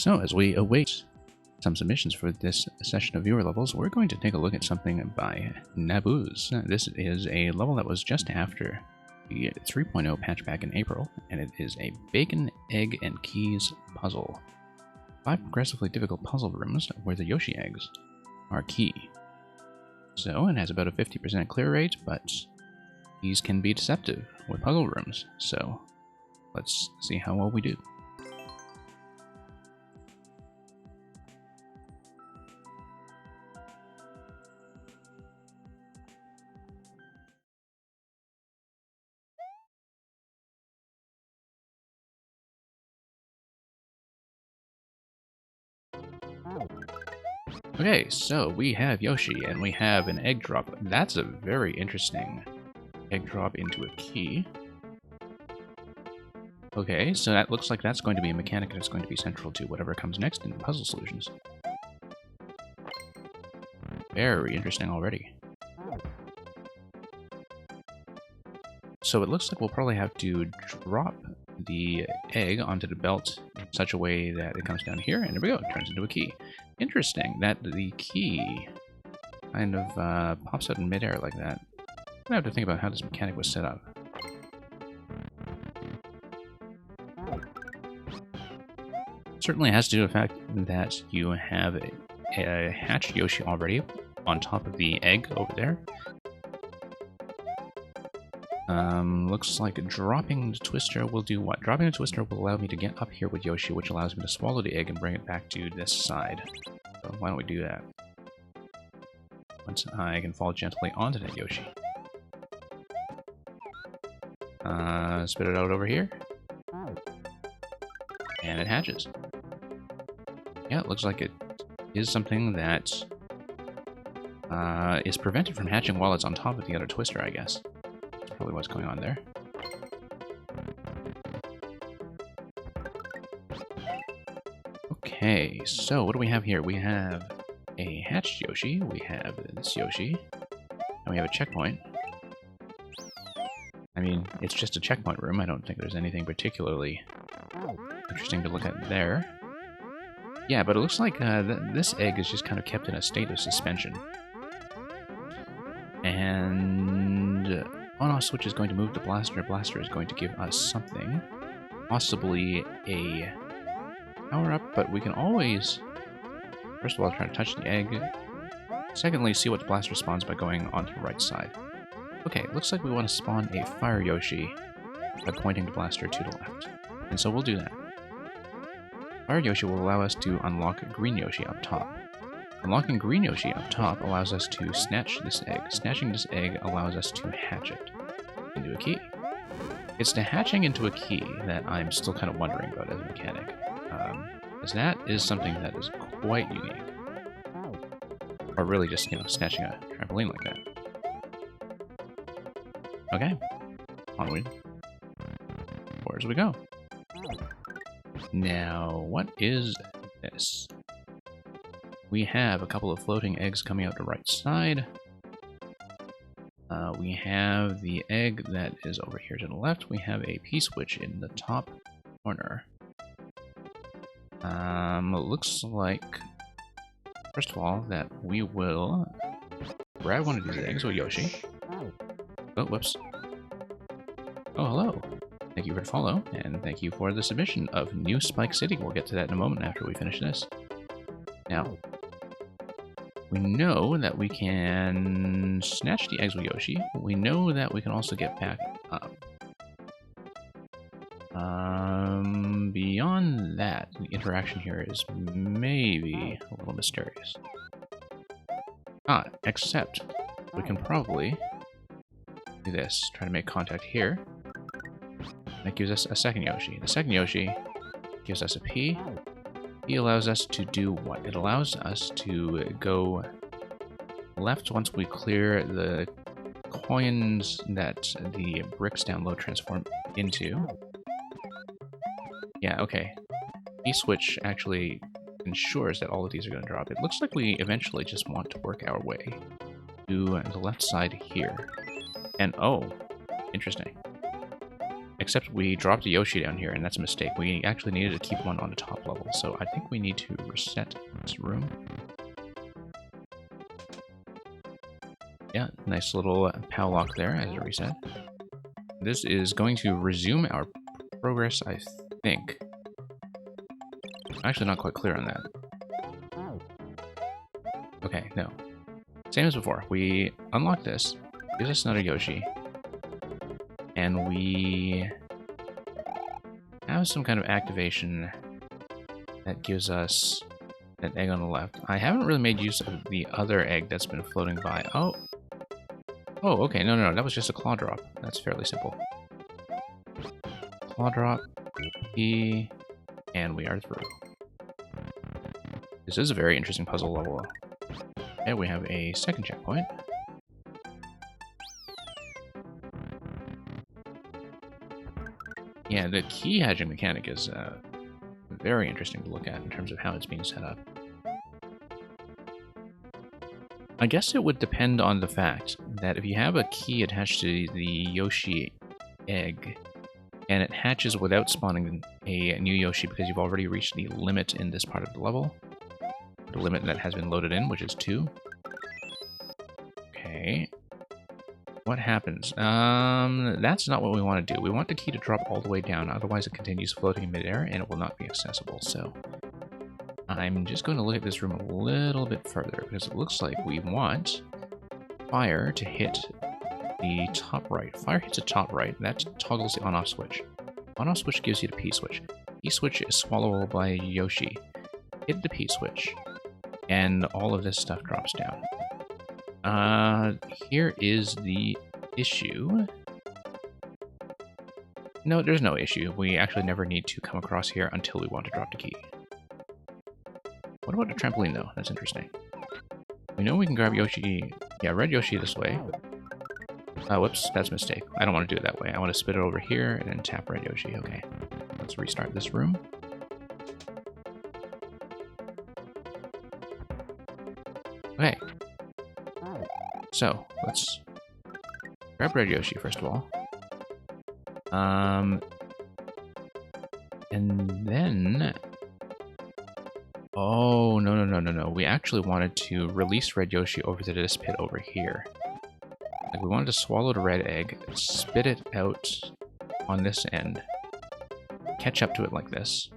So, as we await some submissions for this session of viewer levels, we're going to take a look at something by Nabooz. This is a level that was just after the 3.0 patch back in April, and it is a bacon, egg, and keys puzzle. 5 progressively difficult puzzle rooms where the Yoshi eggs are key. So, it has about a 50% clear rate, but these can be deceptive with puzzle rooms, so let's see how well we do. Okay, so we have Yoshi, and we have an egg drop. That's a very interesting egg drop into a key. Okay, so that looks like that's going to be a mechanic that's going to be central to whatever comes next in puzzle solutions. Very interesting already. So it looks like we'll probably have to drop the egg onto the belt in such a way that it comes down here, and there we go, it turns into a key. Interesting that the key kind of pops out in midair like that. I'm gonna have to think about how this mechanic was set up. Certainly has to do with the fact that you have a hatched Yoshi already on top of the egg over there. Looks like dropping the twister will do what? Dropping the twister will allow me to get up here with Yoshi, which allows me to swallow the egg and bring it back to this side. So why don't we do that? Once I can fall gently onto that Yoshi. Spit it out over here. And it hatches. Yeah, it looks like it is something that is prevented from hatching while it's on top of the other twister, I guess. That's probably what's going on there. Okay, so what do we have here? We have a hatched Yoshi, we have this Yoshi, and we have a checkpoint. I mean, it's just a checkpoint room. I don't think there's anything particularly interesting to look at there. Yeah, but it looks like this egg is just kind of kept in a state of suspension. And on-off switch is going to move the blaster. Blaster is going to give us something. Possibly a power-up, but we can always, first of all, try to touch the egg. Secondly, see what the blaster spawns by going onto the right side. Okay, looks like we want to spawn a Fire Yoshi by pointing the blaster to the left. And so we'll do that. Fire Yoshi will allow us to unlock Green Yoshi up top. Unlocking Green Yoshi up top allows us to snatch this egg. Snatching this egg allows us to hatch it into a key. It's the hatching into a key that I'm still kind of wondering about as a mechanic. Because that is something that is quite unique. Or really just, you know, snatching a trampoline like that. Okay. Onward. Where's we go? Now, what is this? We have a couple of floating eggs coming out the right side. We have the egg that is over here to the left. We have a P-switch in the top corner. It looks like, first of all, that we will grab one of these eggs with Yoshi. Oh, whoops. Oh, hello. Thank you for the follow, and thank you for the submission of New Spike City. We'll get to that in a moment after we finish this. Now, we know that we can snatch the eggs with Yoshi. We know that we can also get back up. Beyond that, the interaction here is maybe a little mysterious. Except we can probably do this. Try to make contact here. That gives us a second Yoshi. The second Yoshi gives us a P. P allows us to do what? It allows us to go left once we clear the coins that the bricks down low transform into. Yeah, okay. P-switch actually ensures that all of these are going to drop. It looks like we eventually just want to work our way to the left side here. And oh, interesting. Except we dropped a Yoshi down here, and that's a mistake. We actually needed to keep one on the top level, so I think we need to reset this room. Yeah, nice little POW lock there as a reset. This is going to resume our progress, I think. I'm actually not quite clear on that. Okay, no. Same as before. We unlock this, gives us another Yoshi, and we have some kind of activation that gives us that egg on the left. I haven't really made use of the other egg that's been floating by. Oh, okay, no, that was just a claw drop. That's fairly simple. Claw drop, E, and we are through. This is a very interesting puzzle level. And we have a second checkpoint. Yeah, the key hatching mechanic is very interesting to look at in terms of how it's being set up. I guess it would depend on the fact that if you have a key attached to the Yoshi egg, and it hatches without spawning a new Yoshi because you've already reached the limit in this part of the level, the limit that has been loaded in, which is 2. Okay. What happens? That's not what we want to do. We want the key to drop all the way down, otherwise it continues floating in midair and it will not be accessible. So I'm just going to look at this room a little bit further, because it looks like we want fire to hit the top right. Fire hits the top right. That toggles the on-off switch. On-off switch gives you the P switch. P switch is swallowable by Yoshi. Hit the P switch, and all of this stuff drops down. Here is the issue. No, there's no issue. We actually never need to come across here until we want to drop the key. What about the trampoline, though? That's interesting. We know we can grab Yoshi. Yeah, red Yoshi this way. Whoops, that's a mistake. I don't want to do it that way. I want to spit it over here and then tap red Yoshi. Okay, let's restart this room. Okay. So, let's grab red Yoshi first of all. And then... Oh, no. We actually wanted to release red Yoshi over to this pit over here. Like, we wanted to swallow the red egg, spit it out on this end, catch up to it like this.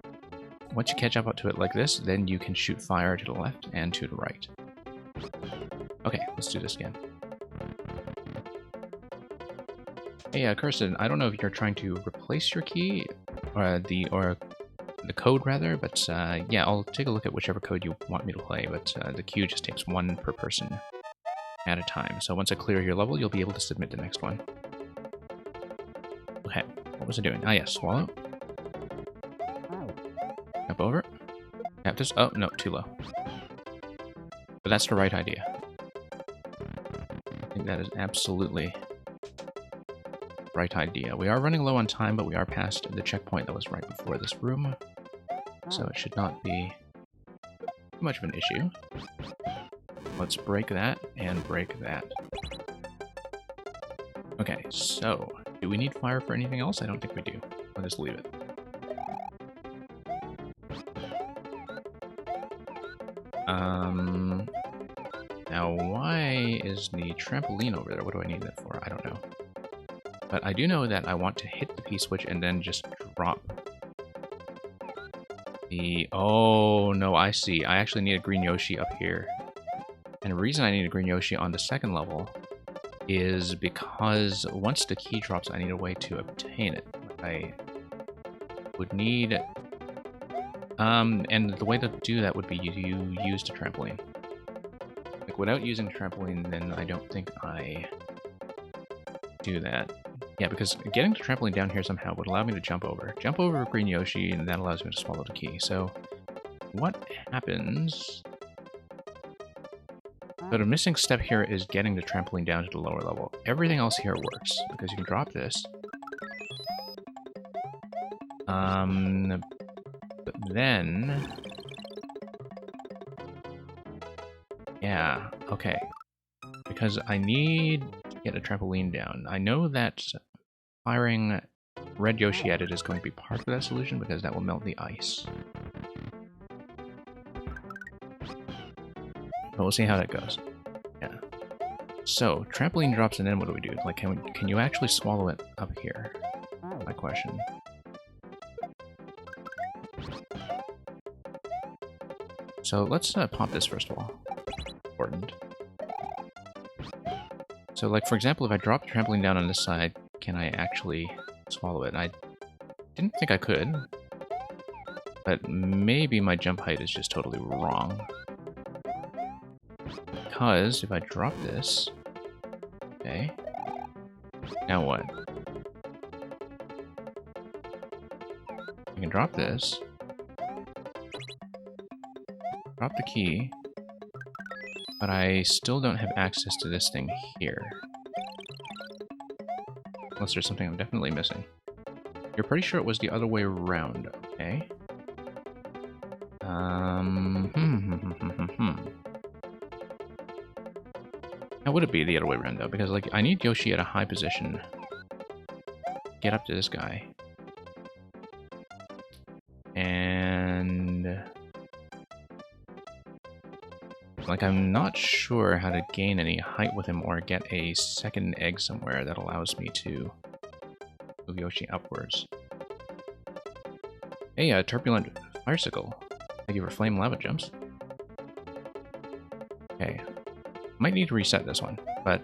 Once you catch up to it like this, then you can shoot fire to the left and to the right. Okay, let's do this again. Hey, Kirsten, I don't know if you're trying to replace your key, or the code rather, but yeah, I'll take a look at whichever code you want me to play, but the queue just takes 1 per person at a time. So once I clear your level, you'll be able to submit the next one. Okay, what was I doing? Ah, yes, swallow. Jump over. Tap this. Oh, no, too low. But that's the right idea. I think that is absolutely right idea. We are running low on time, but we are past the checkpoint that was right before this room, so it should not be too much of an issue. Let's break that and break that. Okay, so do we need fire for anything else? I don't think we do. I'll just leave it. Now why is the trampoline over there? What do I need that for? I don't know. But I do know that I want to hit the P switch and then just drop the... Oh, no, I see. I actually need a green Yoshi up here. And the reason I need a green Yoshi on the second level is because once the key drops, I need a way to obtain it. I would need... and the way to do that would be you use the trampoline. Like, without using the trampoline, then I don't think I do that. Yeah, because getting the trampoline down here somehow would allow me to jump over Green Yoshi, and that allows me to swallow the key. So, what happens? So the missing step here is getting the trampoline down to the lower level. Everything else here works, because you can drop this. But then... Yeah, okay. Because I need to get a trampoline down. I know that firing red Yoshi edit is going to be part of that solution because that will melt the ice. But we'll see how that goes. Yeah. So, trampoline drops and then what do we do? Like, can you actually swallow it up here? My question. So let's pop this first of all. Important. So, like, for example, if I drop the trampoline down on this side, can I actually swallow it? I didn't think I could. But maybe my jump height is just totally wrong. Because if I drop this... Okay. Now what? I can drop this. Drop the key. But I still don't have access to this thing here. Unless there's something I'm definitely missing. You're pretty sure it was the other way around, okay? How would it be the other way around, though? Because, like, I need Yoshi at a high position. Get up to this guy. And... like, I'm not sure how to gain any height with him or get a second egg somewhere that allows me to move Yoshi upwards. Hey, a turbulent firesicle. Thank you for flame lava jumps. Okay. Might need to reset this one, but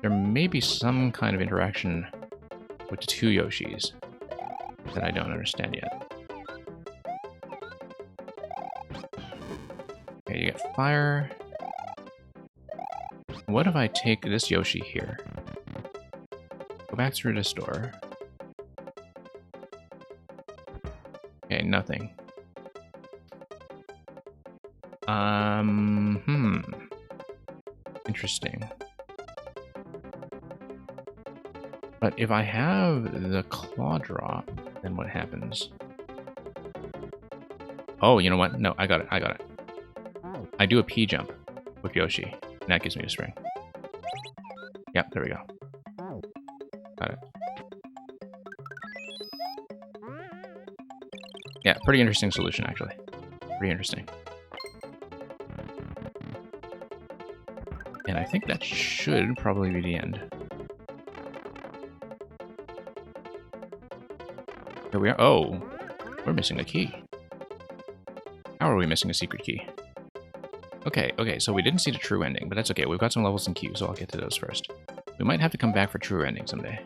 there may be some kind of interaction with the two Yoshis that I don't understand yet. Okay, you get fire. What if I take this Yoshi here? Go back through this door. Okay, nothing. Interesting. But if I have the claw drop, then what happens? Oh, you know what? No, I got it. I got it. I do a P jump with Yoshi, and that gives me a spring. Yep, there we go. Got it. Yeah, pretty interesting solution, actually. Pretty interesting. And I think that should probably be the end. Here we are. Oh, we're missing a key. How are we missing a secret key? Okay, so we didn't see the true ending, but that's okay. We've got some levels in queue, so I'll get to those first. We might have to come back for true ending someday.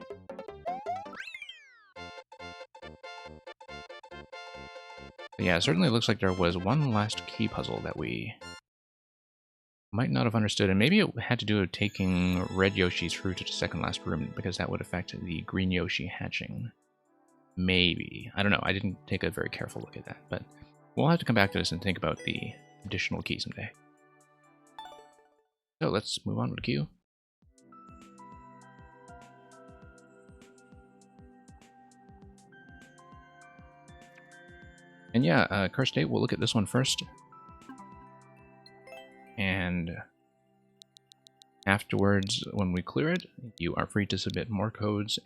But yeah, it certainly looks like there was one last key puzzle that we might not have understood, and maybe it had to do with taking red Yoshi through to the second last room, because that would affect the green Yoshi hatching. Maybe. I don't know. I didn't take a very careful look at that, but we'll have to come back to this and think about the additional key someday. So let's move on with the queue. And yeah, Cursed Date, we'll look at this one first. And afterwards, when we clear it, you are free to submit more codes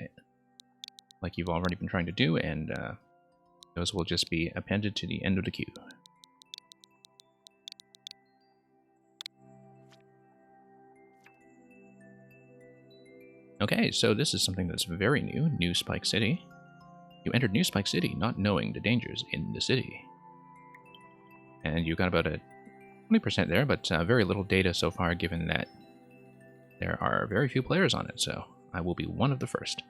like you've already been trying to do, and those will just be appended to the end of the queue. Okay, so this is something that's very new, New Spike City. You entered New Spike City not knowing the dangers in the city. And you got about a 20% there, but very little data so far, given that there are very few players on it, so I will be one of the first.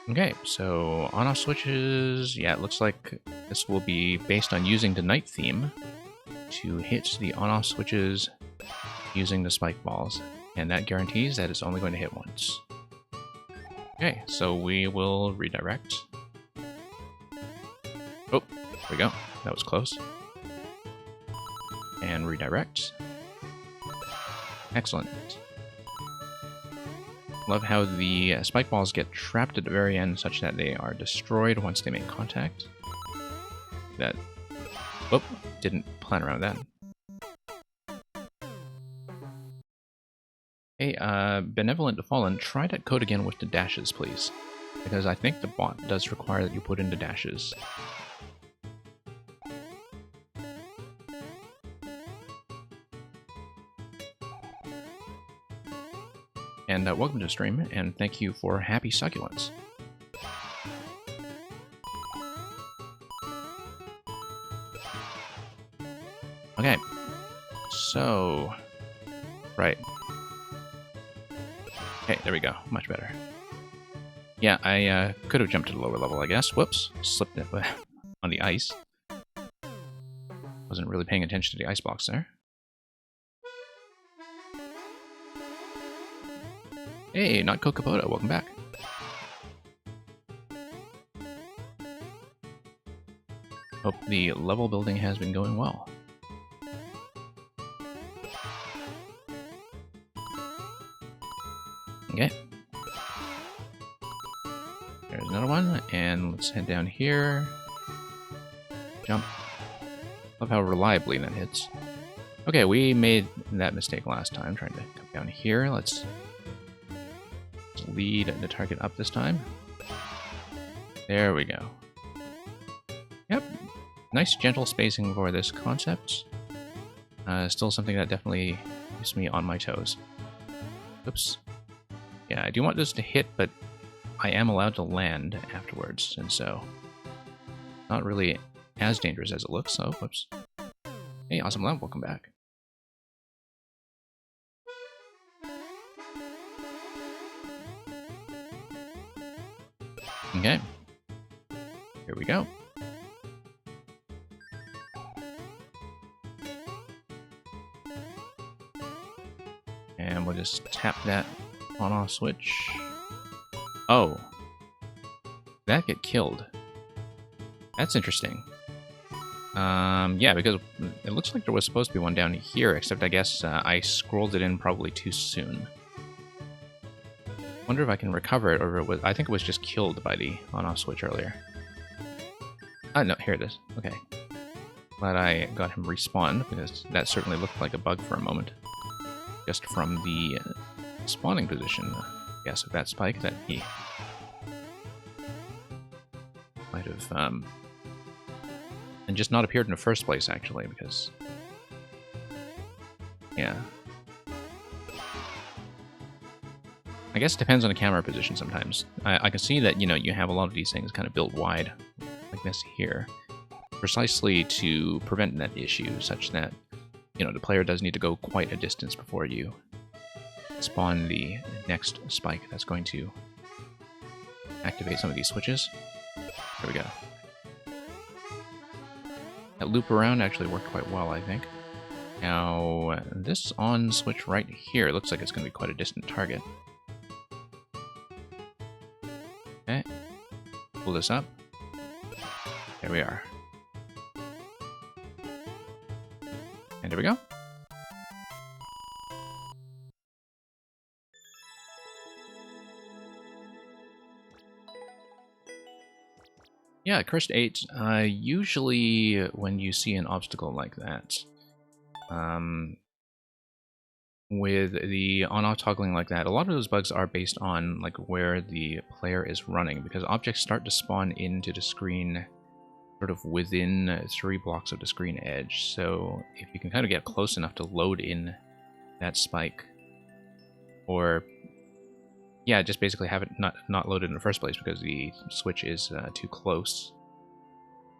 Okay, so on-off switches, yeah, it looks like this will be based on using the night theme to hit the on-off switches using the spike balls, and that guarantees that it's only going to hit once. Okay, so we will redirect. Oh, there we go. That was close. And redirect. Excellent. Love how the spike balls get trapped at the very end such that they are destroyed once they make contact. That Whoop, didn't plan around that. Hey, Benevolent Fallen, try that code again with the dashes, please. Because I think the bot does require that you put in the dashes. And welcome to the stream, and thank you for happy succulents. Okay, so... Right. Okay, there we go. Much better. Yeah, I could have jumped to the lower level, I guess. Whoops. Slipped it on the ice. Wasn't really paying attention to the ice box there. Hey, not Kokoboda, welcome back. Hope the level building has been going well. Okay. There's another one, and let's head down here. Jump. Love how reliably that hits. Okay, we made that mistake last time, trying to come down here. Let's lead the target up this time. There we go. Yep. Nice gentle spacing for this concept. Still something that definitely keeps me on my toes. Oops. Yeah, I do want this to hit, but I am allowed to land afterwards, and so not really as dangerous as it looks, so whoops. Hey, Awesome Lamp, welcome back. Okay. Here we go. And we'll just tap that on-off switch. Oh. That get killed. That's interesting. Yeah, because it looks like there was supposed to be one down here, except I guess I scrolled it in probably too soon. Wonder if I can recover it, or if it was, I think it was just killed by the on-off switch earlier. No, here it is. Okay. Glad I got him respawned, because that certainly looked like a bug for a moment. Just from the spawning position, I guess, of that spike that he might have, and just not appeared in the first place, actually, because, yeah. I guess it depends on the camera position sometimes. I can see that, you know, you have a lot of these things kind of built wide, like this here, precisely to prevent that issue, such that, you know, the player does need to go quite a distance before you spawn the next spike that's going to activate some of these switches. There we go. That loop around actually worked quite well, I think. Now, this on switch right here looks like it's going to be quite a distant target. Okay. Pull this up. There we are. And there we go. Yeah, Cursed 8, usually when you see an obstacle like that, with the on-off toggling like that, a lot of those bugs are based on like where the player is running, because objects start to spawn into the screen sort of within 3 blocks of the screen edge. So if you can kind of get close enough to load in that spike, or yeah, just basically have it not loaded in the first place because the switch is too close,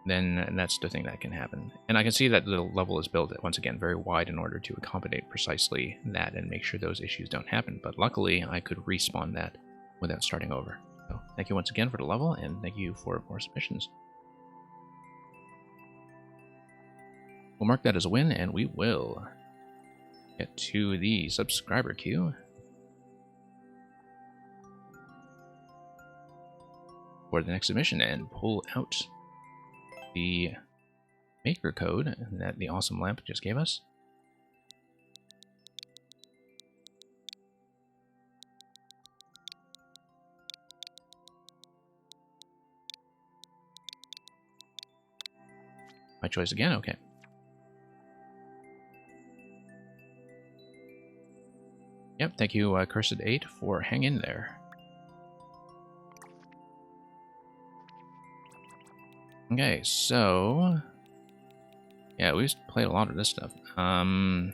then that's the thing that can happen. And I can see that the level is built, once again, very wide in order to accommodate precisely that and make sure those issues don't happen. But luckily, I could respawn that without starting over. So thank you once again for the level, and thank you for more submissions. We'll mark that as a win, and we will get to the subscriber queue for the next submission and pull out the maker code that the Awesome Lamp just gave us. My choice again? Okay. Yep, thank you, Cursed 8, for hanging in there. Okay, so... yeah, we've played a lot of this stuff. Right.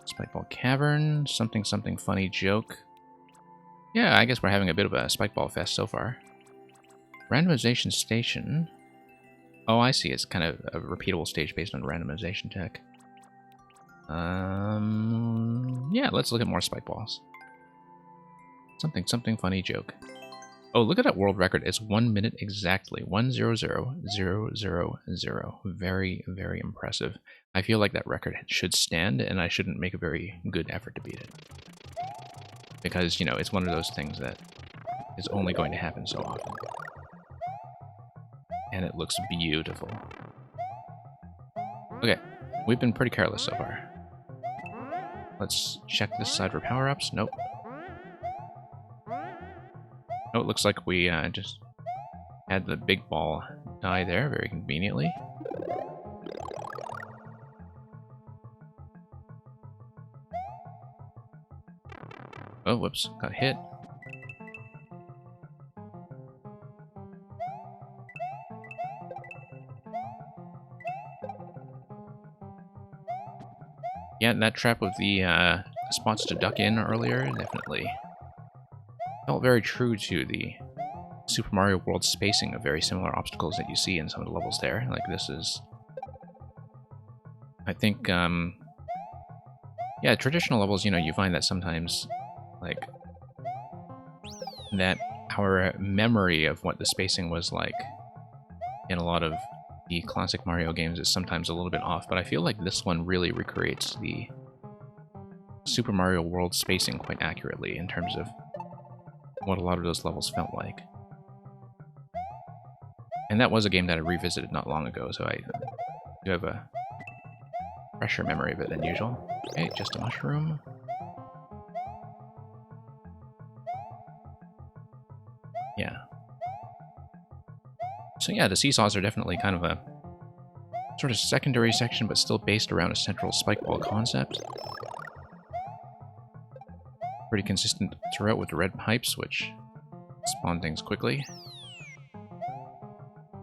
Spikeball Cavern, something funny joke. Yeah, I guess we're having a bit of a Spikeball fest so far. Randomization Station. Oh, I see. It's kind of a repeatable stage based on randomization tech. Yeah, let's look at more Spikeballs. Something funny joke. Oh, look at that world record. It's 1 minute exactly. 1:00:000. Very, very impressive. I feel like that record should stand, and I shouldn't make a very good effort to beat it. Because, you know, it's one of those things that is only going to happen so often. And it looks beautiful. Okay, we've been pretty careless so far. Let's check this side for power-ups. Nope. Oh, it looks like we just had the big ball die there very conveniently. Oh, whoops. Got hit. Yeah, that trap with the spots to duck in earlier definitely felt very true to the Super Mario World spacing of very similar obstacles that you see in some of the levels there. Like, this is... I think, yeah, traditional levels, you know, you find that sometimes, like, that our memory of what the spacing was like in a lot of the classic Mario games is sometimes a little bit off, but I feel like this one really recreates the Super Mario World spacing quite accurately in terms of what a lot of those levels felt like. And that was a game that I revisited not long ago, so I do have a fresher memory of it than usual. Okay, just a mushroom. Yeah. So yeah, the seesaws are definitely kind of a sort of secondary section, but still based around a central spikeball concept. Pretty consistent throughout with the red pipes, which spawn things quickly.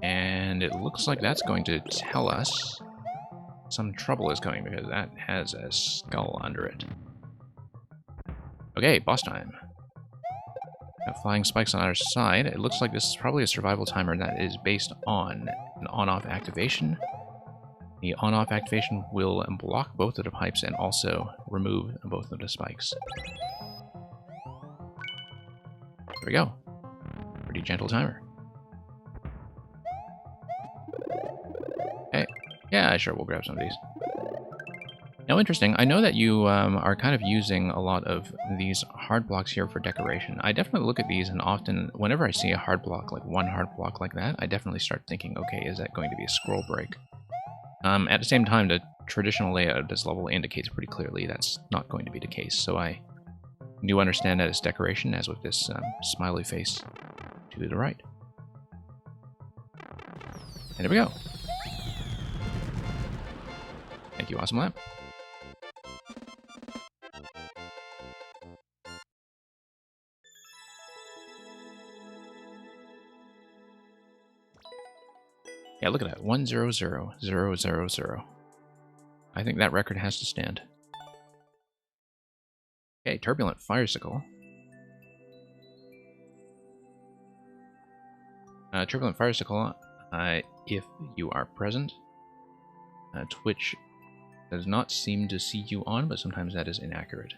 And it looks like that's going to tell us some trouble is coming, because that has a skull under it. Okay, boss time. Got flying spikes on our side. It looks like this is probably a survival timer that is based on an on-off activation. The on-off activation will block both of the pipes and also remove both of the spikes. There we go. Pretty gentle timer. Hey, yeah, sure, we'll grab some of these. Now, interesting, I know that you are kind of using a lot of these hard blocks here for decoration. I definitely look at these, and often, whenever I see a hard block, like one hard block like that, I definitely start thinking, okay, is that going to be a scroll break? At the same time, the traditional layout of this level indicates pretty clearly that's not going to be the case, so I do understand that it's decoration, as with this smiley face to the right. And there we go. Thank you, Awesome Lamp. Yeah, look at that. 1:00:000. I think that record has to stand. Okay, Turbulent Firesicle. Turbulent Firesicle, if you are present, Twitch does not seem to see you on, but sometimes that is inaccurate.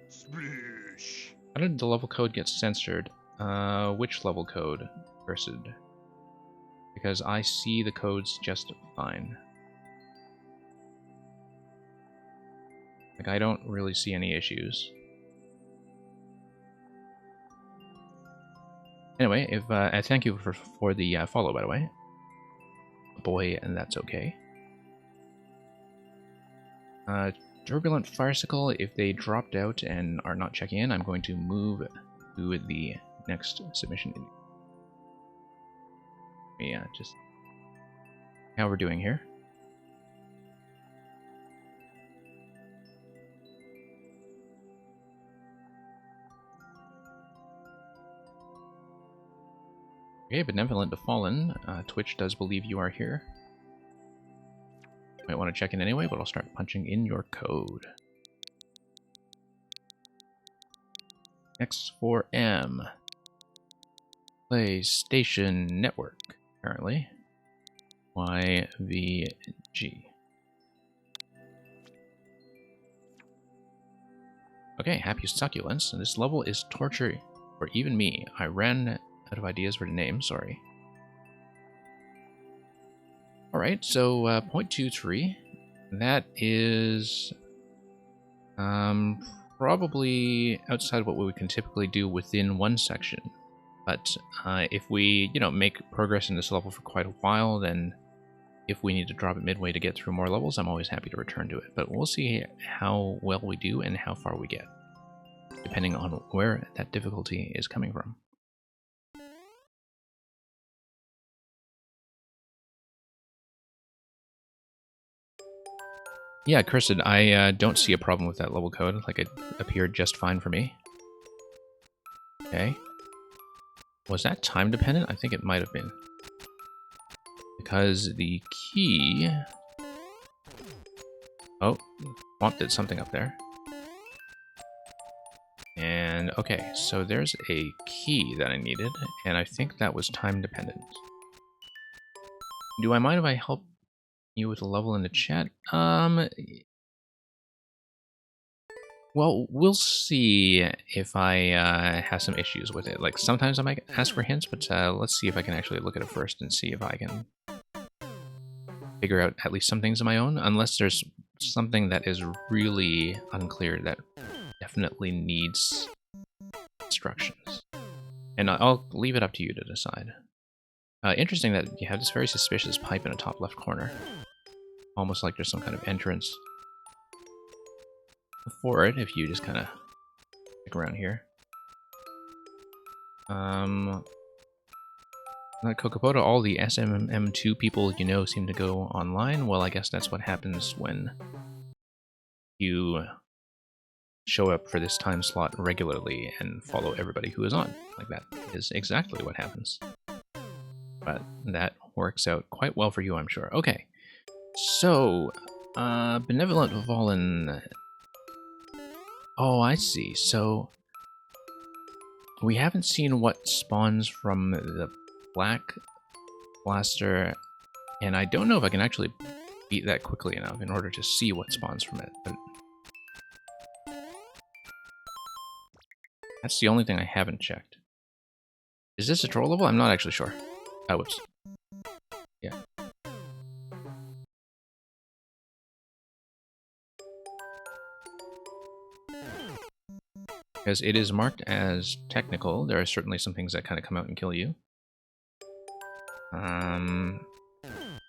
Splish. How did the level code get censored? Which level code, Cursed? Because I see the codes just fine. Like, I don't really see any issues. Anyway, if thank you for the follow, by the way. Boy, and that's okay. Turbulent Firesicle, if they dropped out and are not checking in, I'm going to move to the next submission. Yeah, just how we're doing here. Okay, Benevolent to Fallen. Twitch does believe you are here. Might want to check in anyway, but I'll start punching in your code. X4M. PlayStation Network, apparently. YVG. Okay, Happy Succulents. This level is torture for even me. I ran out of ideas for the name, sorry. Alright, so 0.23. That is probably outside what we can typically do within one section. But if we, make progress in this level for quite a while, then if we need to drop it midway to get through more levels, I'm always happy to return to it. But we'll see how well we do and how far we get, depending on where that difficulty is coming from. Yeah, Cursed, I don't see a problem with that level code. Like, it appeared just fine for me. Okay. Was that time dependent? I think it might have been. Because the key... Oh, Swamp did something up there. And, okay, so there's a key that I needed, and I think that was time dependent. Do I mind if I help you with a level in the chat? Well, we'll see if I have some issues with it. Like, sometimes I might ask for hints, but let's see if I can actually look at it first and see if I can figure out at least some things of my own, unless there's something that is really unclear that definitely needs instructions. And I'll leave it up to you to decide. Interesting that you have this very suspicious pipe in the top left corner. Almost like there's some kind of entrance for it, if you just kind of stick around here. Not Kokopoda, all the SMM2 people you know seem to go online. Well, I guess that's what happens when you show up for this time slot regularly and follow everybody who is on. Like, that is exactly what happens. But that works out quite well for you, I'm sure. Okay, so, Benevolent Fallen... Oh, I see. So, we haven't seen what spawns from the Black Blaster, and I don't know if I can actually beat that quickly enough in order to see what spawns from it, but that's the only thing I haven't checked. Is this a troll level? I'm not actually sure. Oh, whoops. Yeah. Because it is marked as technical, there are certainly some things that kind of come out and kill you.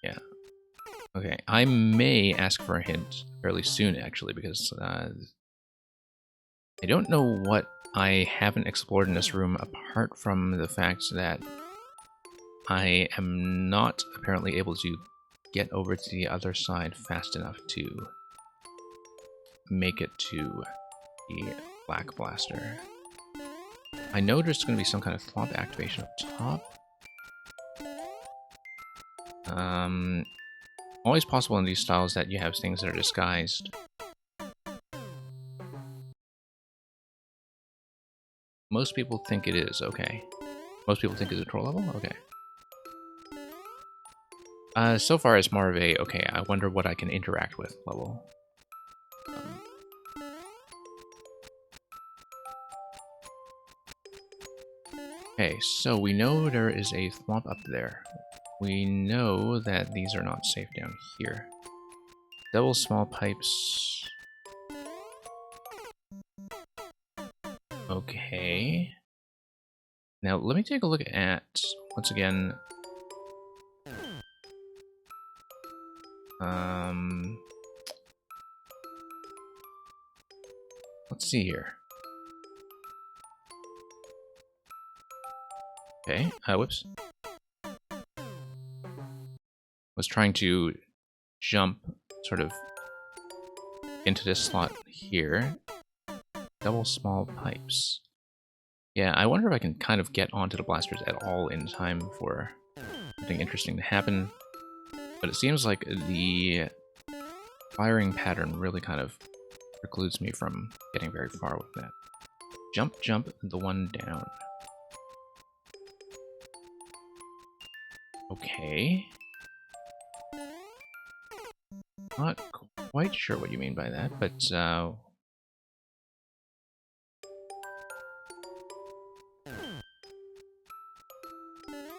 Yeah. Okay, I may ask for a hint fairly soon, actually, because I don't know what I haven't explored in this room, apart from the fact that I am not apparently able to get over to the other side fast enough to make it to the Black Blaster. I know there's going to be some kind of thwomp activation up top. Always possible in these styles that you have things that are disguised. Most people think it is, okay. Most people think it's a troll level? Okay. So far it's more of a, okay, I wonder what I can interact with level. Okay, so we know there is a thwomp up there. We know that these are not safe down here. Double small pipes. Okay. Now, let me take a look at, once again, let's see here. Okay, whoops. Was trying to jump sort of into this slot here. Double small pipes. Yeah, I wonder if I can kind of get onto the blasters at all in time for something interesting to happen. But it seems like the firing pattern really kind of precludes me from getting very far with that. Jump, jump, the one down. Okay. Not quite sure what you mean by that, but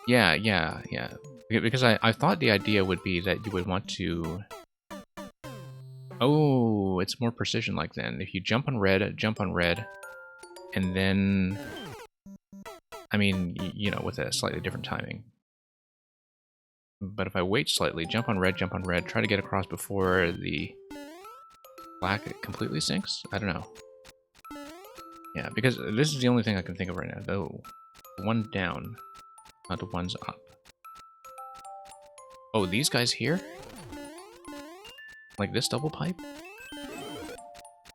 yeah. Because I thought the idea would be that you would want to... Oh, it's more precision like then. If you jump on red, and then... I mean, you know, with a slightly different timing. But if I wait slightly, jump on red, try to get across before the black completely sinks? I don't know. Yeah, because this is the only thing I can think of right now, though. One down, not the ones up. Oh, these guys here? Like this double pipe?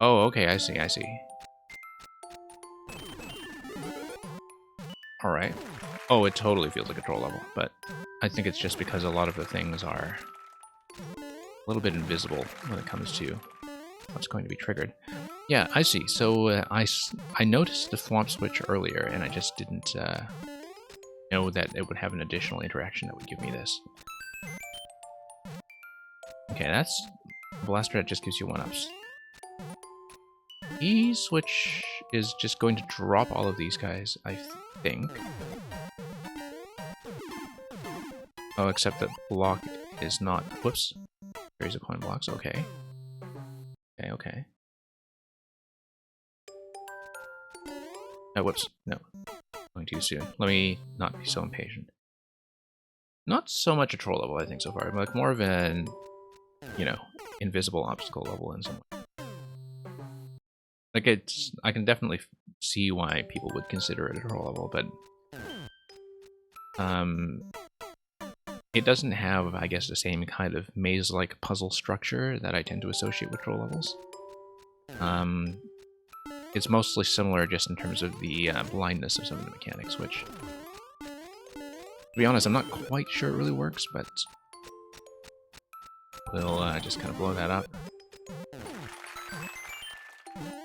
Oh, okay, I see. Alright. Oh, it totally feels like a troll level, but I think it's just because a lot of the things are a little bit invisible when it comes to what's going to be triggered. Yeah, I see. So I noticed the thwomp switch earlier, and I just didn't know that it would have an additional interaction that would give me this. Okay, that's blaster that just gives you 1-ups. E-switch is just going to drop all of these guys, I think. Oh, except that block is not... Whoops. Series of coin blocks, okay. Okay. Oh, whoops. No. Going too soon. Let me not be so impatient. Not so much a troll level, I think, so far. But like more of an, you know, invisible obstacle level in some way. Like, it's... I can definitely see why people would consider it a troll level, but... it doesn't have, I guess, the same kind of maze-like puzzle structure that I tend to associate with troll levels. It's mostly similar just in terms of the blindness of some of the mechanics, which, to be honest, I'm not quite sure it really works, but we'll just kind of blow that up.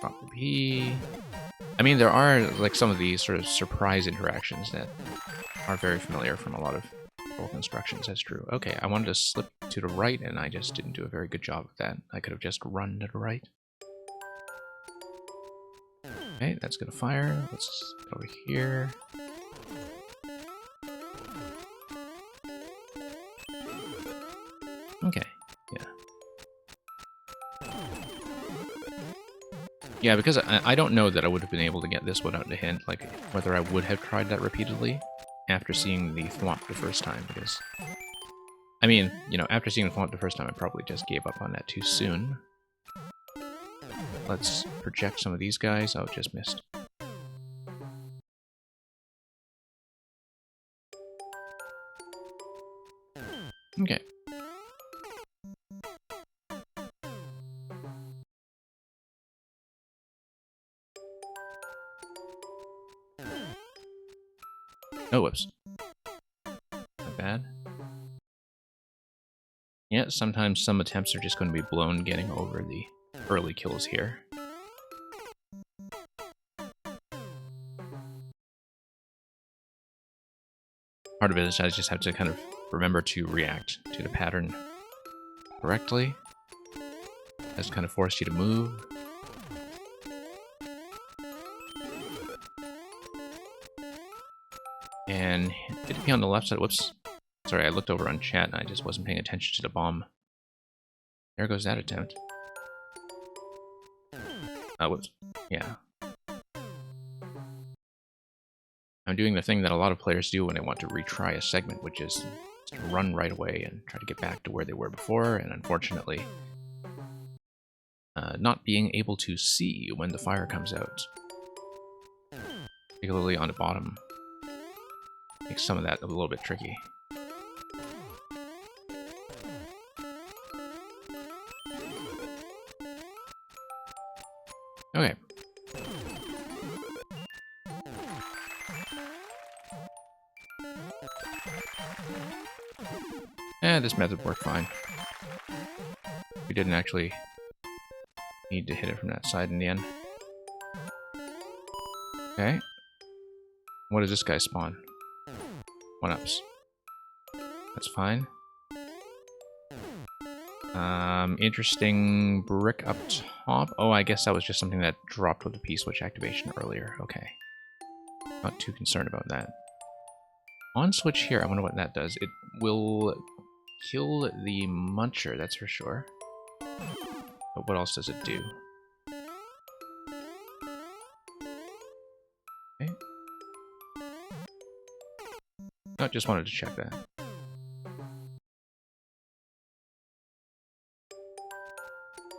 Drop the P. I mean, there are like some of these sort of surprise interactions that are very familiar from a lot of both instructions, that's true. Okay, I wanted to slip to the right, and I just didn't do a very good job of that. I could have just run to the right. Okay, that's gonna fire. Let's go over here. Okay, yeah. Yeah, because I don't know that I would have been able to get this without a hint, like whether I would have tried that repeatedly after seeing the thwomp the first time, because... I mean, you know, after seeing the thwomp the first time, I probably just gave up on that too soon. Let's project some of these guys. Oh, just missed. Okay. Oh, whoops. Not bad. Yeah, sometimes some attempts are just going to be blown getting over the early kills here. Part of it is I just have to kind of remember to react to the pattern correctly. That's kind of forced you to move. And hit it be on the left side. Whoops. Sorry, I looked over on chat and I just wasn't paying attention to the bomb. There goes that attempt. Whoops. Yeah. I'm doing the thing that a lot of players do when they want to retry a segment, which is to run right away and try to get back to where they were before, and unfortunately, not being able to see when the fire comes out. Particularly on the bottom. makes some of that a little bit tricky. Okay. This method worked fine. We didn't actually need to hit it from that side in the end. Okay. What does this guy spawn? 1-ups. That's fine. Interesting brick up top. Oh, I guess that was just something that dropped with the P-switch activation earlier. Okay. Not too concerned about that. On switch here, I wonder what that does. It will kill the Muncher, that's for sure. But what else does it do? Okay. I just wanted to check that.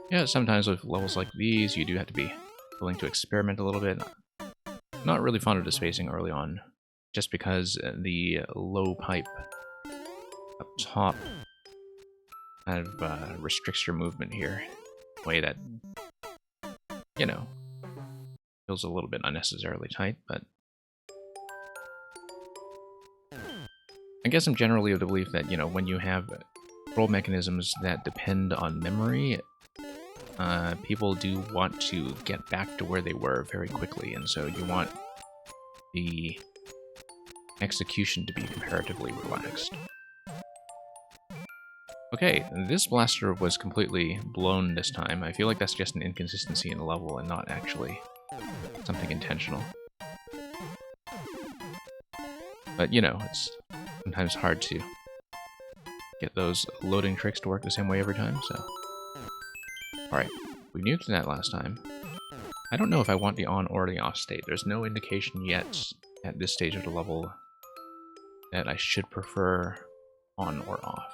Yeah, sometimes with levels like these, you do have to be willing to experiment a little bit. Not really fond of the spacing early on, just because the low pipe up top kind of restricts your movement here in a way that, you know, feels a little bit unnecessarily tight, but I guess I'm generally of the belief that, you know, when you have control mechanisms that depend on memory, people do want to get back to where they were very quickly, and so you want the execution to be comparatively relaxed. Okay, this blaster was completely blown this time. I feel like that's just an inconsistency in the level and not actually something intentional. But, you know, it's sometimes hard to get those loading tricks to work the same way every time, so... Alright, we nuked that last time. I don't know if I want the on or the off state. There's no indication yet at this stage of the level that I should prefer on or off.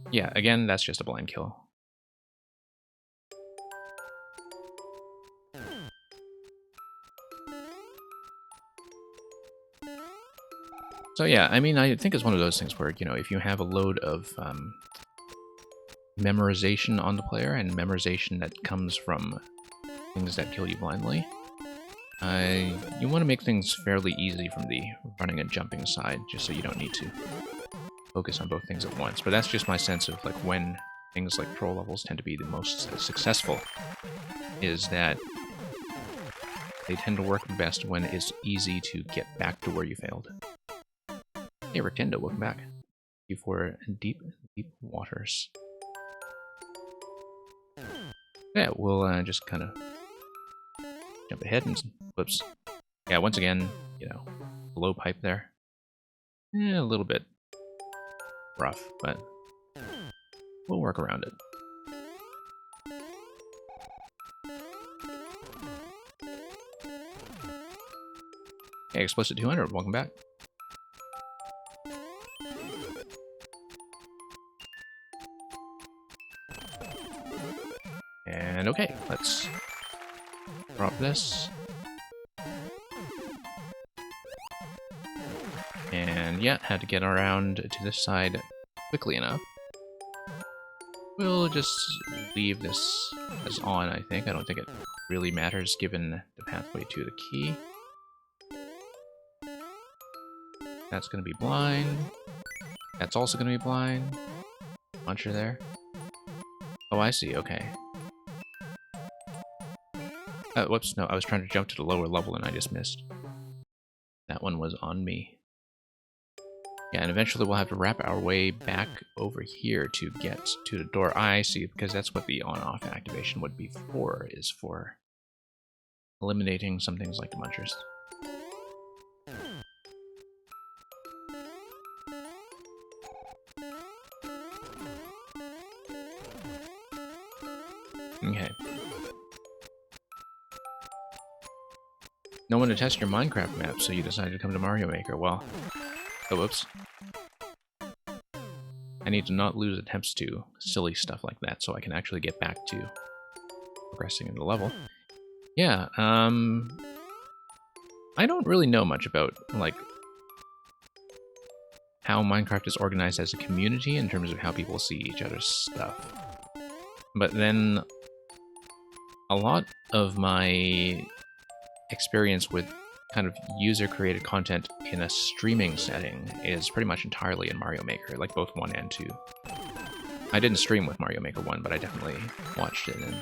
Yeah, again, that's just a blind kill. So yeah, I mean, I think it's one of those things where, you know, if you have a load of memorization on the player, and memorization that comes from things that kill you blindly, you want to make things fairly easy from the running and jumping side, just so you don't need to focus on both things at once. But that's just my sense of, like, when things like troll levels tend to be the most successful, is that they tend to work best when it's easy to get back to where you failed. Hey, Rictendo, welcome back. Thank you for deep waters. Yeah, we'll just kind of jump ahead and whoops. Yeah, once again, you know, low pipe there. A little bit rough, but we'll work around it. Hey, Explicit 200, welcome back. And okay, let's drop this. And yeah, had to get around to this side quickly enough. We'll just leave this as on, I think. I don't think it really matters given the pathway to the key. That's going to be blind. That's also going to be blind. Muncher there. Oh, I see, okay. Whoops, no, I was trying to jump to the lower level and I just missed. That one was on me. Yeah, and eventually we'll have to wrap our way back over here to get to the door. I see, because that's what the on-off activation would be for, is for eliminating some things like the Munchers. Okay. No one to test your Minecraft map, so you decided to come to Mario Maker. Well, oh, whoops. I need to not lose attempts to silly stuff like that, so I can actually get back to progressing in the level. Yeah, I don't really know much about, like, how Minecraft is organized as a community in terms of how people see each other's stuff. But then a lot of my experience with kind of user-created content in a streaming setting is pretty much entirely in Mario Maker, like both 1 and 2. I didn't stream with Mario Maker 1, but I definitely watched it and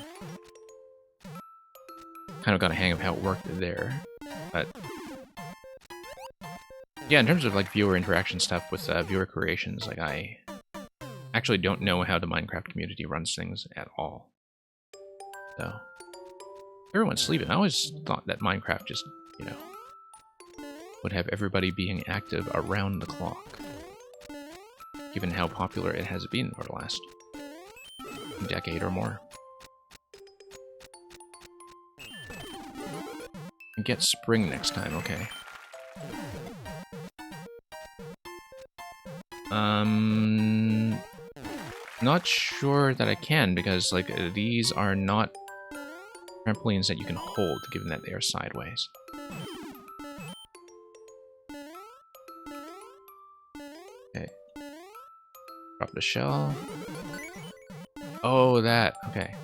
kind of got a hang of how it worked there. But yeah, in terms of like viewer interaction stuff with viewer creations, like I actually don't know how the Minecraft community runs things at all. So everyone's sleeping. I always thought that Minecraft just, you know, would have everybody being active around the clock, given how popular it has been for the last decade or more. Get spring next time, okay. Not sure that I can, because like these are not trampolines that you can hold, given that they are sideways. Okay. Drop the shell. Oh, that. Okay.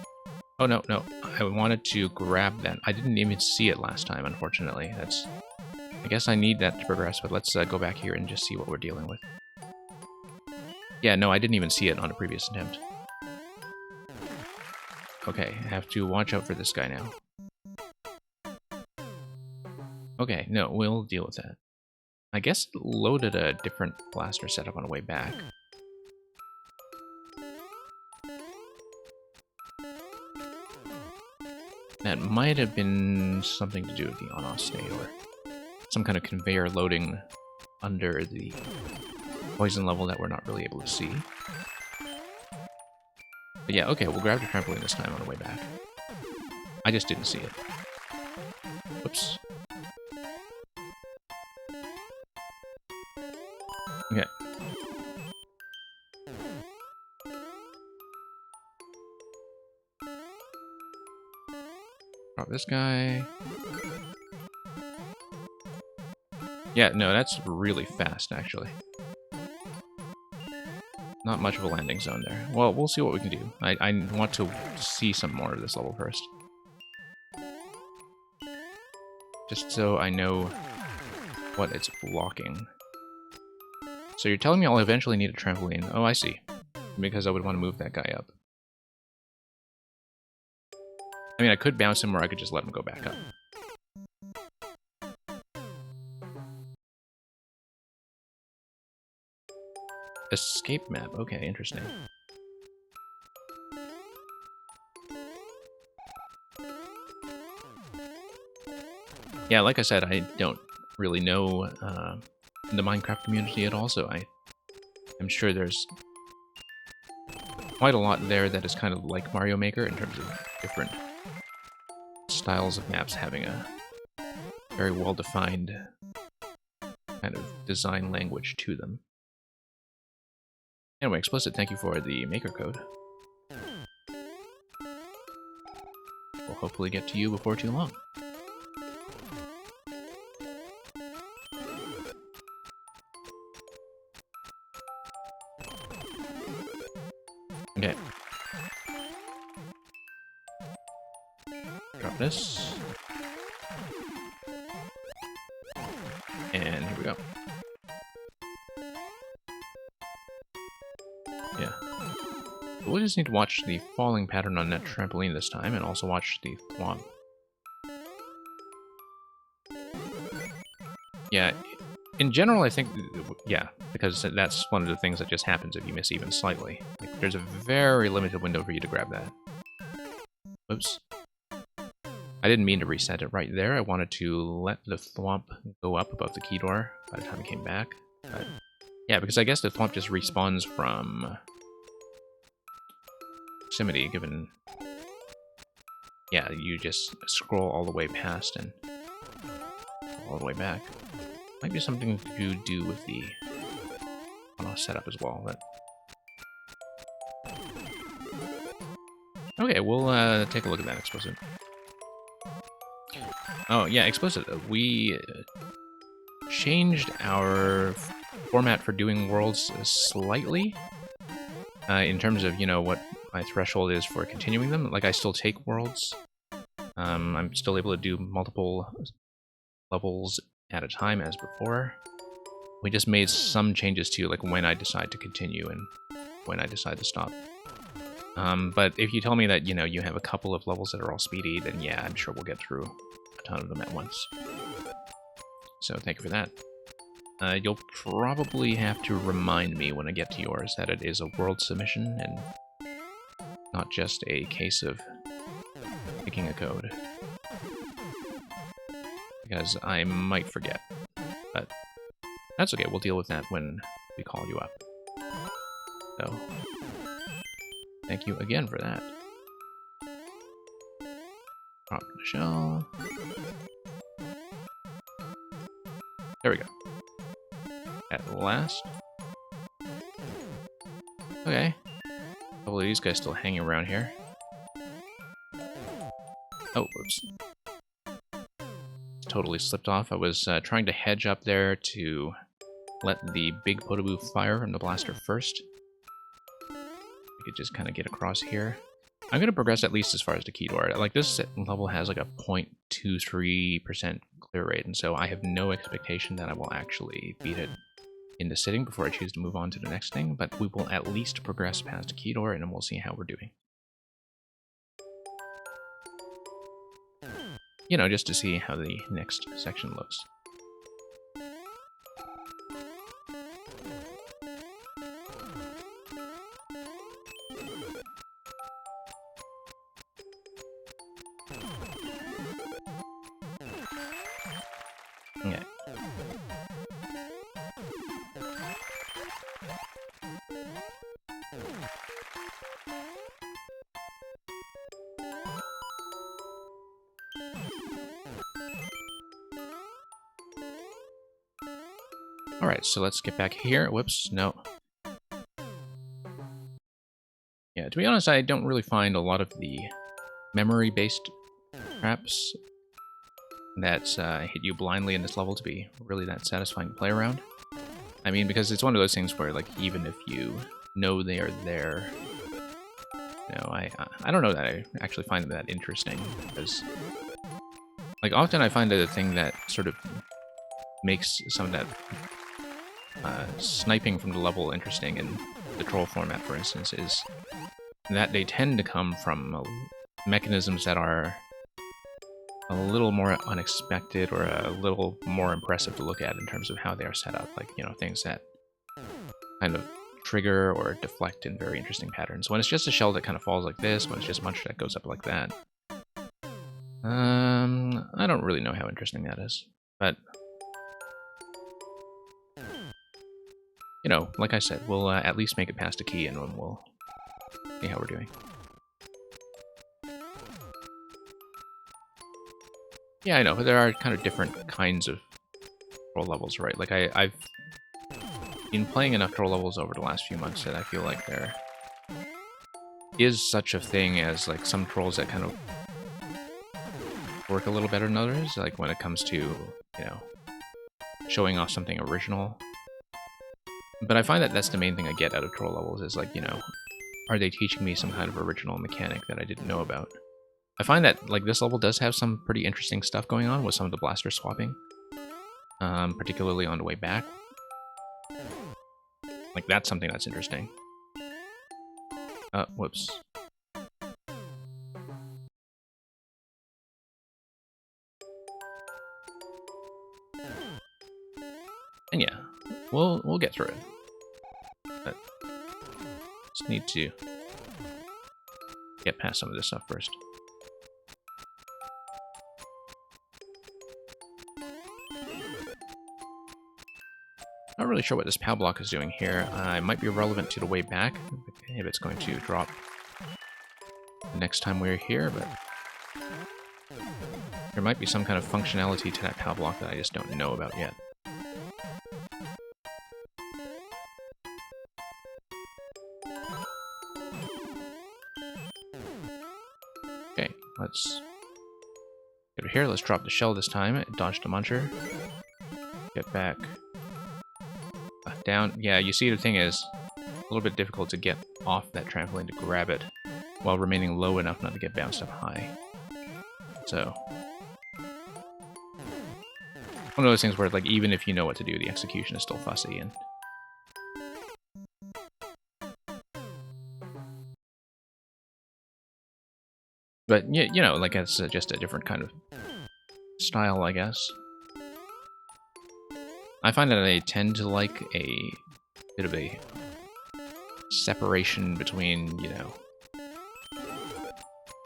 Oh, no, no. I wanted to grab that. I didn't even see it last time, unfortunately. That's... I guess I need that to progress, but let's go back here and just see what we're dealing with. Yeah, no, I didn't even see it on a previous attempt. Okay, I have to watch out for this guy now. Okay, no, we'll deal with that. I guess it loaded a different blaster setup on the way back. That might have been something to do with the on-off state, or some kind of conveyor loading under the poison level that we're not really able to see. But yeah, okay, we'll grab the trampoline this time on the way back. I just didn't see it. Whoops. Okay. Drop this guy. Yeah, no, that's really fast, actually. Not much of a landing zone there. Well, we'll see what we can do. I want to see some more of this level first. Just so I know what it's blocking. So you're telling me I'll eventually need a trampoline. Oh, I see. Because I would want to move that guy up. I mean, I could bounce him or I could just let him go back up. Escape map. Okay, interesting. Yeah, like I said, I don't really know the Minecraft community at all, so I'm sure there's quite a lot there that is kind of like Mario Maker in terms of different styles of maps having a very well-defined kind of design language to them. Anyway, Explicit, thank you for the maker code. We'll hopefully get to you before too long. Okay. Drop this. And here we go. Yeah. We'll just need to watch the falling pattern on that trampoline this time, and also watch the thwomp. Yeah, in general, I think, yeah, because that's one of the things that just happens if you miss even slightly. Like, there's a very limited window for you to grab that. Oops. I didn't mean to reset it right there. I wanted to let the thwomp go up above the key door by the time it came back. But yeah, because I guess the thwomp just respawns from proximity, given... Yeah, you just scroll all the way past and all the way back. Might be something to do with the on-off setup as well, but... Okay, we'll take a look at that explicit. Oh, yeah, explicit. We changed our format for doing worlds slightly in terms of, you know, what my threshold is for continuing them. Like, I still take worlds. I'm still able to do multiple levels at a time as before. We just made some changes to, like, when I decide to continue and when I decide to stop. But if you tell me that, you know, you have a couple of levels that are all speedy, then yeah, I'm sure we'll get through a ton of them at once. So thank you for that. You'll probably have to remind me when I get to yours that it is a world submission and not just a case of picking a code. Because I might forget. But that's okay, we'll deal with that when we call you up. So, thank you again for that. Drop the shell. There we go. At last. Okay. A couple of these guys still hanging around here. Oh, whoops. Totally slipped off. I was trying to hedge up there to let the big Podoboo fire from the blaster first. We could just kind of get across here. I'm going to progress at least as far as the key door. Like, this level has like a 0.23% clear rate, and so I have no expectation that I will actually beat it in the sitting before I choose to move on to the next thing, but we will at least progress past the key door, and then we'll see how we're doing. You know, just to see how the next section looks. Okay. Alright, so let's get back here. Whoops, no. Yeah, to be honest, I don't really find a lot of the memory-based traps that hit you blindly in this level to be really that satisfying to play around. I mean, because it's one of those things where, like, even if you know they are there, you know, I don't know that I actually find them that interesting, because, like, often I find that the thing that sort of makes some of that sniping from the level interesting in the troll format, for instance, is that they tend to come from mechanisms that are a little more unexpected or a little more impressive to look at in terms of how they are set up. Like, you know, things that kind of trigger or deflect in very interesting patterns. When it's just a shell that kind of falls like this, when it's just Munch that goes up like that, I don't really know how interesting that is. But, you know, like I said, we'll at least make it past a key and then we'll see how we're doing. Yeah, I know, but there are kind of different kinds of troll levels, right? Like, I've been playing enough troll levels over the last few months that I feel like there is such a thing as, like, some trolls that kind of work a little better than others, like when it comes to, you know, showing off something original. But I find that that's the main thing I get out of troll levels is, like, you know, are they teaching me some kind of original mechanic that I didn't know about? I find that, like, this level does have some pretty interesting stuff going on with some of the blaster swapping. Particularly on the way back. Like, that's something that's interesting. Whoops. And yeah, we'll get through it. But just need to get past some of this stuff first. Not really sure what this POW block is doing here. It might be relevant to the way back, if it's going to drop the next time we're here, but there might be some kind of functionality to that POW block that I just don't know about yet. Okay, let's get here. Let's drop the shell this time. Dodge the muncher. Get back. Down. Yeah, you see the thing is a little bit difficult to get off that trampoline to grab it while remaining low enough not to get bounced up high. So one of those things where, like, even if you know what to do, the execution is still fussy. And but yeah, you know, like, it's just a different kind of style, I guess. I find that I tend to like a bit of a separation between, you know,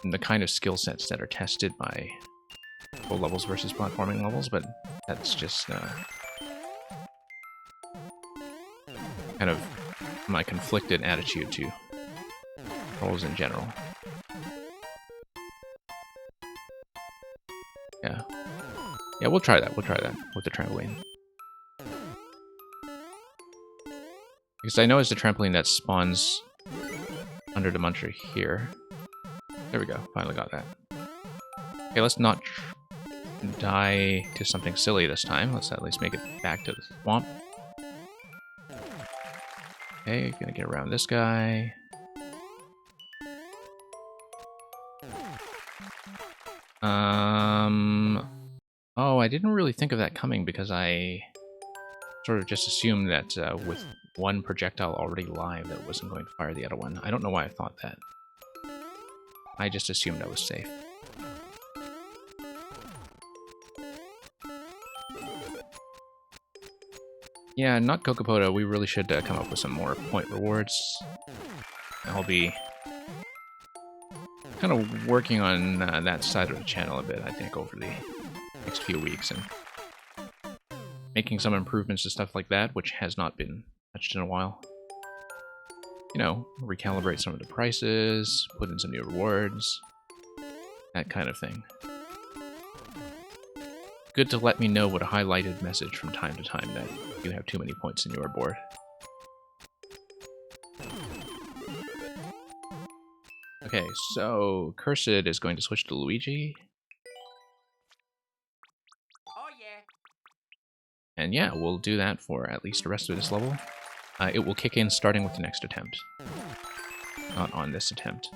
the kind of skill sets that are tested by control levels versus platforming levels, but that's just kind of my conflicted attitude to controls in general. Yeah. Yeah, we'll try that. We'll try that with the trampoline. Because I know it's the trampoline that spawns under the muncher here. There we go. Finally got that. Okay, let's not die to something silly this time. Let's at least make it back to the swamp. Okay, gonna get around this guy. Oh, I didn't really think of that coming because I sort of just assumed that with one projectile already live that it wasn't going to fire the other one. I don't know why I thought that. I just assumed I was safe. Yeah, not Kokopoda. We really should come up with some more point rewards. I'll be kind of working on that side of the channel a bit, I think, over the next few weeks, and making some improvements to stuff like that, which has not been touched in a while. You know, recalibrate some of the prices, put in some new rewards, that kind of thing. Good to let me know what a highlighted message from time to time that you have too many points in your board. Okay, so Cursed is going to switch to Luigi. Oh yeah. And yeah, we'll do that for at least the rest of this level. It will kick in starting with the next attempt. Not on this attempt.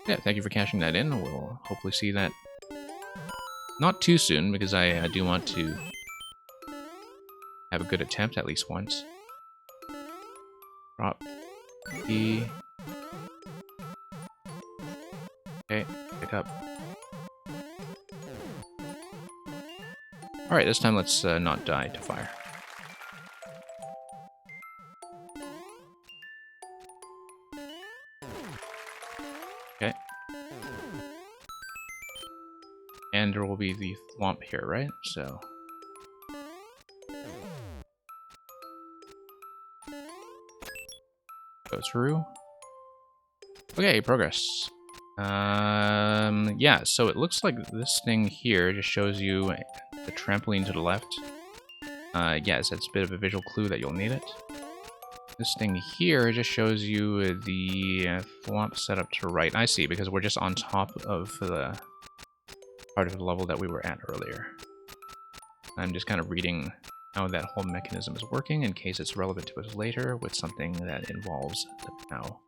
Yeah, thank you for cashing that in. We'll hopefully see that not too soon, because I do want to have a good attempt at least once. Drop E. Okay, pick up. Alright, this time let's not die to fire. Okay. And there will be the thwomp here, right? So go through. Okay, progress. Yeah, so it looks like this thing here just shows you the trampoline to the left. Yes, it's a bit of a visual clue that you'll need it. This thing here just shows you the thwomp setup to right. I see, because we're just on top of the part of the level that we were at earlier. I'm just kind of reading how that whole mechanism is working in case it's relevant to us later with something that involves the POW.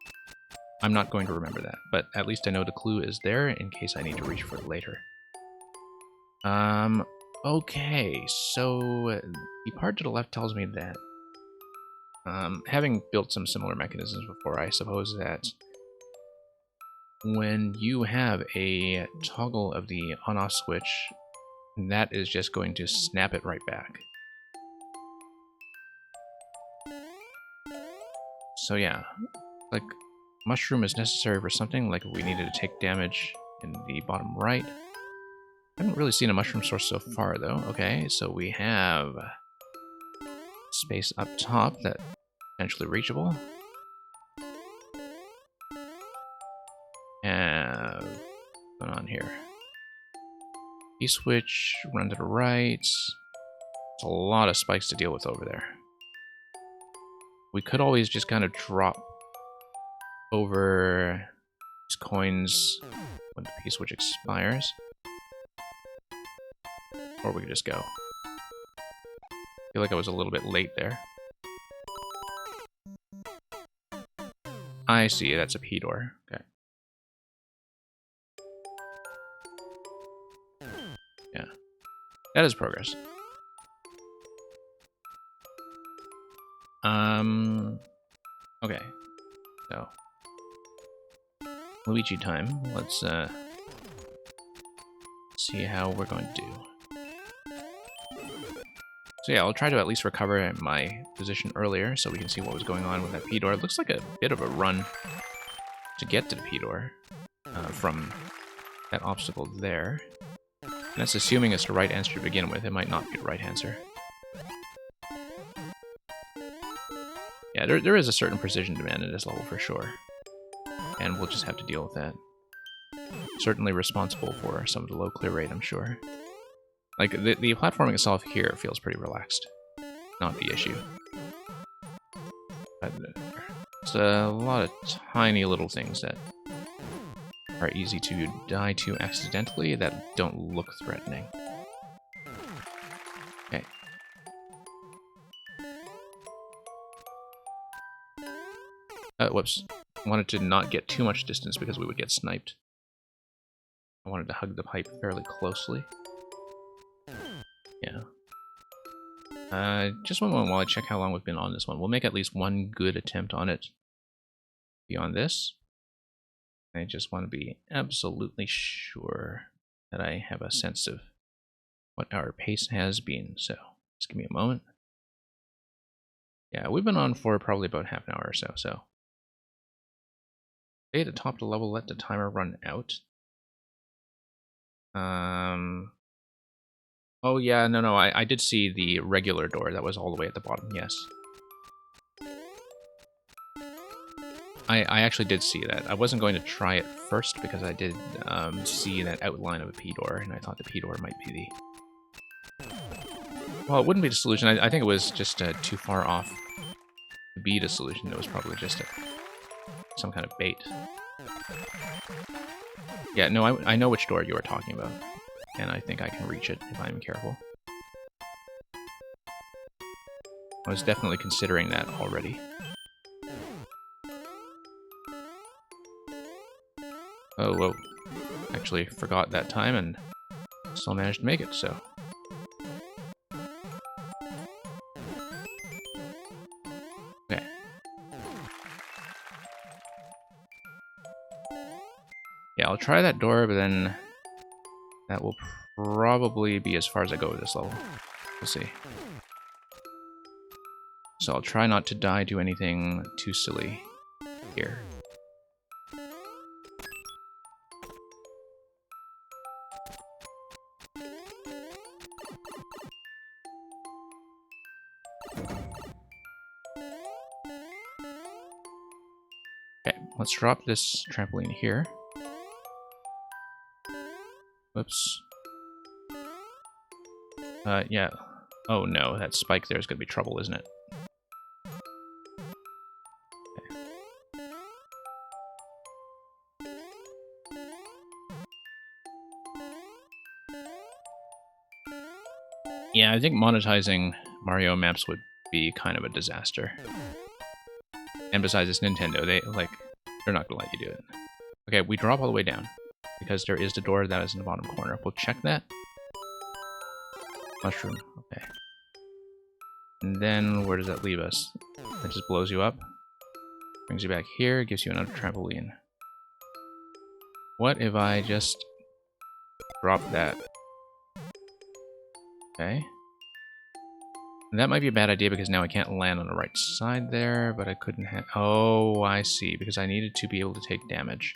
I'm not going to remember that, but at least I know the clue is there in case I need to reach for it later. Okay, so the part to the left tells me that, having built some similar mechanisms before, I suppose that when you have a toggle of the on-off switch, that is just going to snap it right back. So yeah, like, mushroom is necessary for something, like if we needed to take damage in the bottom right. I haven't really seen a mushroom source so far, though. Okay, so we have space up top that potentially reachable. And what's going on here? E-switch, run to the right. There's a lot of spikes to deal with over there. We could always just kind of drop over these coins when the P switch expires. Or we could just go. I feel like I was a little bit late there. I see, that's a P door. Okay. Yeah. That is progress. Okay. So. Luigi time. Let's see how we're going to do. So yeah, I'll try to at least recover my position earlier so we can see what was going on with that P door. It looks like a bit of a run to get to the P door from that obstacle there. And that's assuming it's the right answer to begin with. It might not be the right answer. Yeah, there is a certain precision demand in this level for sure. And we'll just have to deal with that. Certainly responsible for some of the low clear rate, I'm sure. Like, the platforming itself here feels pretty relaxed. Not the issue. But it's a lot of tiny little things that are easy to die to accidentally that don't look threatening. Okay. Whoops. I wanted to not get too much distance because we would get sniped. I wanted to hug the pipe fairly closely. Yeah. Just one moment while I check how long we've been on this one. We'll make at least one good attempt on it beyond this. I just want to be absolutely sure that I have a sense of what our pace has been. So, just give me a moment. Yeah, we've been on for probably about half an hour or so, Stay at the top of the level, let the timer run out. Oh yeah, no, I did see the regular door that was all the way at the bottom, yes. I actually did see that. I wasn't going to try it first because I did see that outline of a P door, and I thought the P door might be the... Well, it wouldn't be the solution. I think it was just too far off to be the solution. It was probably just some kind of bait. Yeah, no, I know which door you are talking about, and I think I can reach it if I'm careful. I was definitely considering that already. Oh, whoa. Actually forgot that time and still managed to make it, so... Okay. Yeah, I'll try that door, but then that will probably be as far as I go with this level. We'll see. So I'll try not to die to anything too silly here. Okay, let's drop this trampoline here. Whoops. Yeah. Oh no, that spike there is going to be trouble, isn't it? Okay. Yeah, I think monetizing Mario maps would be kind of a disaster. And besides, it's Nintendo. They're not going to let you do it. Okay, we drop all the way down because there is the door that is in the bottom corner. We'll check that. Mushroom. Okay. And then where does that leave us? That just blows you up. Brings you back here, gives you another trampoline. What if I just drop that? Okay. And that might be a bad idea because now I can't land on the right side there, but I couldn't have... Oh, I see. Because I needed to be able to take damage.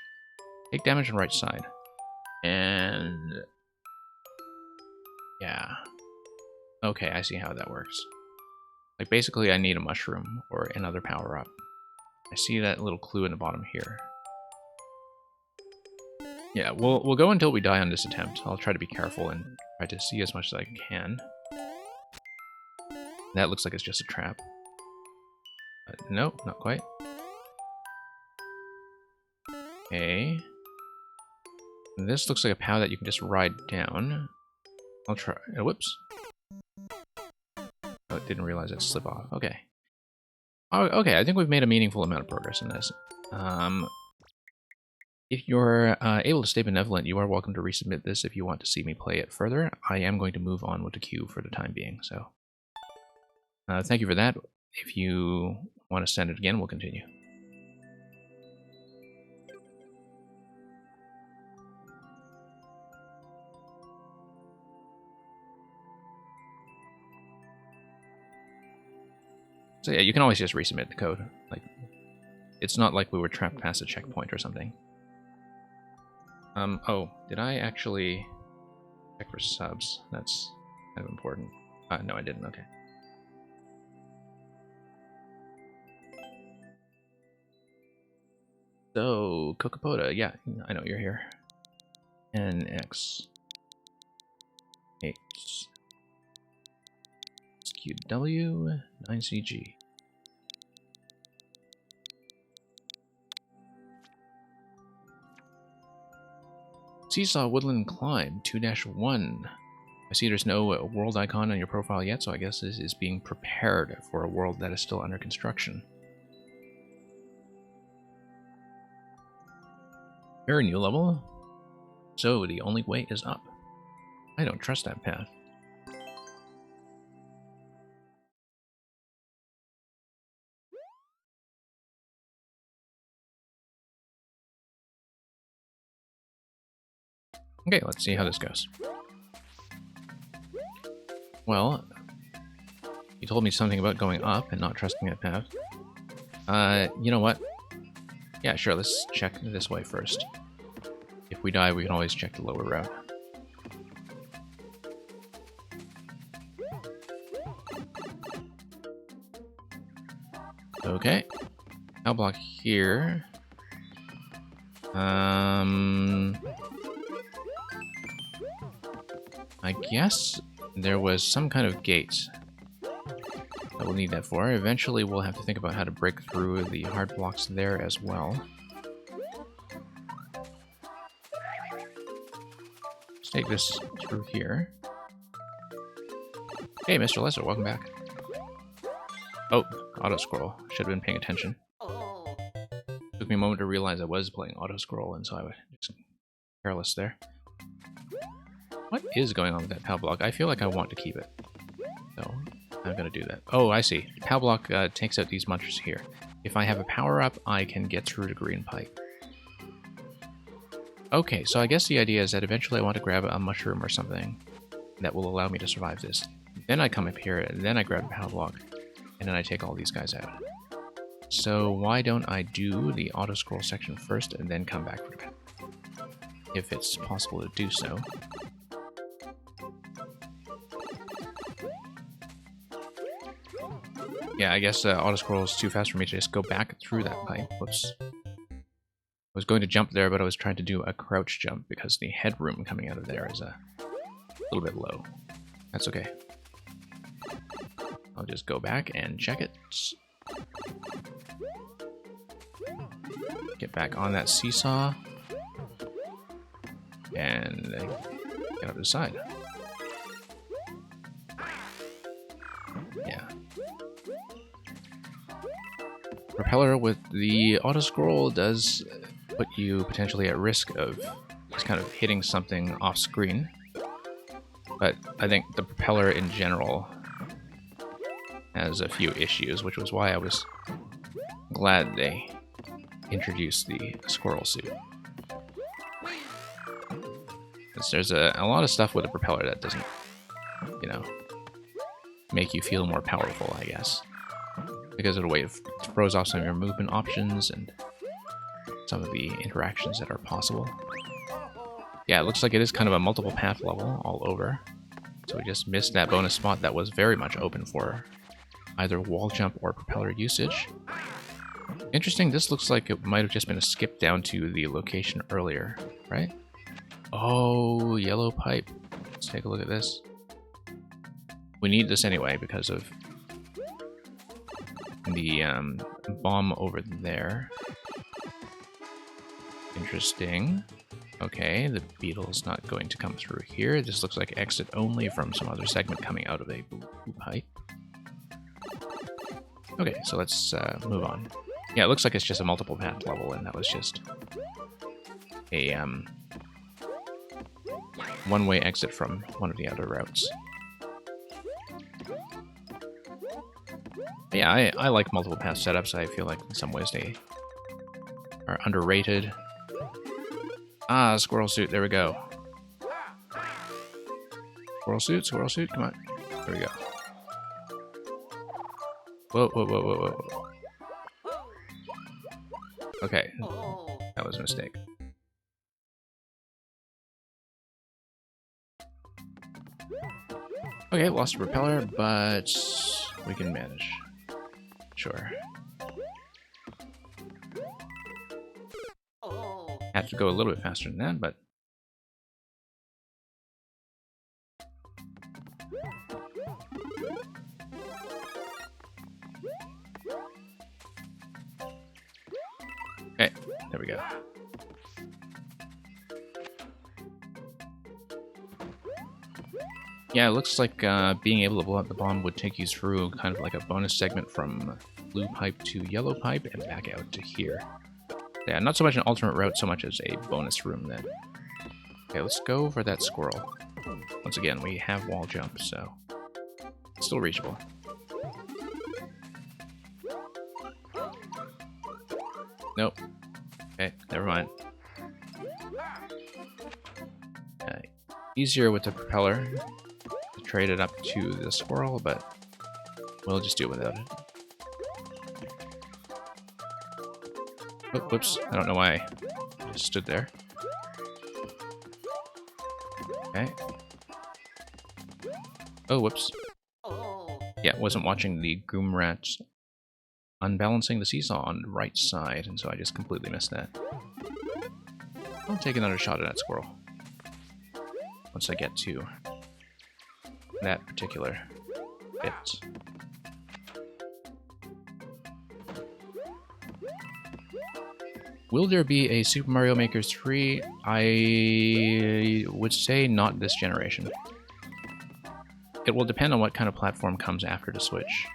Take damage on the right side. And... yeah. Okay, I see how that works. Like, basically, I need a mushroom or another power-up. I see that little clue in the bottom here. Yeah, we'll go until we die on this attempt. I'll try to be careful and try to see as much as I can. That looks like it's just a trap. Nope, not quite. Okay. This looks like a POW that you can just ride down. I'll try. Whoops. Oh, didn't realize I'd slip off. Okay. Oh, okay, I think we've made a meaningful amount of progress in this. If you're able to stay benevolent, you are welcome to resubmit this if you want to see me play it further. I am going to move on with the queue for the time being, so... thank you for that. If you want to send it again, we'll continue. So yeah, you can always just resubmit the code. Like, it's not like we were trapped past a checkpoint or something. Oh, did I actually check for subs? That's kind of important. No, I didn't. Okay. So, Cocapoda, yeah, I know you're here. NX 8 SQW 9CG. Seesaw Woodland Climb 2-1. I see there's no world icon on your profile yet, so I guess this is being prepared for a world that is still under construction. You're a new level? So the only way is up. I don't trust that path. Okay, let's see how this goes. Well, you told me something about going up and not trusting that path. You know what? Yeah, sure, let's check this way first. If we die, we can always check the lower route. Okay. I'll block here. I guess there was some kind of gate that we'll need that for. Eventually we'll have to think about how to break through the hard blocks there as well. Let's take this through here. Hey, Mr. Lesser, welcome back. Oh, auto-scroll. Should have been paying attention. Took me a moment to realize I was playing auto-scroll, and so I was just careless there. What is going on with that POW block? I feel like I want to keep it. So, I'm going to do that. Oh, I see. POW block takes out these munchers here. If I have a power-up, I can get through the green pipe. Okay, so I guess the idea is that eventually I want to grab a mushroom or something that will allow me to survive this. Then I come up here, and then I grab a POW block, and then I take all these guys out. So why don't I do the auto-scroll section first, and then come back for the POW? If it's possible to do so. Yeah, I guess auto-scroll is too fast for me to just go back through that pipe. Whoops. I was going to jump there, but I was trying to do a crouch jump because the headroom coming out of there is a little bit low. That's okay. I'll just go back and check it. Get back on that seesaw. And get up the side. Yeah. Propeller with the auto-scroll does put you potentially at risk of just kind of hitting something off screen. But I think the propeller in general has a few issues, which was why I was glad they introduced the squirrel suit. Because there's a lot of stuff with the propeller that doesn't, you know, make you feel more powerful, I guess. Because of the way it throws off some of your movement options and some of the interactions that are possible. Yeah, it looks like it is kind of a multiple path level all over. So we just missed that bonus spot that was very much open for either wall jump or propeller usage. Interesting, this looks like it might have just been a skip down to the location earlier, right? Oh, yellow pipe. Let's take a look at this. We need this anyway because of the bomb over there. Interesting. Okay, the beetle's not going to come through here. This looks like exit only from some other segment coming out of a blue pipe. Okay, so let's move on. Yeah, it looks like it's just a multiple path level, and that was just a one-way exit from one of the other routes. But yeah, I like multiple path setups. I feel like in some ways they are underrated. Ah, squirrel suit, there we go. Squirrel suit, come on. There we go. Whoa, whoa, whoa, whoa, whoa. Okay, that was a mistake. Okay, lost a propeller, but we can manage. Sure. Have to go a little bit faster than that, but... Okay, there we go. Yeah, it looks like being able to blow up the bomb would take you through kind of like a bonus segment from blue pipe to yellow pipe and back out to here. Yeah, not so much an alternate route, so much as a bonus room then. Okay, let's go for that squirrel. Once again, we have wall jump, so it's still reachable. Nope. Okay, never mind. Easier with the propeller. Trade it up to the squirrel, but we'll just do it without it. Oh, whoops, I don't know why I just stood there. Okay. Oh, whoops. Yeah, wasn't watching the Goomrat unbalancing the seesaw on the right side, and so I just completely missed that. I'll take another shot at that squirrel once I get to that particular bit. Will there be a Super Mario Maker 3? I would say not this generation. It will depend on what kind of platform comes after the Switch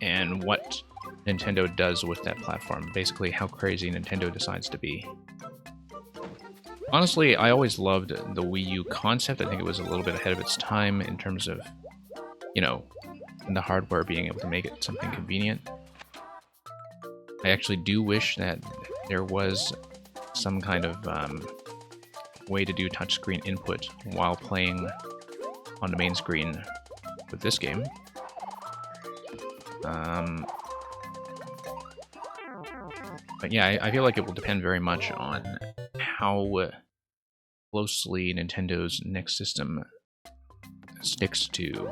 and what Nintendo does with that platform. Basically, how crazy Nintendo decides to be. Honestly, I always loved the Wii U concept. I think it was a little bit ahead of its time in terms of, you know, the hardware being able to make it something convenient. I actually do wish that there was some kind of way to do touchscreen input while playing on the main screen with this game. But yeah, I feel like it will depend very much on how closely Nintendo's next system sticks to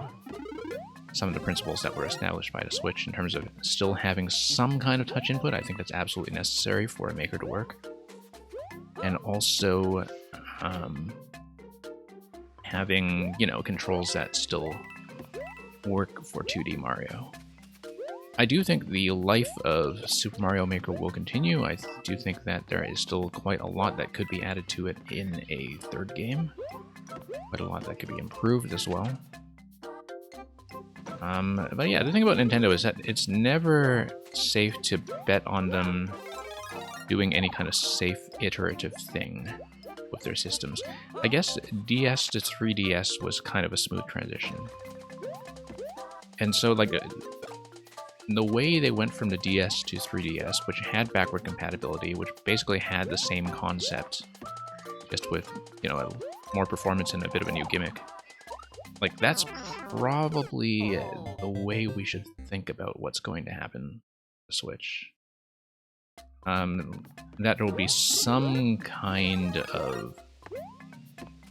some of the principles that were established by the Switch in terms of still having some kind of touch input. I think that's absolutely necessary for a Maker to work. And also having, you know, controls that still work for 2D Mario. I do think the life of Super Mario Maker will continue. I do think that there is still quite a lot that could be added to it in a third game. Quite a lot that could be improved as well. But yeah, the thing about Nintendo is that it's never safe to bet on them doing any kind of safe iterative thing with their systems. I guess DS to 3DS was kind of a smooth transition. And so, like, the way they went from the DS to 3DS, which had backward compatibility, which basically had the same concept, just with, you know, more performance and a bit of a new gimmick. Like, that's probably the way we should think about what's going to happen with the Switch. That there will be some kind of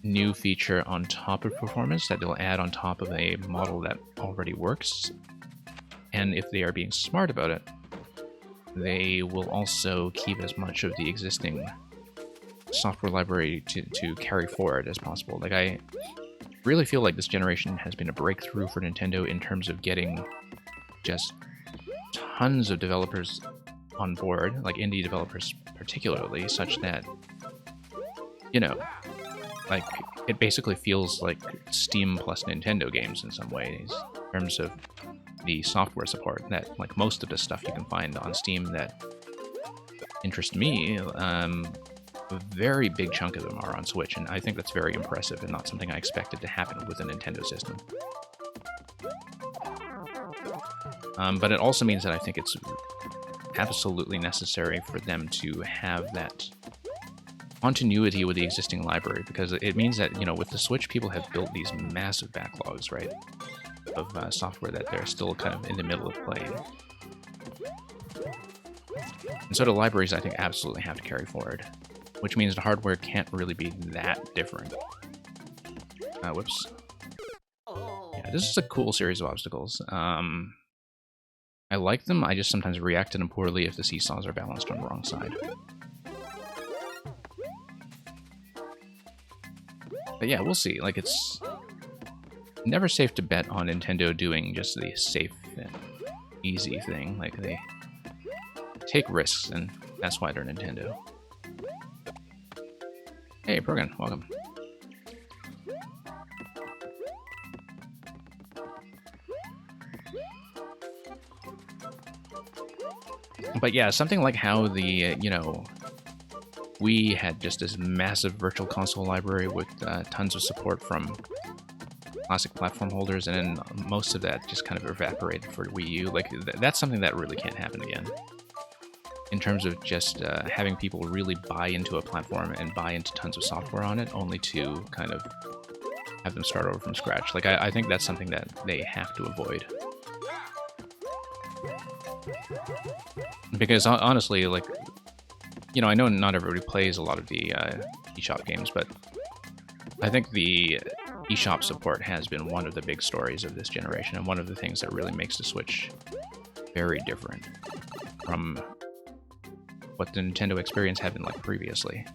new feature on top of performance that they'll add on top of a model that already works. And if they are being smart about it, they will also keep as much of the existing software library to carry forward as possible. Like, I really feel like this generation has been a breakthrough for Nintendo in terms of getting just tons of developers on board, like indie developers particularly, such that, you know, like, it basically feels like Steam plus Nintendo games in some ways, in terms of the software support, that, like, most of the stuff you can find on Steam that interest me, a very big chunk of them are on Switch, and I think that's very impressive and not something I expected to happen with a Nintendo system. But it also means that I think it's absolutely necessary for them to have that continuity with the existing library, because it means that, you know, with the Switch, people have built these massive backlogs, right, of software that they're still kind of in the middle of playing. And so the libraries, I think, absolutely have to carry forward, which means the hardware can't really be that different. Whoops. Yeah, this is a cool series of obstacles. I like them, I just sometimes react to them poorly if the seesaws are balanced on the wrong side. But yeah, we'll see. Like, it's never safe to bet on Nintendo doing just the safe and easy thing. Like, they take risks, and that's why they're Nintendo. Hey, Brogan, welcome. But yeah, something like how the, you know, Wii had just this massive virtual console library with tons of support from classic platform holders, and then most of that just kind of evaporated for Wii U. Like, that's something that really can't happen again. In terms of just having people really buy into a platform and buy into tons of software on it, only to kind of have them start over from scratch. Like, I think that's something that they have to avoid. Because honestly, like, you know, I know not everybody plays a lot of the eShop games, but I think the eShop support has been one of the big stories of this generation, and one of the things that really makes the Switch very different from what the Nintendo experience had been like previously.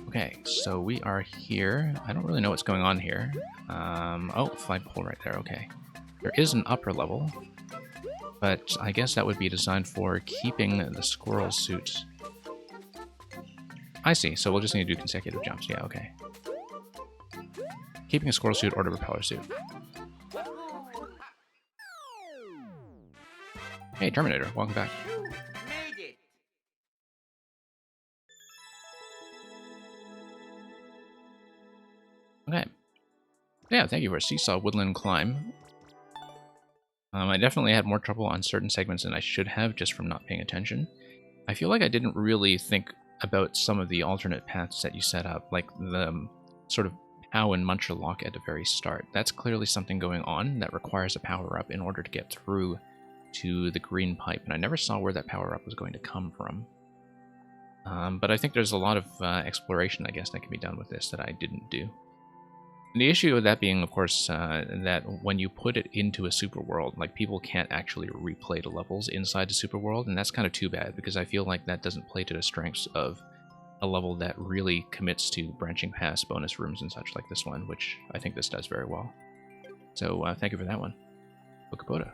Okay, so we are here. I don't really know what's going on here. Oh, flagpole right there, okay. There is an upper level, but I guess that would be designed for keeping the squirrel suit. I see, so we'll just need to do consecutive jumps. Yeah, okay. Keeping a squirrel suit or the repeller suit. Hey, Terminator, welcome back. Okay. Yeah, thank you for a Seesaw Woodland Climb. I definitely had more trouble on certain segments than I should have, just from not paying attention. I feel like I didn't really think about some of the alternate paths that you set up, like the sort of POW and Muncher lock at the very start. That's clearly something going on that requires a power-up in order to get through to the green pipe, and I never saw where that power-up was going to come from. But I think there's a lot of exploration, I guess, that can be done with this that I didn't do. The issue of that being, of course, that when you put it into a super world, like, people can't actually replay the levels inside the super world, and that's kind of too bad, because I feel like that doesn't play to the strengths of a level that really commits to branching past bonus rooms and such like this one, which I think this does very well. So thank you for that one, Okapoda.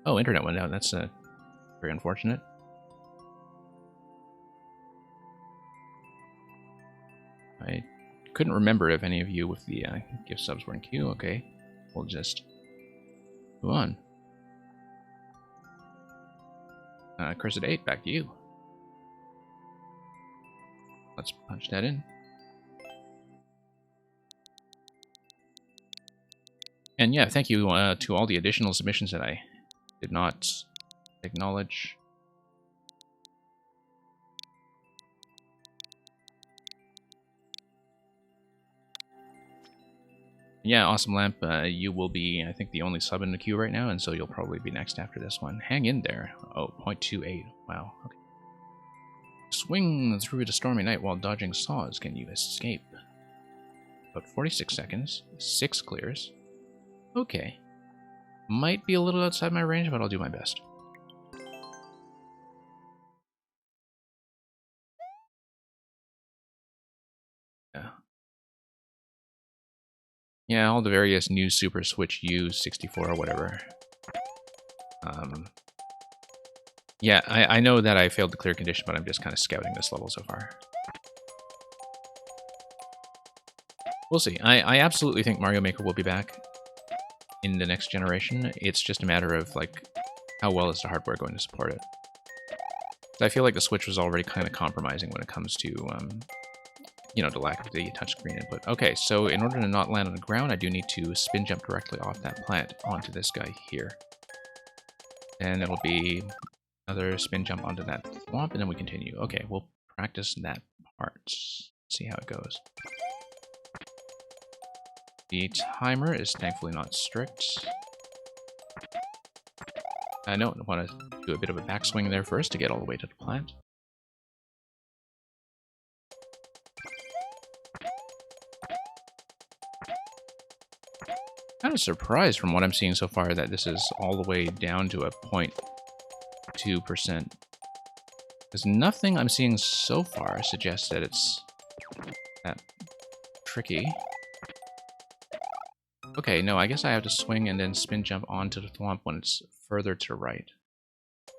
Oh, internet went out. That's very unfortunate. I couldn't remember if any of you with the gift subs were in queue. Okay, we'll just move on. Cursed 8, back to you. Let's punch that in. And yeah, thank you to all the additional submissions that I did not acknowledge. Yeah, Awesome Lamp, you will be, I think, the only sub in the queue right now, and so you'll probably be next after this one. Hang in there. Oh, 0.28. Wow. Okay. Swing through the stormy night while dodging saws. Can you escape? About 46 seconds. 6 clears. Okay. Might be a little outside my range, but I'll do my best. Yeah. Yeah, all the various new Super Switch U, 64, or whatever. Yeah, I know that I failed the clear condition, but I'm just kind of scouting this level so far. We'll see. I absolutely think Mario Maker will be back in the next generation. It's just a matter of, like, how well is the hardware going to support it. I feel like the Switch was already kind of compromising when it comes to, you know, the lack of the touchscreen input. Okay, so in order to not land on the ground, I do need to spin jump directly off that plant onto this guy here. And it'll be another spin jump onto that swamp, and then we continue. Okay, we'll practice that part. See how it goes. The timer is thankfully not strict. I know I want to do a bit of a backswing there first to get all the way to the plant. Kind of surprised from what I'm seeing so far that this is all the way down to a 0.2%. Because nothing I'm seeing so far suggests that it's that tricky. Okay, no, I guess I have to swing and then spin jump onto the thwomp when it's further to right.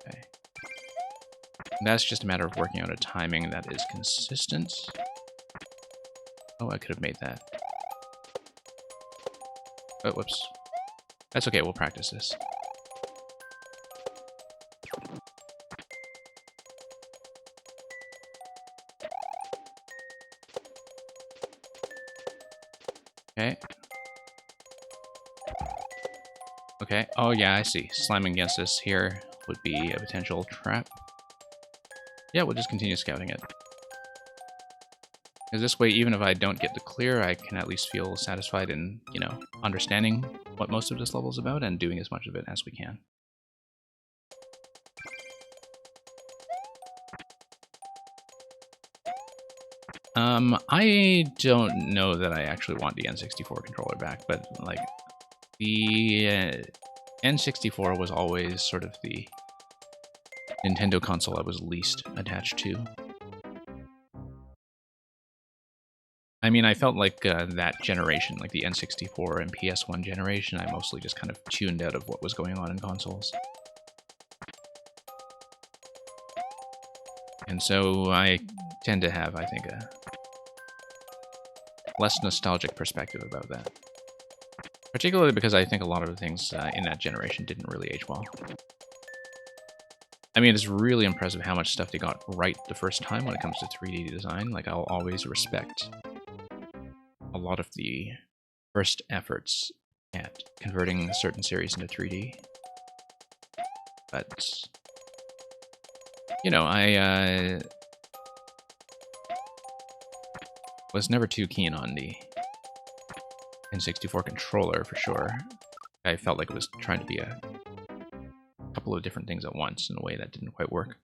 Okay. And that's just a matter of working out a timing that is consistent. Oh, I could have made that. Oh, whoops. That's okay, we'll practice this. Okay. Okay, oh yeah, I see. Slamming against this here would be a potential trap. Yeah, we'll just continue scouting it. Because this way, even if I don't get the clear, I can at least feel satisfied in, you know, understanding what most of this level is about and doing as much of it as we can. I don't know that I actually want the N64 controller back, but, like, the N64 was always sort of the Nintendo console I was least attached to. I mean, I felt like that generation, like the N64 and PS1 generation, I mostly just kind of tuned out of what was going on in consoles. And so I tend to have, I think, a less nostalgic perspective about that. Particularly because I think a lot of the things in that generation didn't really age well. I mean, it's really impressive how much stuff they got right the first time when it comes to 3D design. Like, I'll always respect a lot of the first efforts at converting a certain series into 3D. But, you know, I was never too keen on the N64 controller, for sure. I felt like it was trying to be a couple of different things at once in a way that didn't quite work.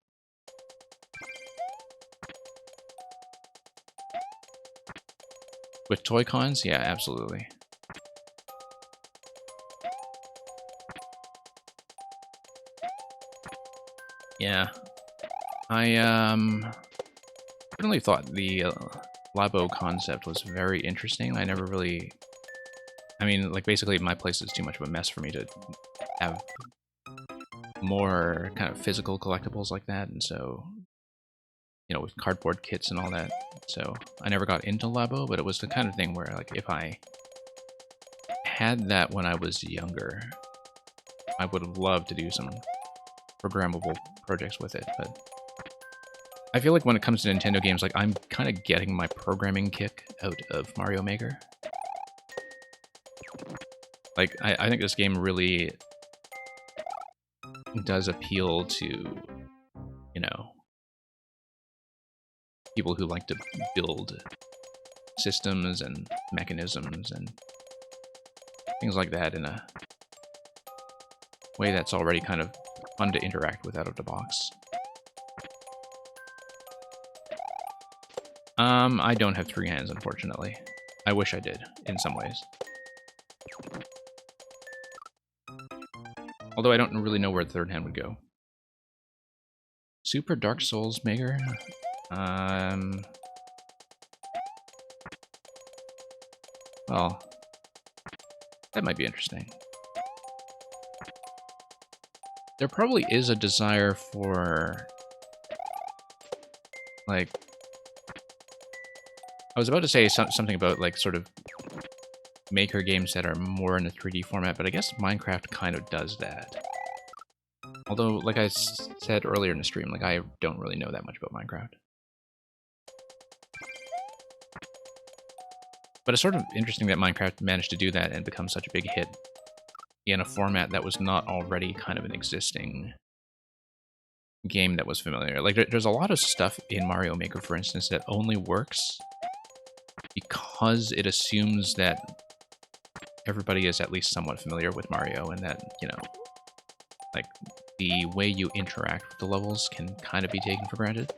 With toy cons, yeah, absolutely. Yeah. I certainly thought the Labo concept was very interesting. I never really... I mean, like, basically my place is too much of a mess for me to have more kind of physical collectibles like that, and so, you know, with cardboard kits and all that. So I never got into Labo, but it was the kind of thing where, like, if I had that when I was younger, I would have loved to do some programmable projects with it, but I feel like when it comes to Nintendo games, like, I'm kind of getting my programming kick out of Mario Maker. Like, I think this game really does appeal to, you know, people who like to build systems and mechanisms and things like that in a way that's already kind of fun to interact with out of the box. I don't have 3 hands, unfortunately. I wish I did, in some ways. Although I don't really know where the 3rd hand would go. Super Dark Souls Maker? Well, that might be interesting. there probably is a desire for, like, I was about to say something about, like, sort of maker games that are more in a 3D format, but I guess Minecraft kind of does that. Although, like I said earlier in the stream, like, I don't really know that much about Minecraft. But it's sort of interesting that Minecraft managed to do that and become such a big hit in a format that was not already kind of an existing game that was familiar. Like, there's a lot of stuff in Mario Maker, for instance, that only works because it assumes that everybody is at least somewhat familiar with Mario, and that, you know, like, the way you interact with the levels can kind of be taken for granted.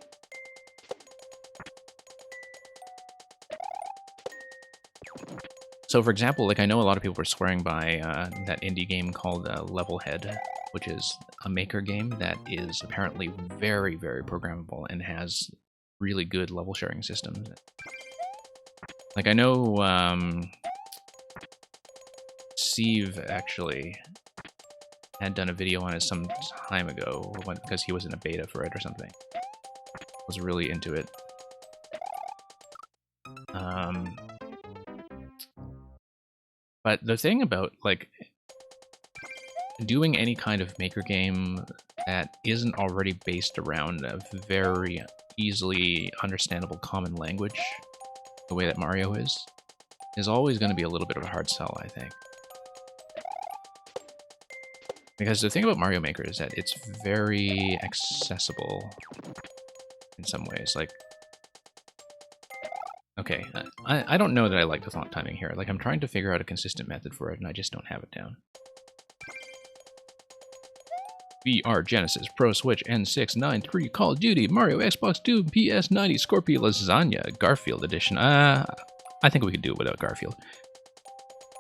So, for example, like, I know a lot of people were swearing by that indie game called Levelhead, which is a maker game that is apparently very, very programmable and has really good level sharing systems. Like, I know Steve actually had done a video on it some time ago because he was in a beta for it or something. Was really into it. But the thing about, like, doing any kind of maker game that isn't already based around a very easily understandable common language, the way that Mario is always going to be a little bit of a hard sell, I think. Because the thing about Mario Maker is that it's very accessible in some ways. Like, okay, I don't know that I like the thought timing here. Like, I'm trying to figure out a consistent method for it, and I just don't have it down. VR, Genesis, Pro Switch, N6, 9.3, Call of Duty, Mario, Xbox, Doom, PS90, Scorpio, Lasagna, Garfield Edition. I think we could do it without Garfield.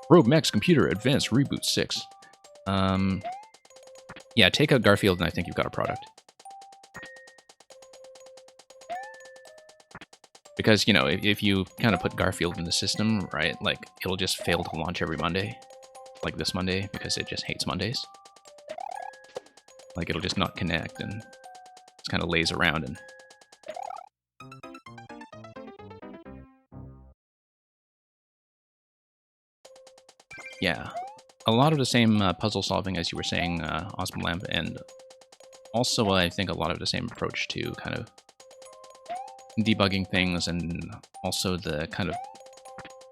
Rogue Max Computer Advanced Reboot 6. Yeah, take out Garfield and I think you've got a product. Because, you know, if you kind of put Garfield in the system, right, like, it'll just fail to launch every Monday. Like this Monday, because it just hates Mondays. Like, it'll just not connect and just kind of lays around and... Yeah. A lot of the same puzzle solving, as you were saying, Awesome Lamp, and also I think a lot of the same approach to kind of debugging things, and also the kind of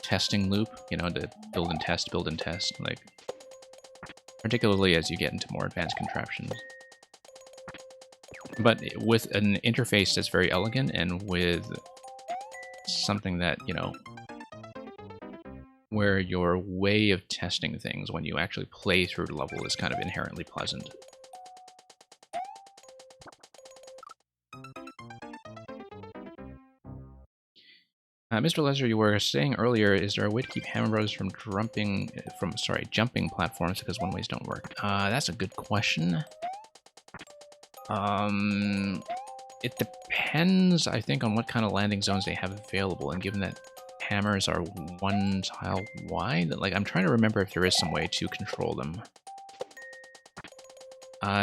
testing loop, you know, the build and test, like, particularly as you get into more advanced contraptions. But with an interface that's very elegant, and with something that, you know, where your way of testing things when you actually play through the level is kind of inherently pleasant. Mr. Lesser, you were saying earlier, is there a way to keep Hammer Bros from jumping platforms because one-ways don't work? That's a good question. It depends, I think, on what kind of landing zones they have available, and given that hammers are one tile wide, like, I'm trying to remember if there is some way to control them.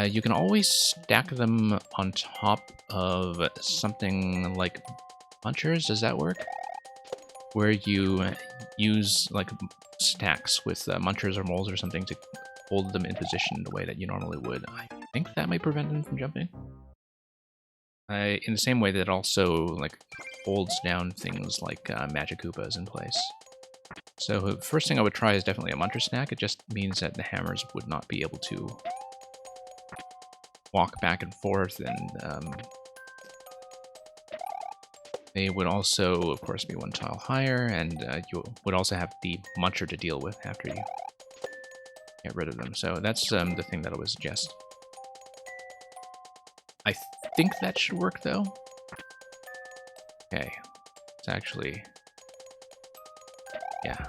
You can always stack them on top of something like punchers. Does that work? Where you use, like, stacks with munchers or moles or something to hold them in position the way that you normally would. I think that might prevent them from jumping. In the same way that it also, like, holds down things like Magic Koopas in place. So first thing I would try is definitely a muncher stack. It just means that the hammers would not be able to walk back and forth, and they would also, of course, be one tile higher, and you would also have the muncher to deal with after you get rid of them. So that's the thing that I would suggest. I think that should work, though. Okay. It's actually... yeah.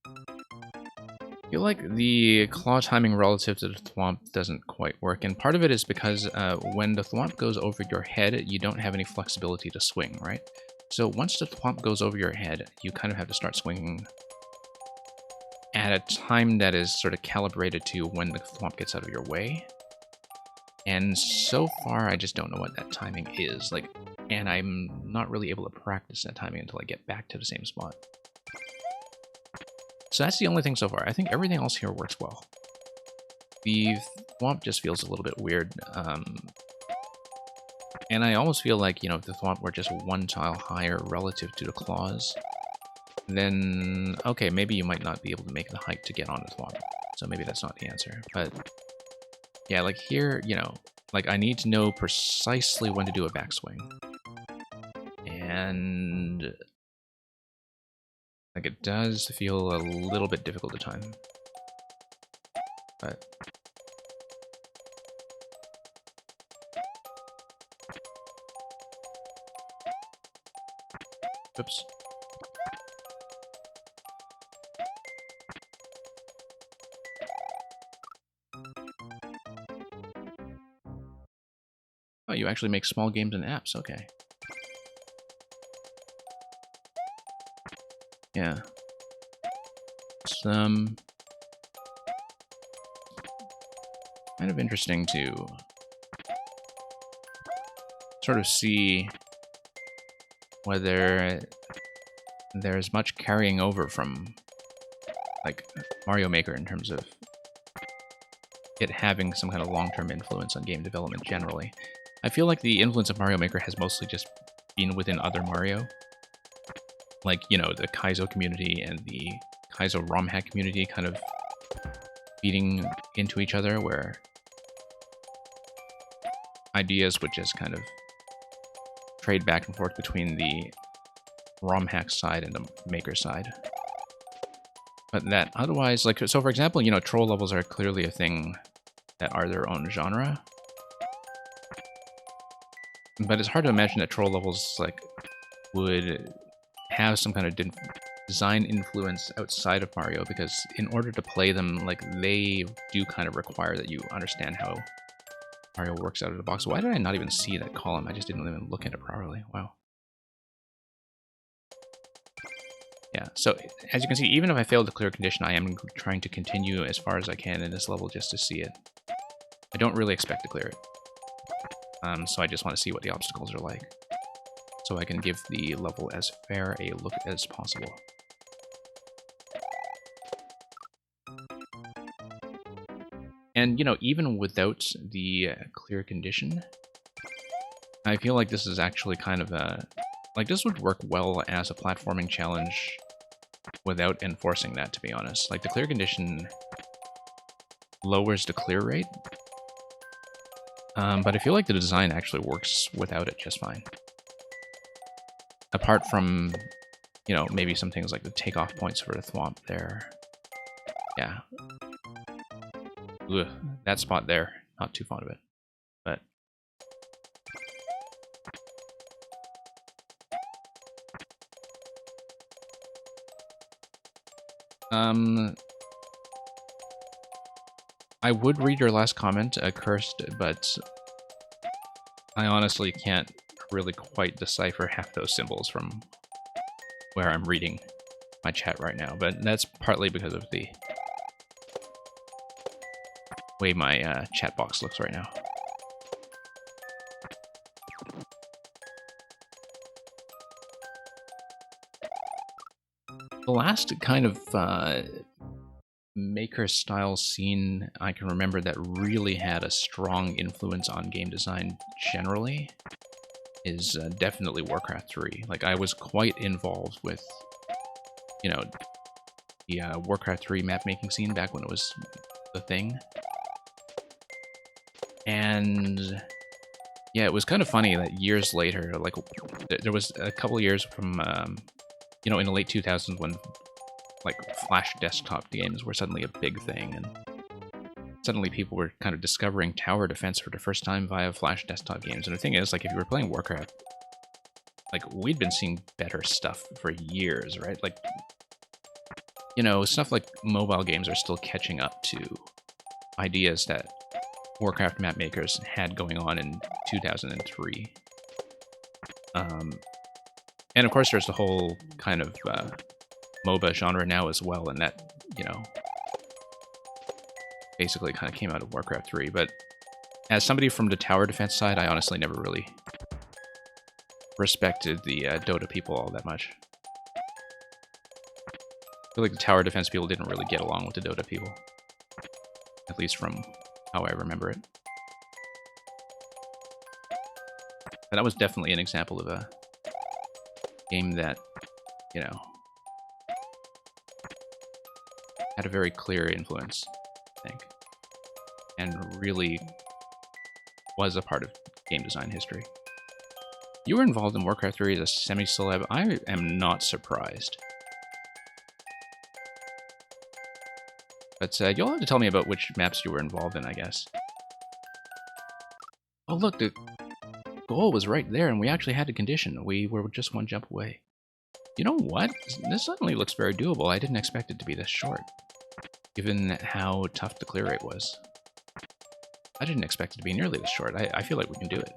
I feel like the claw timing relative to the thwomp doesn't quite work, and part of it is because when the thwomp goes over your head, you don't have any flexibility to swing, right? So once the thwomp goes over your head, you kind of have to start swinging at a time that is sort of calibrated to when the thwomp gets out of your way. And so far, I just don't know what that timing is. Like, and I'm not really able to practice that timing until I get back to the same spot. So that's the only thing so far. I think everything else here works well. The Thwomp just feels a little bit weird. And I almost feel like, you know, if the Thwomp were just one tile higher relative to the claws, then, okay, maybe you might not be able to make the hike to get on the Thwomp. So maybe that's not the answer. But, yeah, like here, you know, like I need to know precisely when to do a backswing. And, like, it does feel a little bit difficult to time. But... Oops. Oh, you actually make small games and apps, okay. Yeah. It's kind of interesting to sort of see whether there's much carrying over from, like, Mario Maker in terms of it having some kind of long-term influence on game development generally. I feel like the influence of Mario Maker has mostly just been within other Mario. Like, you know, the Kaizo community and the Kaizo ROM hack community kind of feeding into each other, where ideas would just kind of trade back and forth between the ROM hack side and the Maker side. But that otherwise, like, so for example, you know, troll levels are clearly a thing that are their own genre. But it's hard to imagine that troll levels, like, would have some kind of design influence outside of Mario, because in order to play them, like, they do kind of require that you understand how Mario works out of the box. Why did I not even see that column? I just didn't even look at it properly. Wow. Yeah, so as you can see, even if I fail to clear a condition, I am trying to continue as far as I can in this level just to see it. I don't really expect to clear it. So I just want to see what the obstacles are like, so I can give the level as fair a look as possible. And, you know, even without the clear condition, I feel like this is actually kind of a... Like, this would work well as a platforming challenge without enforcing that, to be honest. Like, the clear condition lowers the clear rate, but I feel like the design actually works without it just fine. Apart from, you know, maybe some things like the takeoff points for the Thwomp there. Yeah. Ugh, that spot there, not too fond of it. But I would read your last comment, Cursed, but I honestly can't really quite decipher half those symbols from where I'm reading my chat right now, but that's partly because of the way my chat box looks right now. The last kind of Maker style scene I can remember that really had a strong influence on game design generally is definitely Warcraft 3. Like, I was quite involved with, you know, the Warcraft 3 map making scene back when it was the thing. And yeah, it was kind of funny that years later, like, there was a couple years from, you know, in the late 2000s when, like, Flash desktop games were suddenly a big thing, and suddenly people were kind of discovering tower defense for the first time via Flash desktop games. And the thing is, like, if you were playing Warcraft, like, we'd been seeing better stuff for years, right? Like, you know, stuff like mobile games are still catching up to ideas that Warcraft map makers had going on in 2003. And of course, there's the whole kind of MOBA genre now as well, and that, you know, basically kind of came out of Warcraft 3. But As somebody from the tower defense side, I honestly never really respected the Dota people all that much. I feel like the tower defense people didn't really get along with the Dota people. At least from how I remember it. But that was definitely an example of a game that, you know, had a very clear influence, I think. And really was a part of game design history. You were involved in Warcraft 3 as a semi-celeb. I am not surprised. But you'll have to tell me about which maps you were involved in, I guess. Oh, look, the goal was right there, and we actually had a condition. We were just one jump away. You know what? This suddenly looks very doable. I didn't expect it to be this short, given how tough the clear rate was. I didn't expect it to be nearly this short. I feel like we can do it.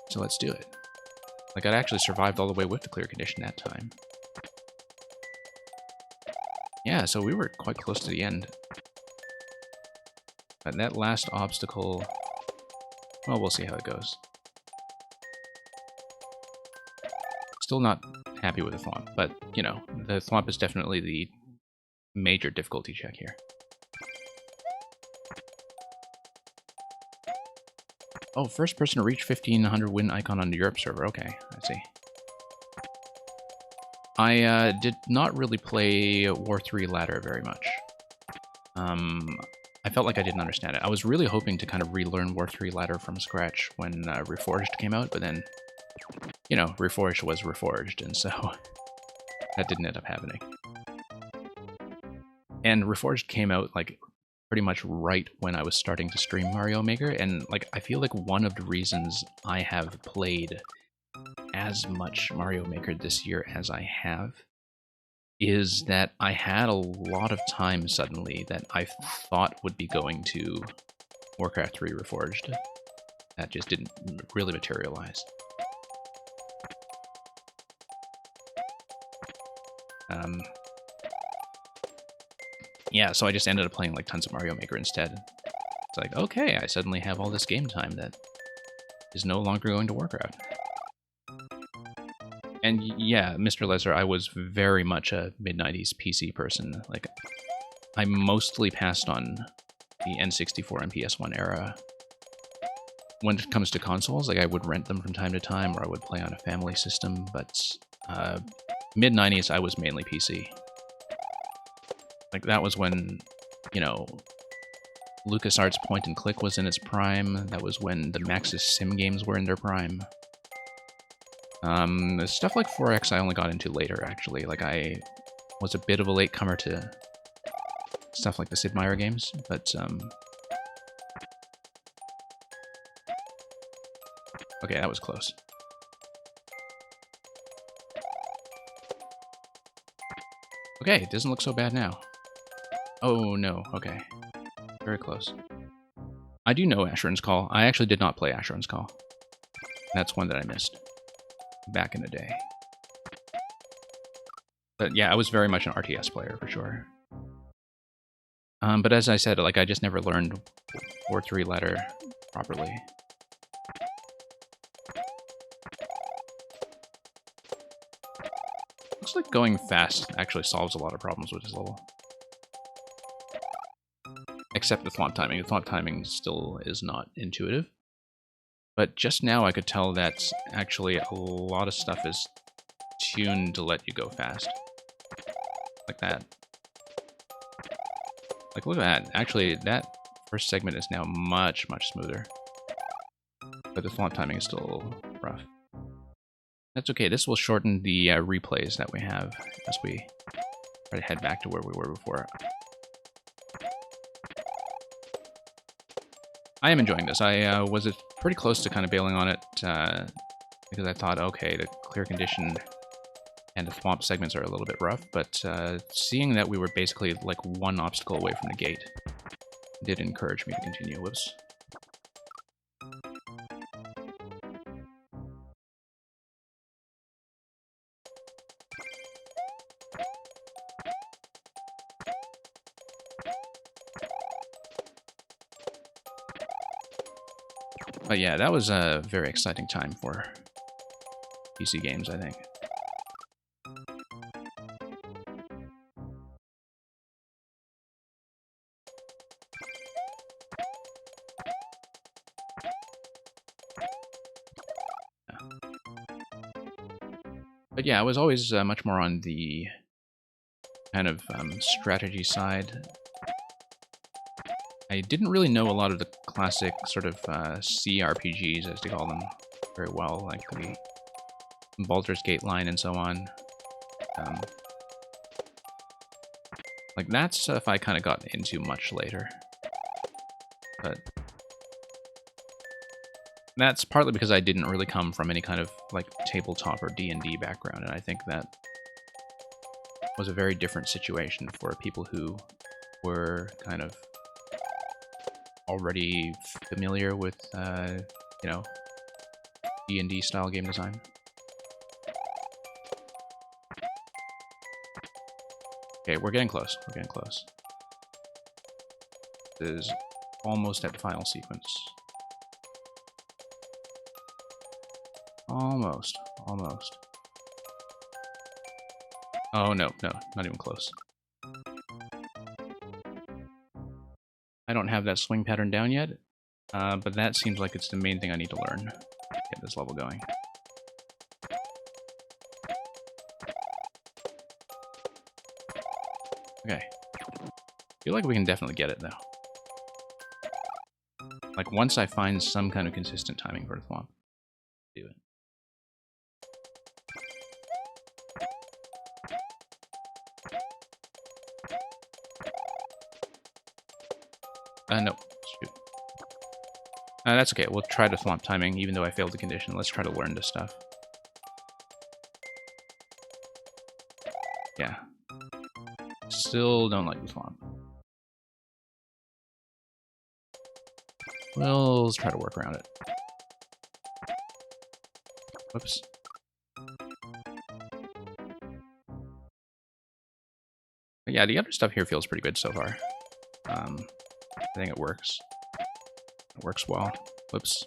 So let's do it. Like, I actually survived all the way with the clear condition that time. Yeah, so we were quite close to the end. But that last obstacle... Well, we'll see how it goes. Still not happy with the thwomp, but, you know, the thwomp is definitely the major difficulty check here. Oh, first person to reach 1500 win icon on the Europe server. Okay, I see. I did not really play War 3 ladder very much. I felt like I didn't understand it. I was really hoping to kind of relearn War 3 ladder from scratch when Reforged came out, but then, you know, Reforged was Reforged, and so that didn't end up happening. And Reforged came out, like, pretty much right when I was starting to stream Mario Maker, and, like, I feel like one of the reasons I have played as much Mario Maker this year as I have is that I had a lot of time suddenly that I thought would be going to Warcraft 3 Reforged. That just didn't really materialize. Yeah, so I just ended up playing like tons of Mario Maker instead. It's like, okay, I suddenly have all this game time that is no longer going to Warcraft. And yeah, Mr. Lesser, I was very much a mid-90s PC person. Like, I mostly passed on the N64 and PS1 era. When it comes to consoles, like, I would rent them from time to time, or I would play on a family system, but mid-90s, I was mainly PC. Like, that was when, you know, LucasArts point and click was in its prime. That was when the Maxis Sim games were in their prime. Stuff like 4X I only got into later, actually. Like, I was a bit of a latecomer to stuff like the Sid Meier games, but, okay, that was close. Okay, it doesn't look so bad now. Oh, no, okay. Very close. I do know Asheron's Call. I actually did not play Asheron's Call. That's one that I missed back in the day. But yeah, I was very much an RTS player, for sure. But as I said, like, I just never learned War 3 ladder properly. Looks like going fast actually solves a lot of problems with this level. Except the thwomp timing. The thwomp timing still is not intuitive. But just now I could tell that actually a lot of stuff is tuned to let you go fast. Like that. Like, look at that. Actually, that first segment is now much, much smoother. But the thwomp timing is still a little rough. That's okay. This will shorten the replays that we have as we try to head back to where we were before. I am enjoying this. I was pretty close to kind of bailing on it because I thought, okay, the clear condition and the thwomp segments are a little bit rough, but seeing that we were basically like one obstacle away from the gate did encourage me to continue. Whoops. But yeah, that was a very exciting time for PC games, I think. But yeah, I was always much more on the kind of strategy side. I didn't really know a lot of the classic sort of CRPGs, as they call them, very well, like the Baldur's Gate line and so on. Like that stuff I kind of got into much later. But that's partly because I didn't really come from any kind of like tabletop or D&D background, and I think that was a very different situation for people who were kind of already familiar with, you know, D&D style game design. Okay, we're getting close. We're getting close. This is almost at the final sequence. Almost. Almost. Oh, no, no, not even close. I don't have that swing pattern down yet, but that seems like it's the main thing I need to learn to get this level going. Okay. Feel like we can definitely get it, though. Like, once I find some kind of consistent timing for the thwomp, do it. No. Shoot. That's okay. We'll try to thwomp timing, even though I failed the condition. Let's try to learn this stuff. Yeah. Still don't like the thwomp. Well, let's try to work around it. Whoops. But yeah, the other stuff here feels pretty good so far. I think it works. It works well. Whoops.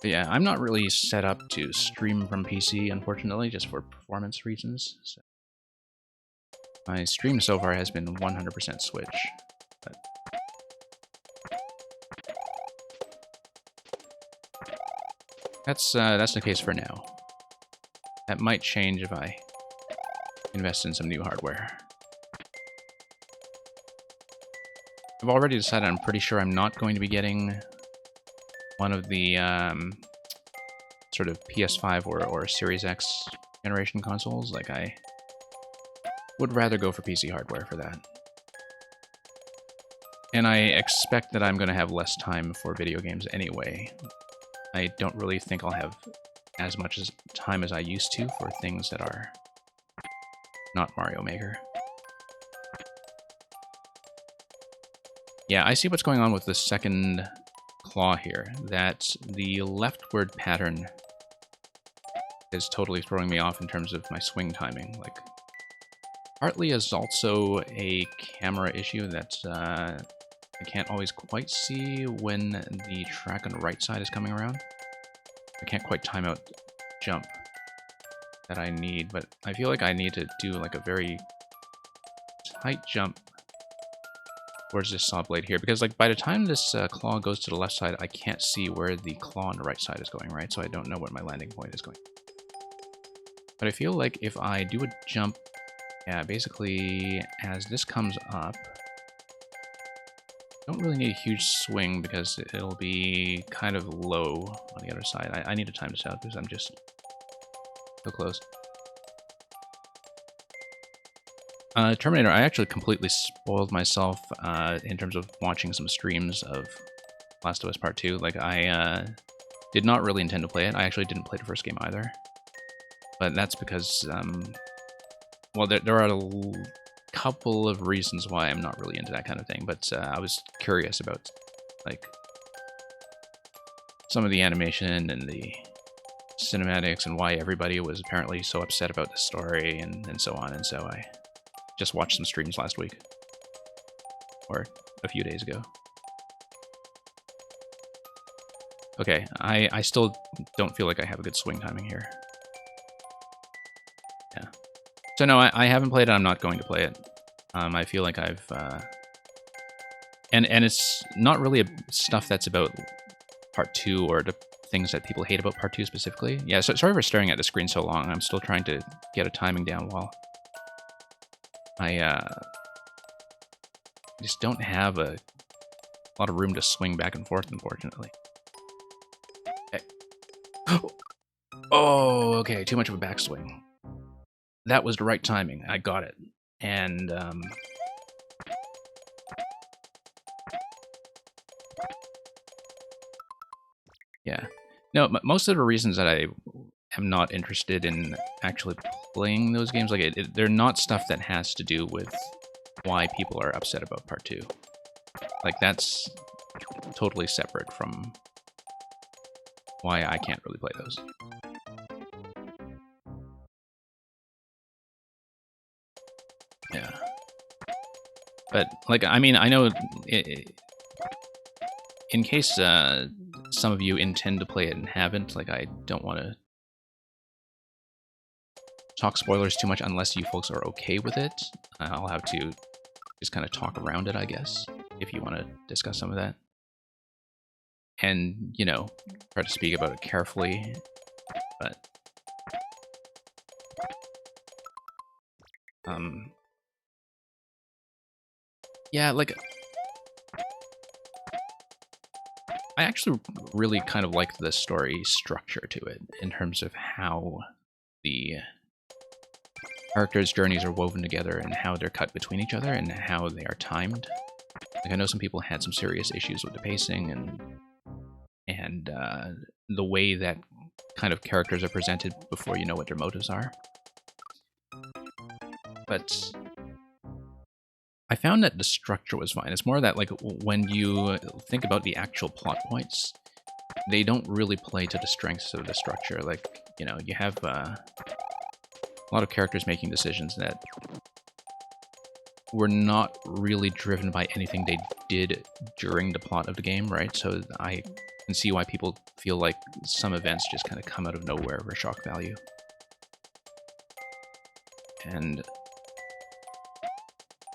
But yeah, I'm not really set up to stream from PC, unfortunately, just for performance reasons. So my stream so far has been 100% Switch. But that's the case for now. That might change if I invest in some new hardware. I've already decided I'm pretty sure I'm not going to be getting one of the sort of PS5 or Series X generation consoles. Like, I would rather go for PC hardware for that. And I expect that I'm going to have less time for video games anyway. I don't really think I'll have as much time as I used to for things that are not Mario Maker. Yeah, I see what's going on with the second claw here. That the leftward pattern is totally throwing me off in terms of my swing timing. Like, partly is also a camera issue that I can't always quite see when the track on the right side is coming around. I can't quite time out jump that I need, but I feel like I need to do like a very tight jump towards this saw blade here, because like by the time this claw goes to the left side, I can't see where the claw on the right side is going, right? So I don't know what my landing point is going. But I feel like if I do a jump, yeah, basically as this comes up, I don't really need a huge swing because it'll be kind of low on the other side. I need to time this out because I'm just so close. Terminator, I actually completely spoiled myself in terms of watching some streams of Last of Us Part 2. Like, I did not really intend to play it. I actually didn't play the first game either. But that's because, well, there are a couple of reasons why I'm not really into that kind of thing. But I was curious about, like, some of the animation and the cinematics and why everybody was apparently so upset about the story and so on. And so I just watched some streams last week. Or a few days ago. Okay, I still don't feel like I have a good swing timing here. Yeah. So no, I haven't played it. I'm not going to play it. I feel like I've... And it's not really stuff that's about Part 2 or the things that people hate about Part 2 specifically. Yeah, so sorry for staring at the screen so long. I'm still trying to get a timing down while I just don't have a lot of room to swing back and forth, unfortunately. Okay. Oh, okay, too much of a backswing. That was the right timing. I got it. And, yeah. No, most of the reasons that I am not interested in actually playing those games, like, they're not stuff that has to do with why people are upset about Part 2. Like, that's totally separate from why I can't really play those. Yeah. But, like, I mean, I know in case some of you intend to play it and haven't, like, I don't want to talk spoilers too much unless you folks are okay with it. I'll have to just kind of talk around it, I guess, if you want to discuss some of that. And, you know, try to speak about it carefully, but... yeah, like... I actually really kind of like the story structure to it, in terms of how the characters' journeys are woven together and how they're cut between each other and how they are timed. Like, I know some people had some serious issues with the pacing and the way that kind of characters are presented before you know what their motives are. But I found that the structure was fine. It's more that, like, when you think about the actual plot points, they don't really play to the strengths of the structure. Like, you know, you have a lot of characters making decisions that were not really driven by anything they did during the plot of the game, right? So I can see why people feel like some events just kind of come out of nowhere for shock value. And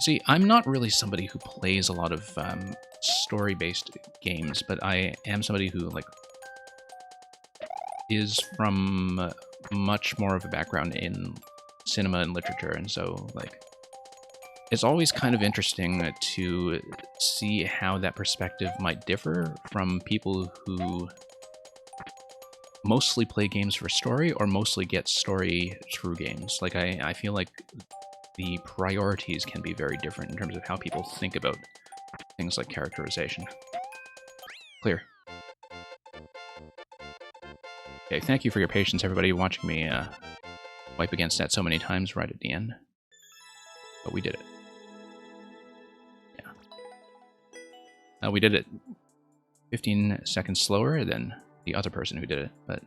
see, I'm not really somebody who plays a lot of story-based games, but I am somebody who, like, is from much more of a background in cinema and literature, and so, like, it's always kind of interesting to see how that perspective might differ from people who mostly play games for story or mostly get story through games. Like, I feel like the priorities can be very different in terms of how people think about things like characterization. Clear. Okay, thank you for your patience, everybody, watching me wipe against that so many times right at the end. But we did it. Yeah. We did it 15 seconds slower than the other person who did it, but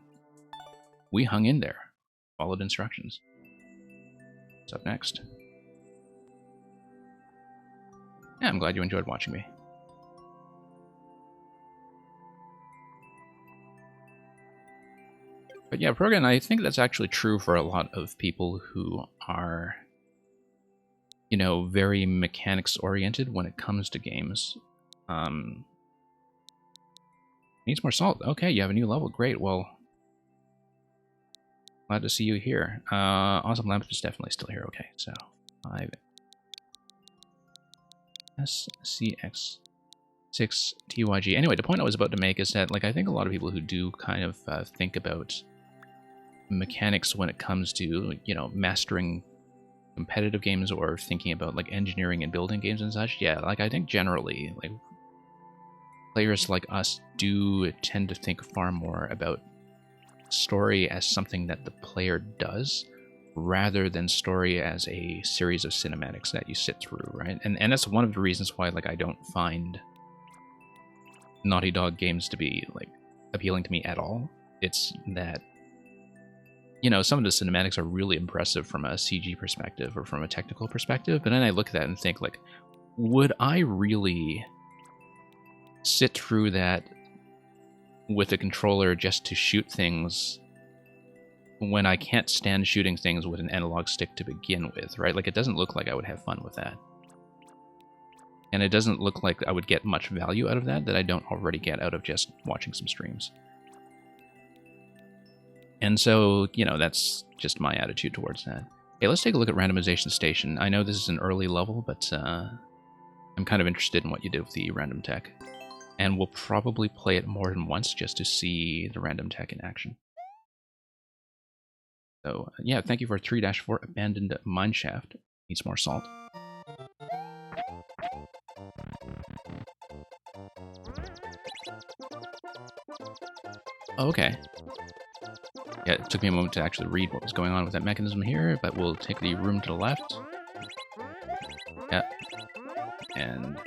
we hung in there, followed instructions. What's up next? Yeah, I'm glad you enjoyed watching me. But yeah, Progan, I think that's actually true for a lot of people who are, you know, very mechanics-oriented when it comes to games. Needs more salt. Okay, you have a new level. Great, well, glad to see you here. Awesome Lamp is definitely still here. Okay, so 5 SCX 6 TYG. Anyway, the point I was about to make is that, like, I think a lot of people who do kind of think about mechanics when it comes to, you know, mastering competitive games or thinking about, like, engineering and building games and such, yeah, like, I think generally, like, players like us do tend to think far more about story as something that the player does, rather than story as a series of cinematics that you sit through, right? And that's one of the reasons why, like, I don't find Naughty Dog games to be, like, appealing to me at all. It's that, you know, some of the cinematics are really impressive from a CG perspective or from a technical perspective, but then I look at that and think, like, would I really sit through that with a controller just to shoot things when I can't stand shooting things with an analog stick to begin with, right? Like, it doesn't look like I would have fun with that. And it doesn't look like I would get much value out of that I don't already get out of just watching some streams. And so, you know, that's just my attitude towards that. Okay, let's take a look at Randomization Station. I know this is an early level, but I'm kind of interested in what you did with the random tech. And we'll probably play it more than once just to see the random tech in action. So, yeah, thank you for 3-4 Abandoned Mineshaft. Needs more salt. Oh, okay. Yeah, it took me a moment to actually read what was going on with that mechanism here, but we'll take the room to the left. Yeah. And...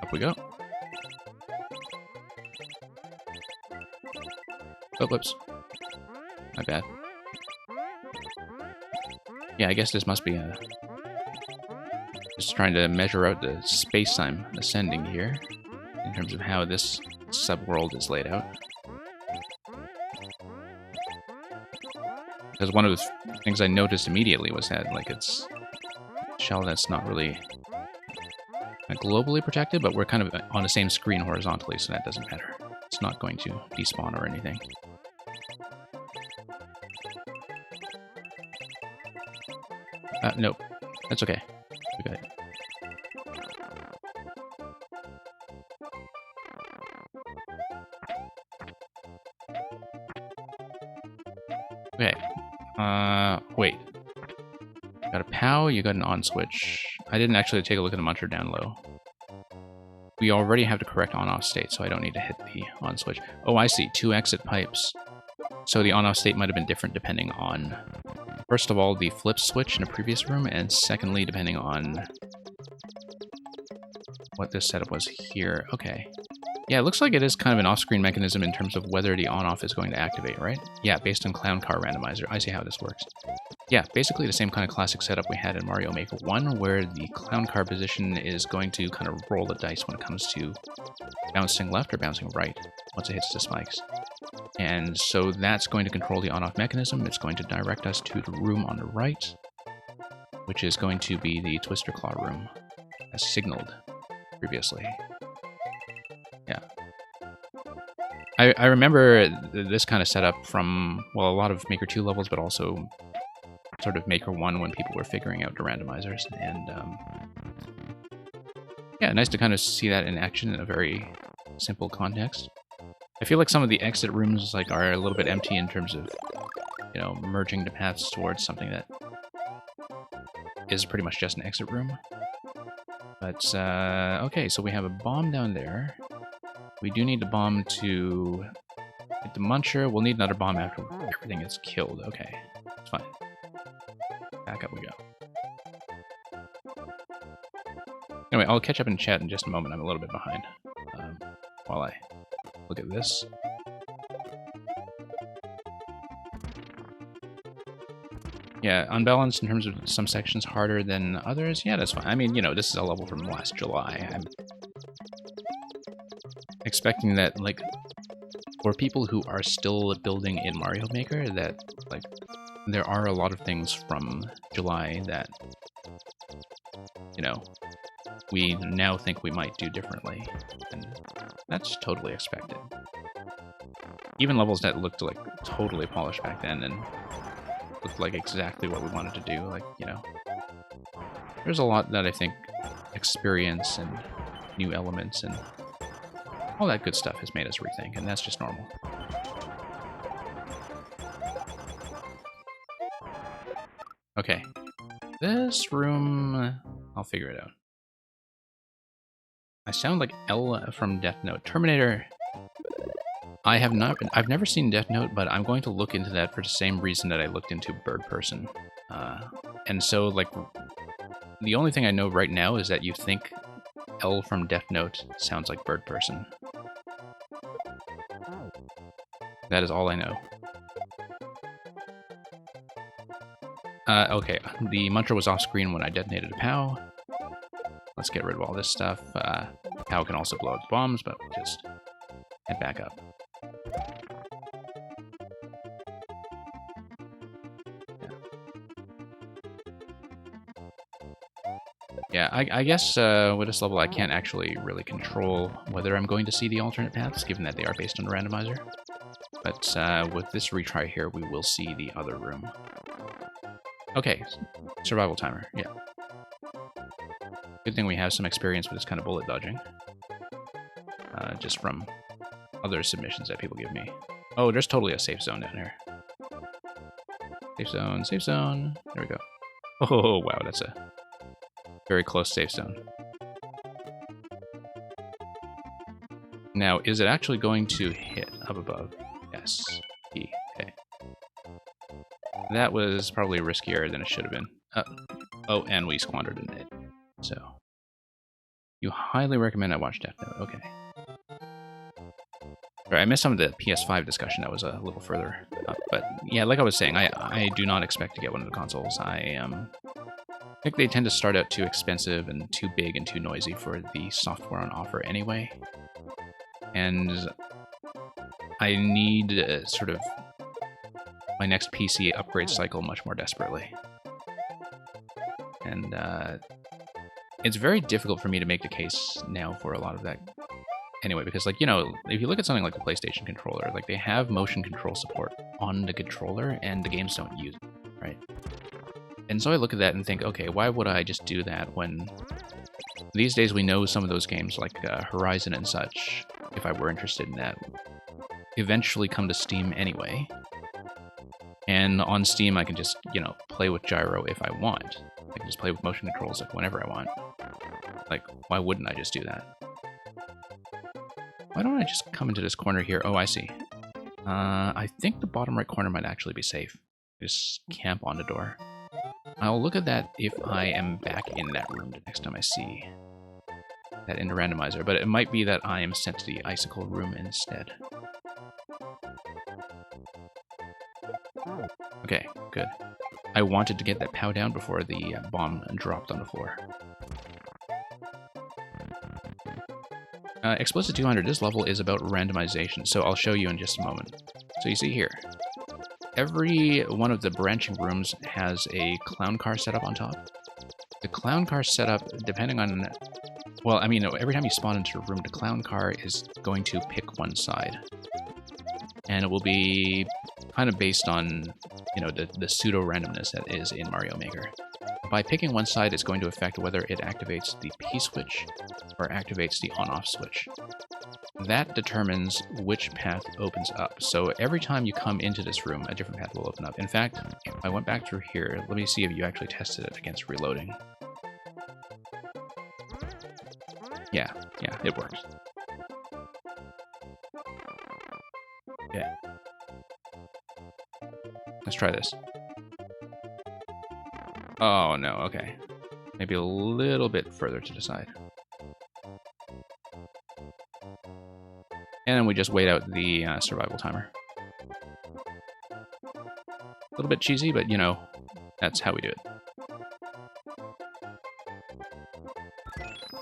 up we go. Oh, whoops. My bad. Yeah, I guess this must be a... just trying to measure out the space I'm ascending here, in terms of how this subworld is laid out. Because one of the things I noticed immediately was that, like, it's a shell that's not really globally protected, but we're kind of on the same screen horizontally, so that doesn't matter. It's not going to despawn or anything. Nope. That's okay. We got it. Okay. Wait. Got a POW, you got an on switch. I didn't actually take a look at the muncher down low. We already have the correct on-off state, so I don't need to hit the on switch. Oh, I see. 2 exit pipes. So the on-off state might have been different depending on, first of all, the flip switch in a previous room, and secondly, depending on what this setup was here. Okay. Yeah, it looks like it is kind of an off-screen mechanism in terms of whether the on-off is going to activate, right? Yeah, based on Clown Car Randomizer. I see how this works. Yeah, basically the same kind of classic setup we had in Mario Maker 1, where the clown car position is going to kind of roll the dice when it comes to bouncing left or bouncing right once it hits the spikes. And so that's going to control the on-off mechanism. It's going to direct us to the room on the right, which is going to be the Twister Claw room, as signaled previously. Yeah. I remember this kind of setup from, well, a lot of Maker 2 levels, but also sort of Maker 1 when people were figuring out the randomizers. And yeah, nice to kind of see that in action in a very simple context. I feel like some of the exit rooms like are a little bit empty in terms of, you know, merging the paths towards something that is pretty much just an exit room. But, okay, so we have a bomb down there. We do need the bomb to hit the muncher. We'll need another bomb after everything is killed. Okay, it's fine. Back up we go. Anyway, I'll catch up in chat in just a moment. I'm a little bit behind while I look at this. Yeah, unbalanced in terms of some sections harder than others. Yeah, that's fine. I mean, you know, this is a level from last July. I'm expecting that, like, for people who are still building in Mario Maker, that, like, there are a lot of things from July that, you know, we now think we might do differently, and that's totally expected. Even levels that looked, like, totally polished back then and looked like exactly what we wanted to do, like, you know. There's a lot that I think experience and new elements and all that good stuff has made us rethink, and that's just normal. Okay. This room... I'll figure it out. I sound like L from Death Note. Terminator... I've never seen Death Note, but I'm going to look into that for the same reason that I looked into Bird Person. And so, like, the only thing I know right now is that you think L from Death Note sounds like bird person. That is all I know. Okay, the Muncher was off screen when I detonated a POW. Let's get rid of all this stuff. POW can also blow its bombs, but we'll just head back up. Yeah, I guess with this level I can't actually really control whether I'm going to see the alternate paths, given that they are based on the randomizer. But with this retry here, we will see the other room. Okay, survival timer, yeah. Good thing we have some experience with this kind of bullet dodging. Just from other submissions that people give me. Oh, there's totally a safe zone down here. Safe zone, safe zone. There we go. Oh, wow, that's a very close safe zone. Now, is it actually going to hit up above? Yes. E. Okay. That was probably riskier than it should have been. Oh, and we squandered a nade. So, you highly recommend I watch Death Note. Okay. Right, I missed some of the PS5 discussion that was a little further up, but yeah, like I was saying, I do not expect to get one of the consoles. I think they tend to start out too expensive and too big and too noisy for the software on offer anyway. And I need sort of my next PC upgrade cycle much more desperately. And it's very difficult for me to make the case now for a lot of that anyway, because, like, you know, if you look at something like the PlayStation controller, like, they have motion control support on the controller, and the games don't use it, right? And so I look at that and think, okay, why would I just do that when these days we know some of those games, like Horizon and such, if I were interested in that, eventually come to Steam anyway. And on Steam, I can just, you know, play with gyro if I want. I can just play with motion controls like whenever I want. Like, why wouldn't I just do that? Why don't I just come into this corner here? Oh, I see. I think the bottom right corner might actually be safe. Just camp on the door. I'll look at that if I am back in that room the next time I see that in the randomizer, but it might be that I am sent to the icicle room instead. Okay, good. I wanted to get that POW down before the bomb dropped on the floor. Explicit 200, this level is about randomization, so I'll show you in just a moment. So you see here, every one of the branching rooms has a clown car setup on top. The clown car setup, depending on... Well, I mean, every time you spawn into a room, the clown car is going to pick one side. And it will be kind of based on, you know, the pseudo-randomness that is in Mario Maker. By picking one side, it's going to affect whether it activates the P-switch or activates the on-off switch. That determines which path opens up. So every time you come into this room, a different path will open up. In fact, if I went back through here, let me see if you actually tested it against reloading. Yeah, it works. Okay. Let's try this. Oh, no, okay. Maybe a little bit further to the side. And then we just wait out the survival timer. A little bit cheesy, but, you know, that's how we do it.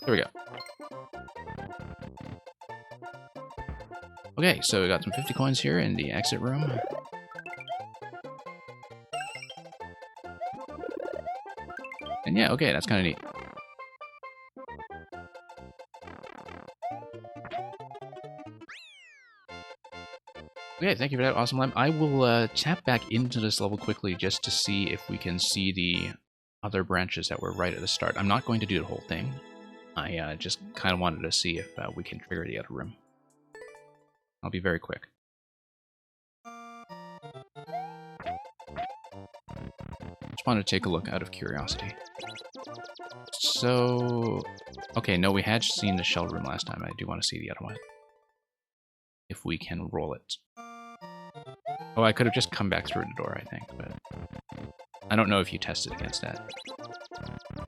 There we go. Okay, so we got some 50 coins here in the exit room. And yeah, okay, that's kind of neat. Okay, thank you for that, Awesome Lem. I will tap back into this level quickly just to see if we can see the other branches that were right at the start. I'm not going to do the whole thing. I just kind of wanted to see if we can trigger the other room. I'll be very quick. Just wanted to take a look out of curiosity. So... Okay, no, we had seen the shell room last time. I do want to see the other one. If we can roll it. Oh, I could have just come back through the door, I think, but... I don't know if you tested against that.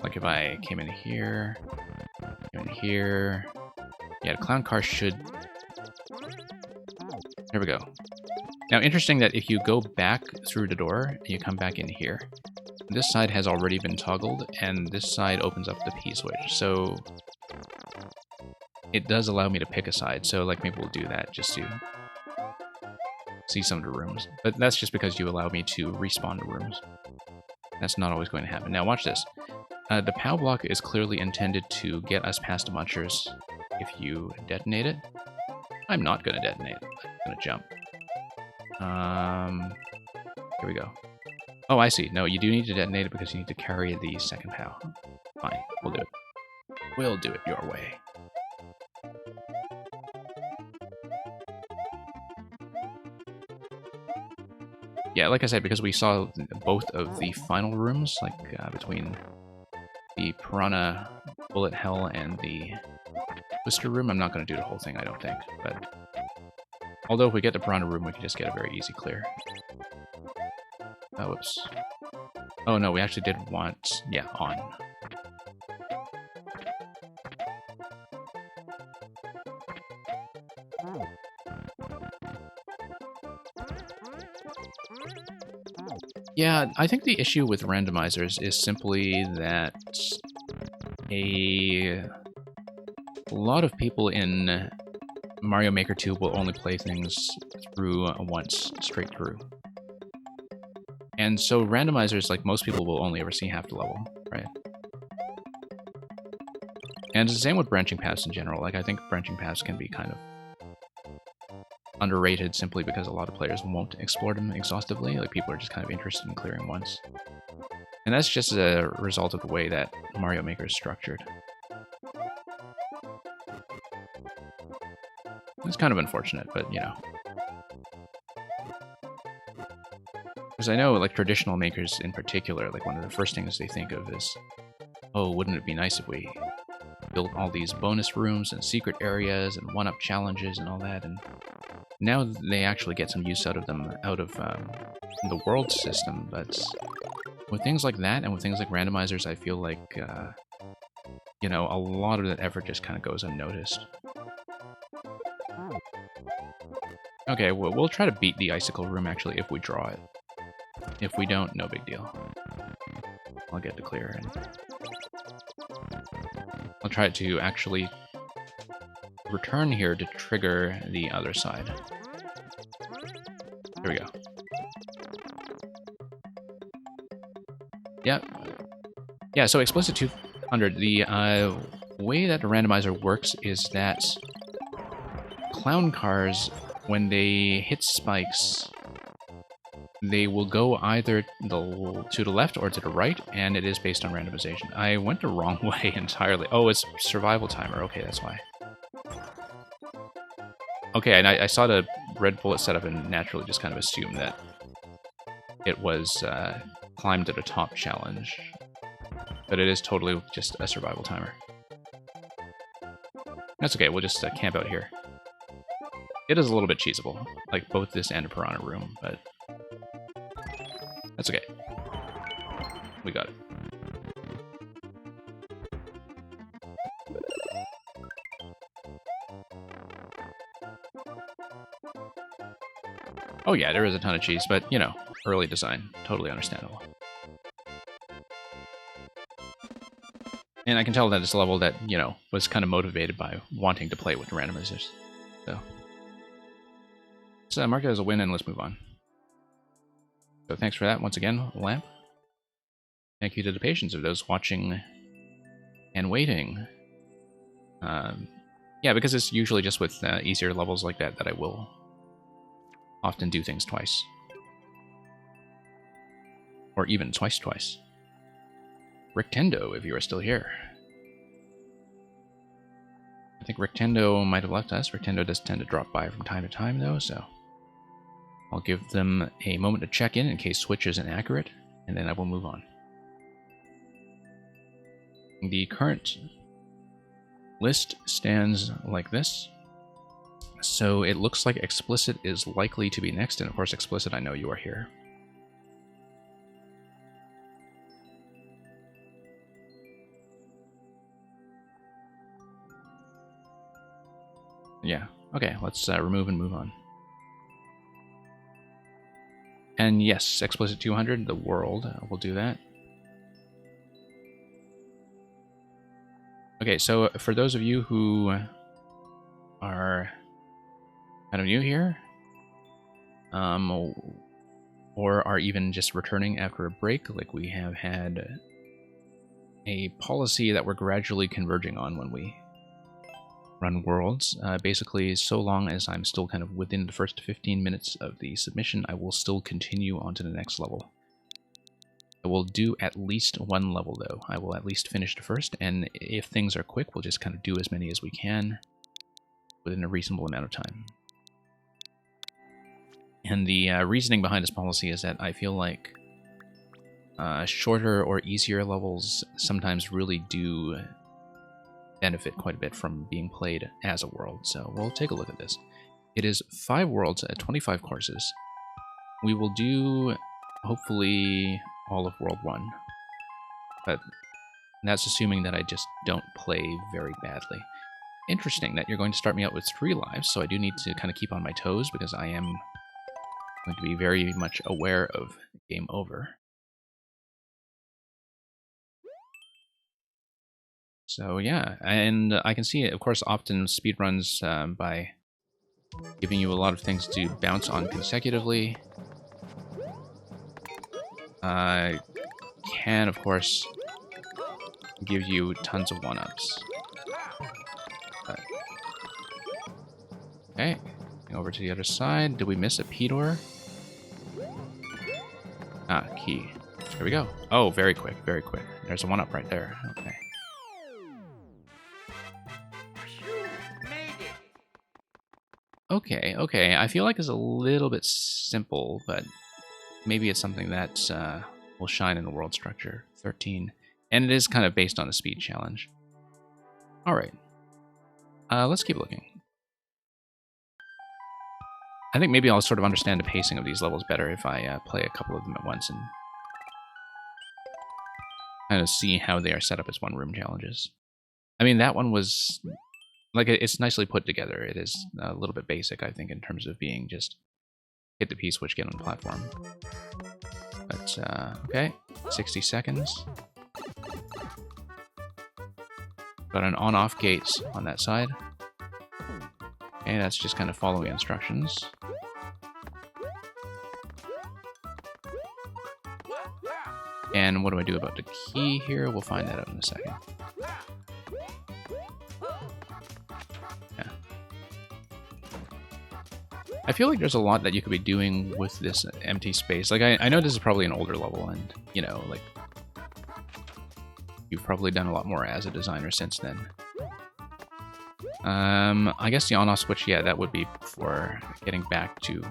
Like if I came in here... in here. Yeah, the clown car should... There we go. Now, interesting that if you go back through the door and you come back in here, this side has already been toggled, and this side opens up the P-switch. So it does allow me to pick a side. So, like, maybe we'll do that just to see some of the rooms. But that's just because you allow me to respawn the rooms. That's not always going to happen. Now, watch this. The POW block is clearly intended to get us past the munchers if you detonate it. I'm not going to detonate it. I'm going to jump. Here we go. Oh, I see. No, you do need to detonate it because you need to carry the second POW. Fine, we'll do it. We'll do it your way. Yeah, like I said, because we saw both of the final rooms, like between the Piranha Bullet Hell and the Twister room, I'm not going to do the whole thing, I don't think. But although if we get the Piranha room, we can just get a very easy clear. Oh, whoops. Oh no, we actually did want... yeah, on. Yeah, I think the issue with randomizers is simply that a lot of people in Mario Maker 2 will only play things through once, straight through. And so randomizers, like most people, will only ever see half the level, right? And it's the same with branching paths in general. Like, I think branching paths can be kind of underrated simply because a lot of players won't explore them exhaustively. Like, people are just kind of interested in clearing once. And that's just a result of the way that Mario Maker is structured. It's kind of unfortunate, but, you know. Because I know, like, traditional makers in particular, like, one of the first things they think of is, oh, wouldn't it be nice if we built all these bonus rooms and secret areas and one-up challenges and all that, and now they actually get some use out of them, out of the world system, but with things like that and with things like randomizers, I feel like, you know, a lot of that effort just kind of goes unnoticed. Okay, well, we'll try to beat the Icicle room, actually, if we draw it. If we don't, no big deal. I'll get to clear it. I'll try to actually return here to trigger the other side. Here we go. Yeah. Yeah, so Explicit 200, the way that the randomizer works is that clown cars, when they hit spikes, they will go either to the left or to the right, and it is based on randomization. I went the wrong way entirely. Oh, it's survival timer. Okay, that's why. Okay, and I saw the red bullet setup and naturally just kind of assumed that it was climb to the top challenge. But it is totally just a survival timer. That's okay, we'll just camp out here. It is a little bit cheesable, like both this and a Piranha room, but that's okay. We got it. Oh yeah, there is a ton of cheese, but, you know, early design. Totally understandable. And I can tell that it's a level that, you know, was kind of motivated by wanting to play with the randomizers. So, let's mark it as a win and let's move on. So thanks for that once again, Lamp. Thank you to the patience of those watching and waiting. Yeah, because it's usually just with easier levels like that that I will often do things twice. Or even twice. Rictendo, if you are still here. I think Rictendo might have left us. Rictendo does tend to drop by from time to time, though, so I'll give them a moment to check in case Switch isn't accurate, and then I will move on. The current list stands like this. So it looks like Explicit is likely to be next, and of course, Explicit, I know you are here. Yeah. Okay, let's remove and move on. And yes, explicit 200, the world. We'll do that. Okay, so for those of you who are kind of new here, or are even just returning after a break, like we have had a policy that we're gradually converging on when we run worlds. Basically, so long as I'm still kind of within the first 15 minutes of the submission, I will still continue on to the next level. I will do at least one level, though. I will at least finish the first, and if things are quick, we'll just kind of do as many as we can within a reasonable amount of time. And the reasoning behind this policy is that I feel like shorter or easier levels sometimes really do benefit quite a bit from being played as a world. So we'll take a look at this. It is 5 worlds at 25 courses. We will do, hopefully, all of World 1. But that's assuming that I just don't play very badly. Interesting that you're going to start me out with 3 lives, so I do need to kind of keep on my toes because I am going to be very much aware of game over. So yeah, and I can see it, of course, often speedruns by giving you a lot of things to bounce on consecutively. Can, of course, give you tons of one-ups. Okay, over to the other side. Did we miss a P-door? Ah, key. There we go. Oh, very quick, very quick. There's a one-up right there. Okay. Okay, okay. I feel like it's a little bit simple, but maybe it's something that will shine in the world structure. 13. And it is kind of based on the speed challenge. Alright. Let's keep looking. I think maybe I'll sort of understand the pacing of these levels better if I play a couple of them at once and kind of see how they are set up as one-room challenges. I mean, that one was... like, it's nicely put together. It is a little bit basic, I think, in terms of being just hit the P-switch, get on the platform. But, okay. 60 seconds. Got an on-off gate on that side. Okay, that's just kind of following instructions. And what do I do about the key here? We'll find that out in a second. Yeah. I feel like there's a lot that you could be doing with this empty space. Like, I know this is probably an older level, and, you know, like, you've probably done a lot more as a designer since then. I guess the on-off switch, yeah, that would be for getting back to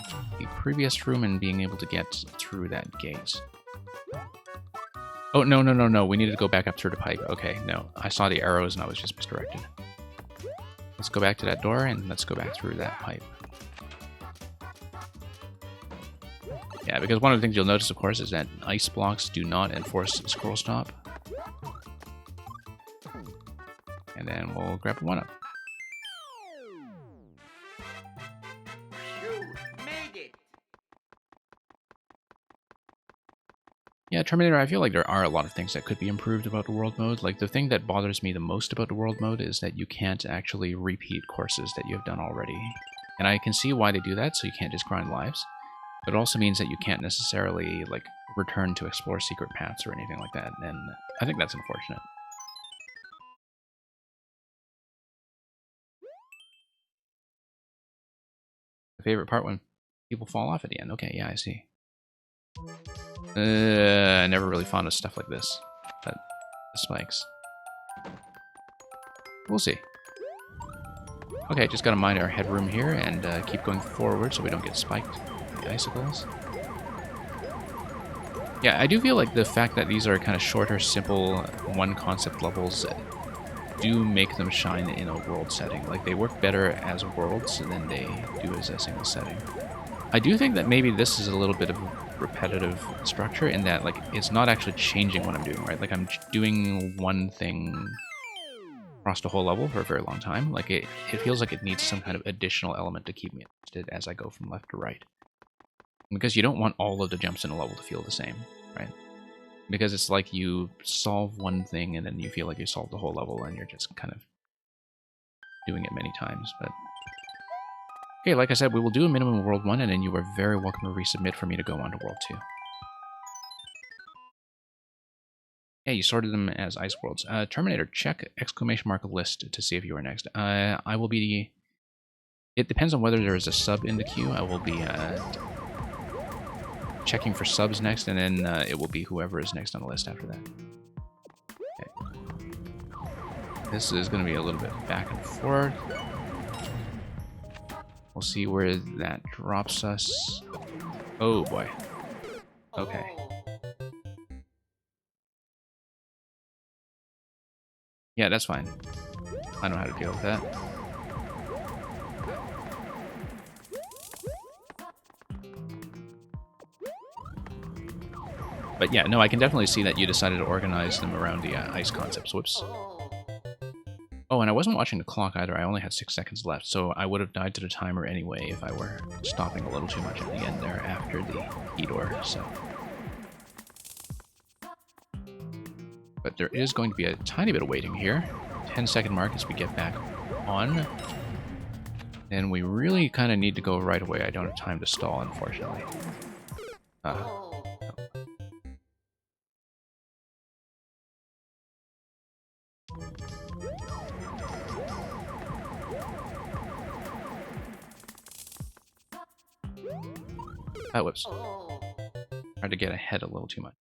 the previous room and being able to get through that gate. Oh, no, no, no, no, we needed to go back up through the pipe. Okay, no, I saw the arrows and I was just misdirected. Let's go back to that door and let's go back through that pipe. Yeah, because one of the things you'll notice, of course, is that ice blocks do not enforce scroll stop. And then we'll grab one up. Yeah, Terminator, I feel like there are a lot of things that could be improved about the world mode. Like, the thing that bothers me the most about the world mode is that you can't actually repeat courses that you have done already. And I can see why they do that, so you can't just grind lives. But it also means that you can't necessarily, like, return to explore secret paths or anything like that, and I think that's unfortunate. The favorite part when people fall off at the end. Okay, yeah, I see. I never really fond of stuff like this, but the spikes. We'll see. Okay, just gotta mind our headroom here and keep going forward so we don't get spiked by the icicles. Yeah, I do feel like the fact that these are kind of shorter, simple, one-concept levels do make them shine in a world setting. Like, they work better as worlds than they do as a single setting. I do think that maybe this is a little bit of repetitive structure in that, like, it's not actually changing what I'm doing, right? Like, I'm doing one thing across the whole level for a very long time. Like, it feels like it needs some kind of additional element to keep me interested as I go from left to right. Because you don't want all of the jumps in a level to feel the same, right? Because it's like you solve one thing and then you feel like you solved the whole level and you're just kind of doing it many times. But okay, like I said, we will do a minimum of World 1 and then you are very welcome to resubmit for me to go on to World 2. Yeah, you sorted them as Ice Worlds. Terminator, check exclamation mark list to see if you are next. I will be... It depends on whether there is a sub in the queue. I will be checking for subs next, and then it will be whoever is next on the list after that. Okay. This is going to be a little bit back and forth. We'll see where that drops us. Oh boy. Okay. Yeah, that's fine. I know how to deal with that. But yeah, no, I can definitely see that you decided to organize them around the ice concepts. Whoops. Oh, and I wasn't watching the clock either. I only had 6 seconds left, so I would have died to the timer anyway if I were stopping a little too much at the end there after the key door, so... But there is going to be a tiny bit of waiting here. 10-second mark as we get back on. And we really kind of need to go right away. I don't have time to stall, unfortunately. Whoops. Tried to get ahead a little too much.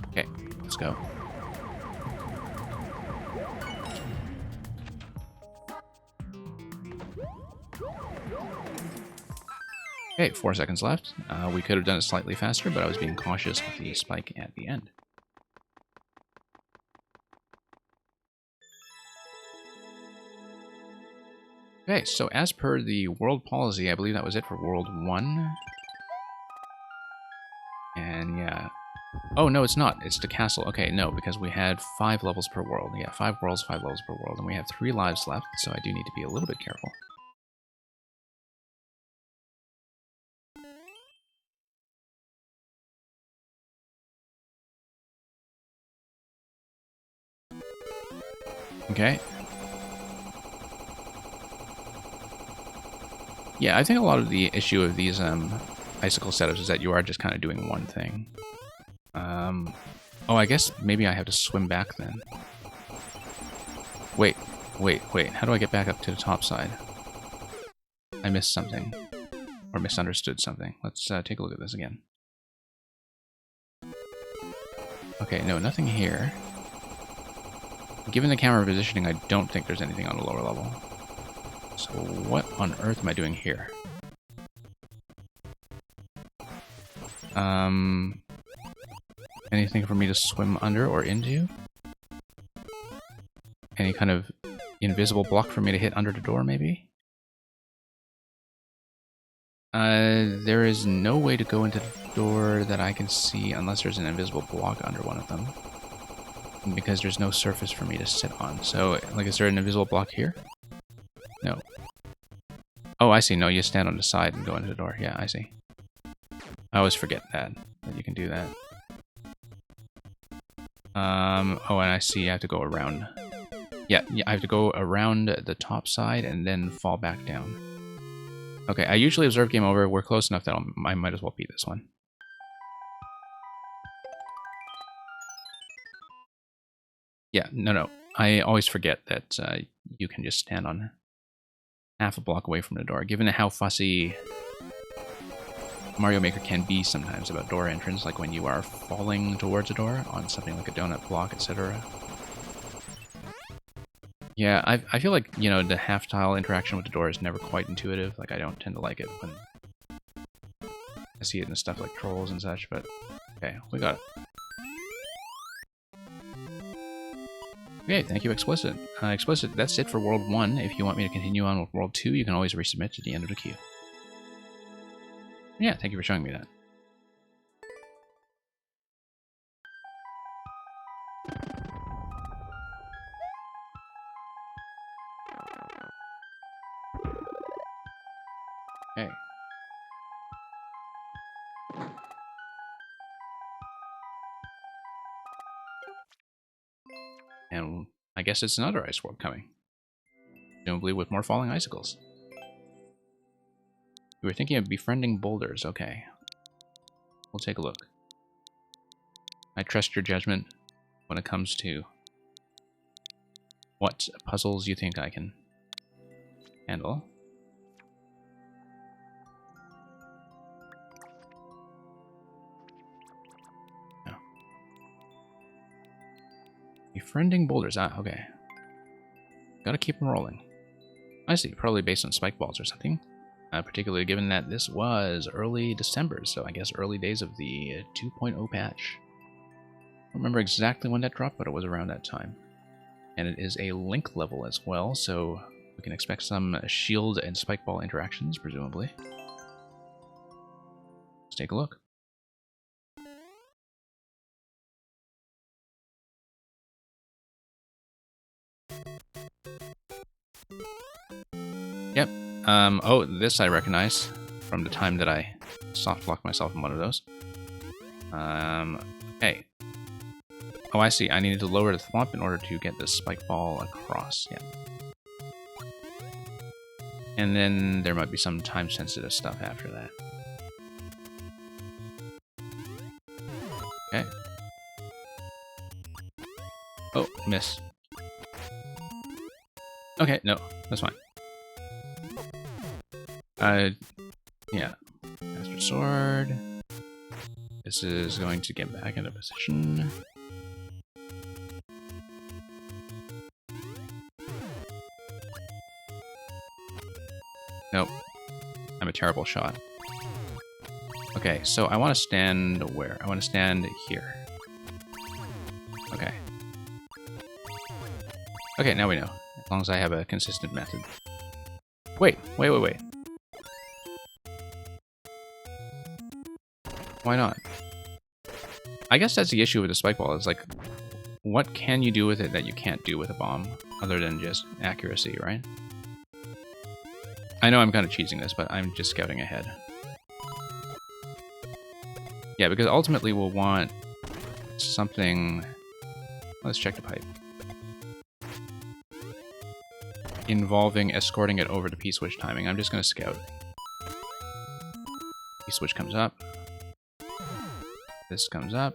Okay, let's go. Okay, 4 seconds left. We could have done it slightly faster, but I was being cautious with the spike at the end. Okay, so as per the world policy, I believe that was it for World 1. And yeah. Oh, no, it's not. It's the castle. Okay, no, because we had 5 levels per world. Yeah, 5 worlds, 5 levels per world. And we have 3 lives left, so I do need to be a little bit careful. Okay. Yeah, I think a lot of the issue of these icicle setups is that you are just kind of doing one thing. Oh, I guess maybe I have to swim back then. Wait. How do I get back up to the top side? I missed something. Or misunderstood something. Let's take a look at this again. Okay, no, nothing here. Given the camera positioning, I don't think there's anything on the lower level. So what on earth am I doing here? Anything for me to swim under or into? Any kind of invisible block for me to hit under the door, maybe? There is no way to go into the door that I can see unless there's an invisible block under one of them. Because there's no surface for me to sit on. So, like, is there an invisible block here? No. Oh, I see. No, you stand on the side and go into the door. Yeah, I see. I always forget that you can do that. Oh, and I see I have to go around. Yeah, I have to go around the top side and then fall back down. Okay, I usually observe game over. We're close enough that I might as well beat this one. Yeah, no. I always forget that you can just stand on half a block away from the door. Given how fussy Mario Maker can be sometimes about door entrance, like when you are falling towards a door on something like a donut block, etc. Yeah, I feel like, you know, the half-tile interaction with the door is never quite intuitive. Like, I don't tend to like it when I see it in stuff like Trolls and such, but okay, we got it. Okay, thank you, Explicit. Explicit, that's it for World 1. If you want me to continue on with World 2, you can always resubmit to the end of the queue. Yeah, thank you for showing me that. Okay. And I guess it's another ice world coming. Presumably with more falling icicles. We were thinking of befriending boulders. Okay. We'll take a look. I trust your judgment when it comes to what puzzles you think I can handle. No. Befriending boulders. Ah, okay. Gotta keep them rolling. I see. Probably based on spike balls or something. Particularly given that this was early December, so I guess early days of the 2.0 patch. I don't remember exactly when that dropped, but it was around that time. And it is a link level as well, so we can expect some shield and spike ball interactions, presumably. Let's take a look. Yep. Oh, this I recognize from the time that I soft locked myself in one of those. Okay. Oh, I see. I needed to lower the thwomp in order to get this spike ball across. Yeah. And then there might be some time-sensitive stuff after that. Okay. Oh, miss. Okay, no, that's fine. Yeah. Master Sword. This is going to get back into position. Nope. I'm a terrible shot. Okay, so I want to stand where? I want to stand here. Okay. Okay, now we know. As long as I have a consistent method. Wait. Why not? I guess that's the issue with the spike ball, is like, what can you do with it that you can't do with a bomb, other than just accuracy, right? I know I'm kind of cheesing this, but I'm just scouting ahead. Yeah, because ultimately we'll want something... Let's check the pipe. Involving escorting it over to P-switch timing. I'm just going to scout. P-switch comes up. This comes up.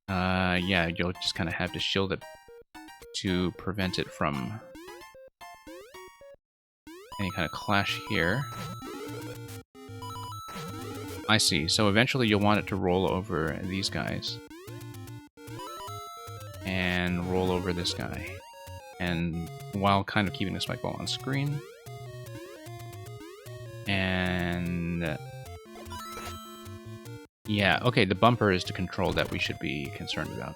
Yeah, you'll just kind of have to shield it to prevent it from any kind of clash here. I see. So eventually you'll want it to roll over these guys. And roll over this guy. And while kind of keeping the spike ball on screen. And... yeah, okay, the bumper is the control that we should be concerned about.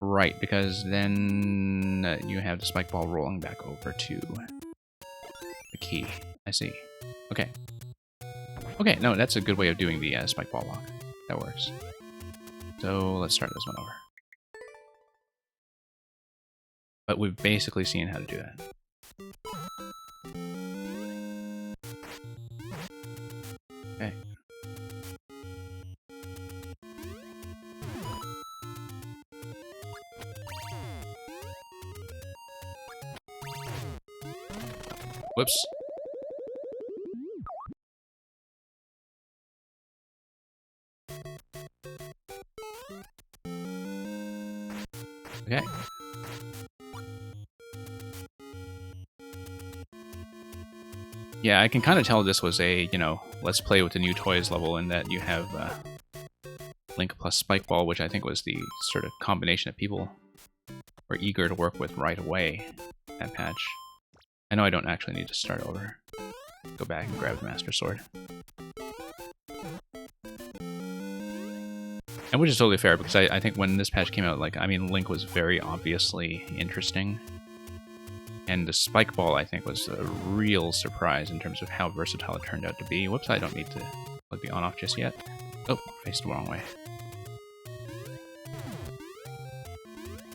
Right, because then you have the spike ball rolling back over to the key. I see. Okay. Okay, no, that's a good way of doing the spike ball lock. That works. So let's start this one over. But we've basically seen how to do that. Okay. Whoops. Okay. Yeah, I can kind of tell this was a, you know, let's play with the new toys level, in that you have Link plus Spike Ball, which I think was the sort of combination that people were eager to work with right away, that patch. I know I don't actually need to start over. Go back and grab the Master Sword. And which is totally fair, because I think when this patch came out, like, I mean, Link was very obviously interesting. And the Spike Ball, I think, was a real surprise in terms of how versatile it turned out to be. Whoops, I don't need to plug the on-off just yet. Oh, faced the wrong way.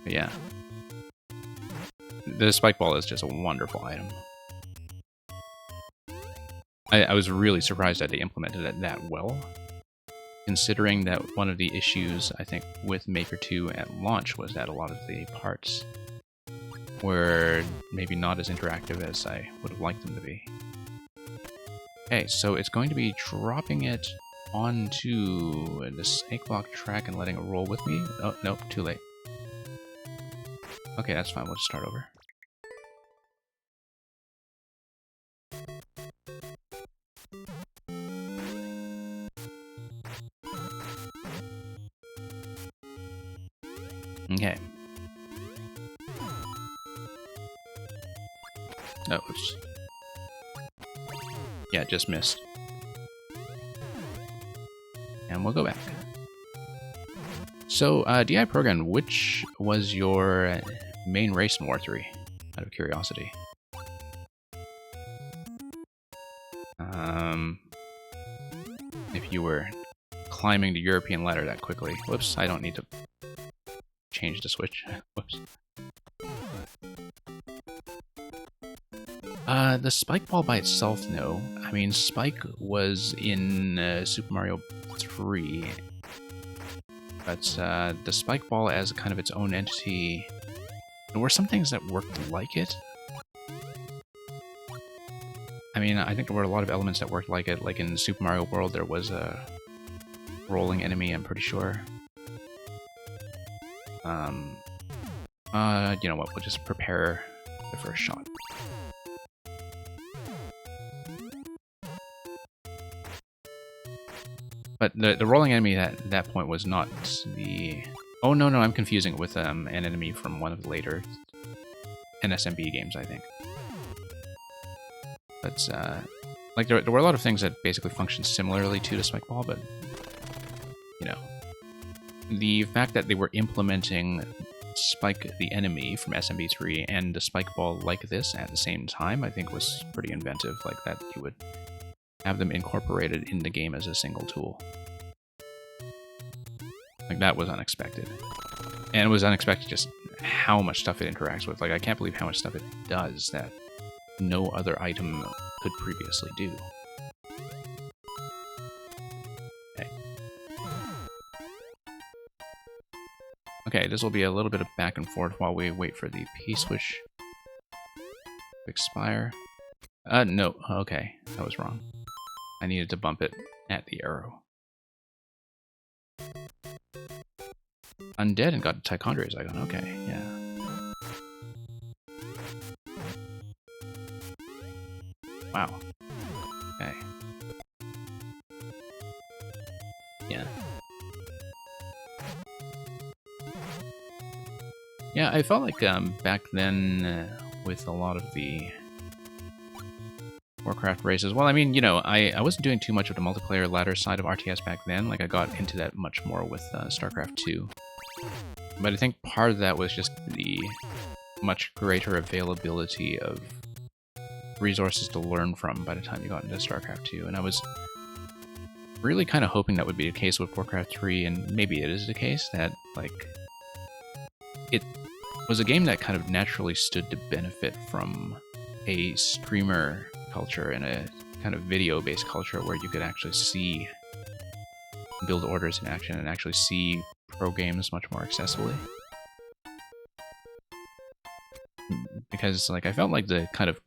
But yeah. The Spike Ball is just a wonderful item. I was really surprised that they implemented it that well, considering that one of the issues, I think, with Maker 2 at launch was that a lot of the parts were maybe not as interactive as I would have liked them to be. Okay, so it's going to be dropping it onto the snake block track and letting it roll with me. Oh, nope, too late. Okay, that's fine, we'll just start over. Okay. Oh, oops. Yeah, just missed. And we'll go back. So, DI Program, which was your main race in War 3? Out of curiosity. If you were climbing the European ladder that quickly. Whoops, I don't need to change the switch. Whoops. The Spike Ball by itself, no. I mean, Spike was in Super Mario 3, but the Spike Ball as kind of its own entity, there were some things that worked like it. I mean, I think there were a lot of elements that worked like it. Like in Super Mario World, there was a rolling enemy, I'm pretty sure. You know what, we'll just prepare the first shot. But the rolling enemy at that point was not the... Oh, no, I'm confusing it with an enemy from one of the later NSMB games, I think. But, like, there were a lot of things that basically functioned similarly to the Spike Ball, but, you know, the fact that they were implementing Spike the enemy from SMB3 and the Spike Ball like this at the same time, I think was pretty inventive, like that you would have them incorporated in the game as a single tool. Like, that was unexpected. And it was unexpected just how much stuff it interacts with. Like, I can't believe how much stuff it does that no other item could previously do. Okay. Okay, this will be a little bit of back and forth while we wait for the P-switch to expire. No, okay, that was wrong. I needed to bump it at the arrow. Undead and got Tichondria's icon, okay, yeah. Wow. Okay. Yeah. Yeah, I felt like back then with a lot of the Warcraft races, well, I mean, you know, I wasn't doing too much of the multiplayer ladder side of RTS back then. Like, I got into that much more with StarCraft 2. But I think part of that was just the much greater availability of resources to learn from by the time you got into StarCraft 2. And I was really kind of hoping that would be the case with Warcraft 3, and maybe it is the case, that, like, it was a game that kind of naturally stood to benefit from a streamer culture and a kind of video-based culture where you could actually see build orders in action and actually see pro games much more accessibly. Because, like, I felt like the kind of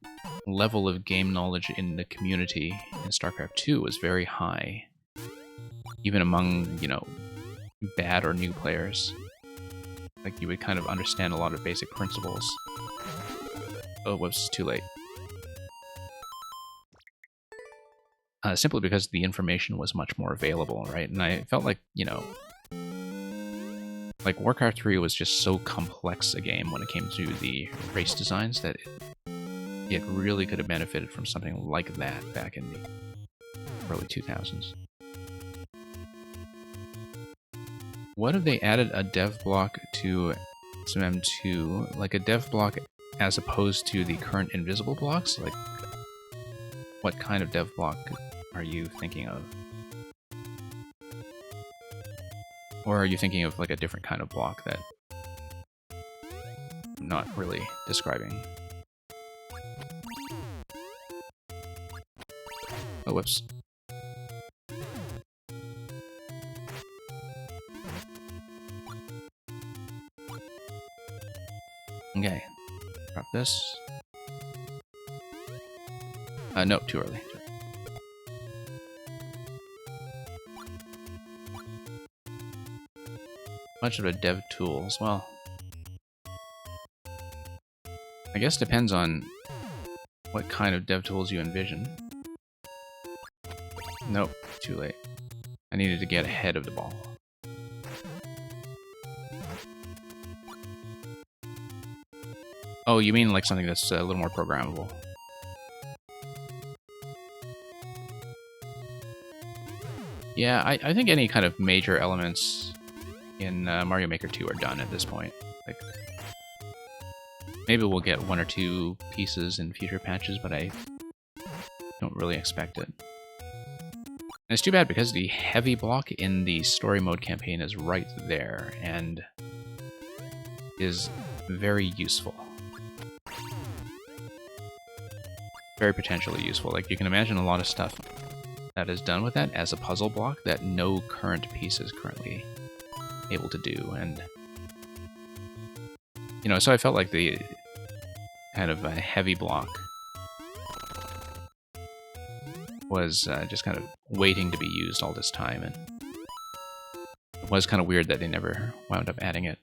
level of game knowledge in the community in StarCraft 2 was very high, even among, you know, bad or new players. Like, you would kind of understand a lot of basic principles. Oh, whoops, too late. Simply because the information was much more available, right? And I felt like, you know, like Warcraft 3 was just so complex a game when it came to the race designs that it really could have benefited from something like that back in the early 2000s. What if they added a dev block to SMM2, like a dev block as opposed to the current invisible blocks? Like, what kind of dev block are you thinking of? Or are you thinking of like a different kind of block that I'm not really describing? Oh, whoops. Okay, drop this. No, too early. Much of a dev tools. Well, I guess depends on what kind of dev tools you envision. Nope, too late. I needed to get ahead of the ball. Oh, you mean like something that's a little more programmable? Yeah, I think any kind of major elements in Mario Maker 2 are done at this point. Like, maybe we'll get one or two pieces in future patches, but I don't really expect it. And it's too bad because the heavy block in the story mode campaign is right there and is very useful. Very potentially useful. Like, you can imagine a lot of stuff that is done with that as a puzzle block that no current piece is currently able to do. And, you know, so I felt like the kind of a heavy block was just kind of waiting to be used all this time, and it was kind of weird that they never wound up adding it.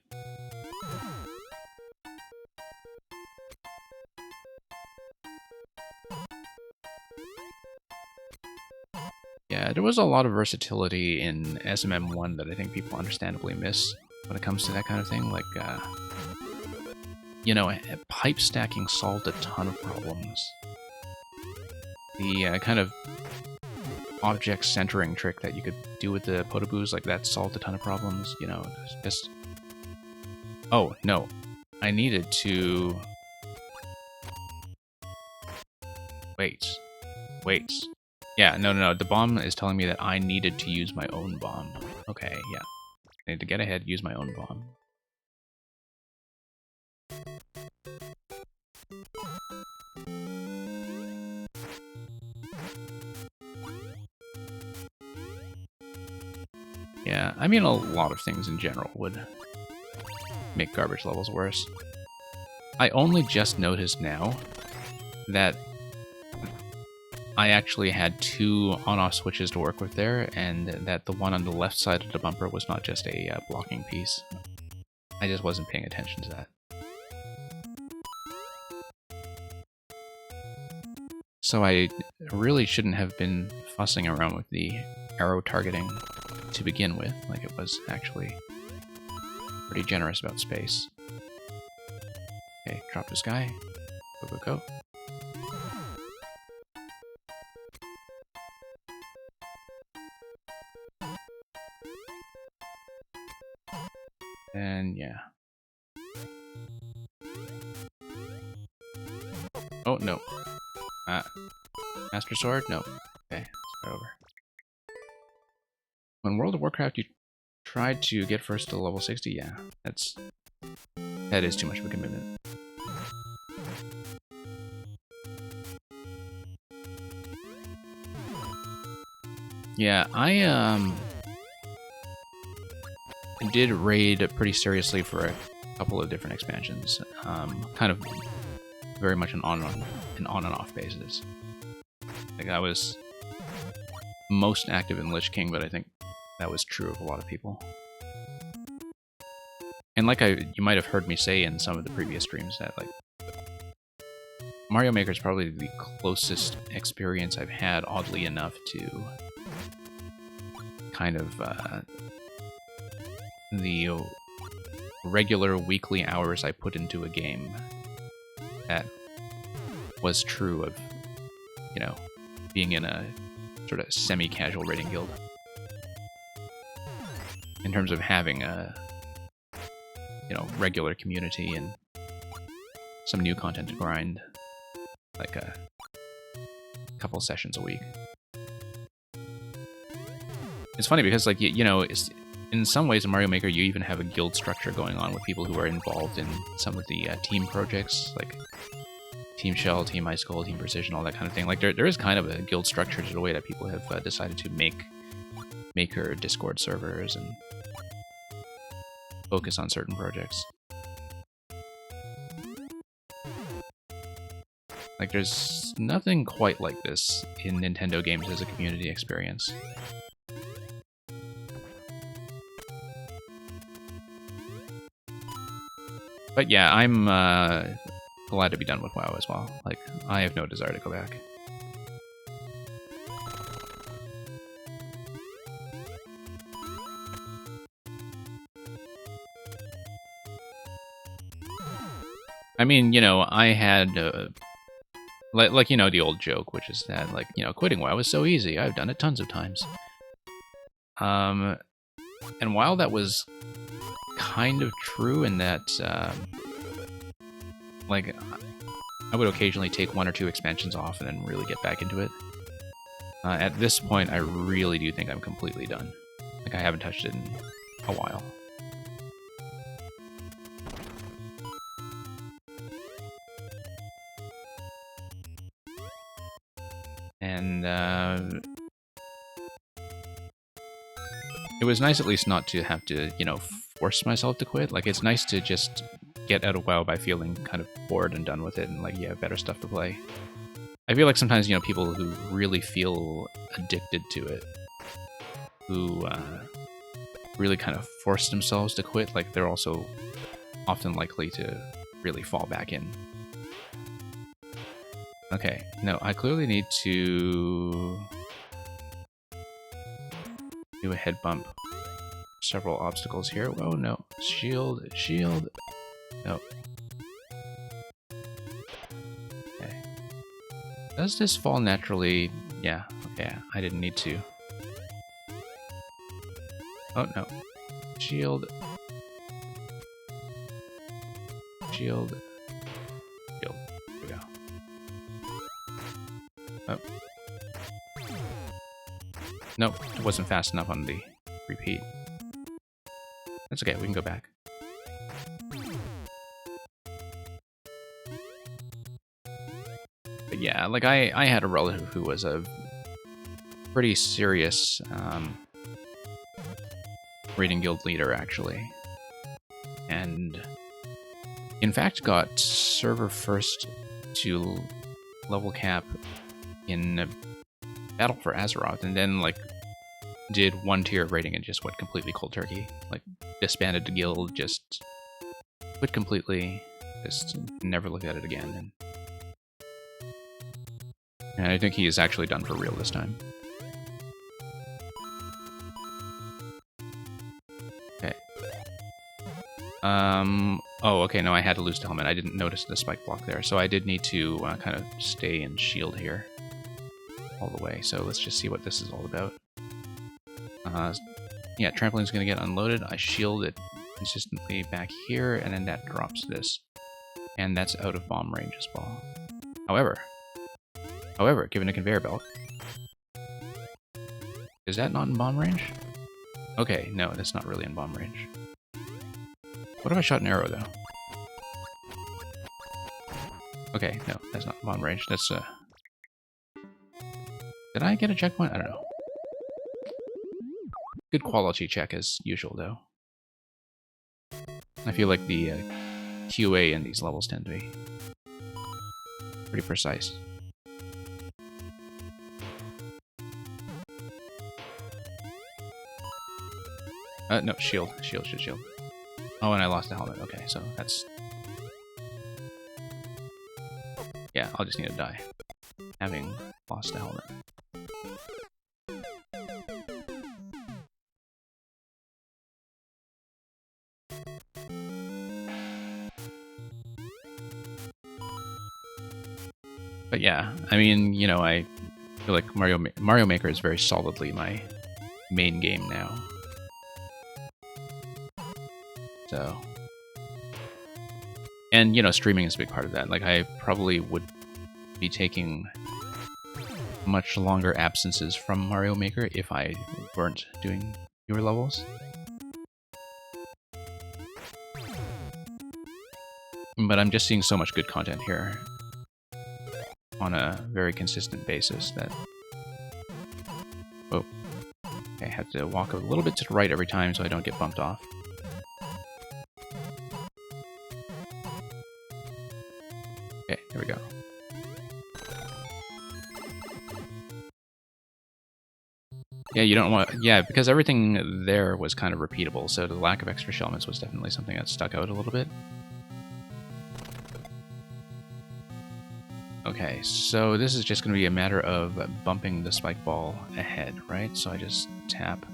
Yeah, there was a lot of versatility in SMM1 that I think people understandably miss when it comes to that kind of thing. Like, you know, pipe stacking solved a ton of problems. The kind of object centering trick that you could do with the Podoboos, like, that solved a ton of problems, you know, just... Oh, no. I needed to... Wait. Yeah, no. The bomb is telling me that I needed to use my own bomb. Okay, yeah. I need to get ahead, use my own bomb. Yeah, I mean, a lot of things in general would make garbage levels worse. I only just noticed now that I actually had two on-off switches to work with there, and that the one on the left side of the bumper was not just a blocking piece. I just wasn't paying attention to that. So I really shouldn't have been fussing around with the arrow targeting to begin with, like it was actually pretty generous about space. Okay, drop this guy. Go. And yeah. Oh, no. Master Sword? No. Okay, start over. When World of Warcraft you tried to get first to level 60, yeah. That is too much of a commitment. Yeah, I did raid pretty seriously for a couple of different expansions. Kind of very much an on and off basis. Like, I was most active in Lich King, but I think that was true of a lot of people. And like you might have heard me say in some of the previous streams, that like Mario Maker is probably the closest experience I've had, oddly enough, to kind of the regular weekly hours I put into a game that was true of, you know, being in a sort of semi-casual raiding guild. in terms of having a, you know, regular community and some new content to grind, like a couple sessions a week. It's funny because, like, you know, in some ways in Mario Maker you even have a guild structure going on with people who are involved in some of the team projects, like Team Shell, Team Icicle, Team Precision, all that kind of thing. Like, there is kind of a guild structure to the way that people have decided to make Maker Discord servers and focus on certain projects. Like, there's nothing quite like this in Nintendo games as a community experience. But yeah, I'm glad to be done with WoW as well. Like, I have no desire to go back. I mean, you know, I had, like, you know, the old joke, which is that, like, you know, quitting WoW is so easy. I've done it tons of times. And while that was kind of true in that, like, I would occasionally take 1 or 2 expansions off and then really get back into it. At this point, I really do think I'm completely done. Like, I haven't touched it in a while. And it was nice at least not to have to, you know, force myself to quit. Like, it's nice to just get out of WoW by feeling kind of bored and done with it and, like, you have better stuff to play. I feel like sometimes, you know, people who really feel addicted to it, who really kind of force themselves to quit, like, they're also often likely to really fall back in. Okay, no, I clearly need to do a head bump. Several obstacles here. Oh no, shield, shield. No. Okay. Does this fall naturally? Yeah, okay, I didn't need to. Oh no. Shield. Shield. Shield. There we go. Oh. Nope, it wasn't fast enough on the repeat. That's okay, we can go back. But yeah, like, I had a relative who was a pretty serious raiding guild leader, actually. And in fact got server first to level cap in Battle for Azeroth, and then, like, did 1 tier of raiding and just went completely cold turkey. Like, disbanded the guild, just quit completely, just never looked at it again. And I think he is actually done for real this time. Okay. Oh, okay, no, I had to lose the helmet. I didn't notice the spike block there, so I did need to kind of stay and shield here all the way. So let's just see what this is all about. Yeah, trampoline's gonna get unloaded. I shield it consistently back here, and then that drops this. And that's out of bomb range as well. However, given a conveyor belt... Is that not in bomb range? Okay, no, that's not really in bomb range. What if I shot an arrow, though? Okay, no, that's not bomb range. That's, Did I get a checkpoint? I don't know. Good quality check as usual, though. I feel like the QA in these levels tend to be pretty precise. No, shield. Shield. Oh, and I lost the helmet. Okay, so that's... Yeah, I'll just need to die, having lost the helmet. But yeah, I mean, you know, I feel like Mario Maker is very solidly my main game now. So, and, you know, streaming is a big part of that. Like, I probably would be taking much longer absences from Mario Maker if I weren't doing newer levels. But I'm just seeing so much good content here on a very consistent basis that... Oh. Okay, I have to walk a little bit to the right every time so I don't get bumped off. Okay, here we go. Yeah, you don't want... Yeah, because everything there was kind of repeatable, so the lack of extra shellments was definitely something that stuck out a little bit. Okay, so this is just going to be a matter of bumping the spike ball ahead, right? So I just tap.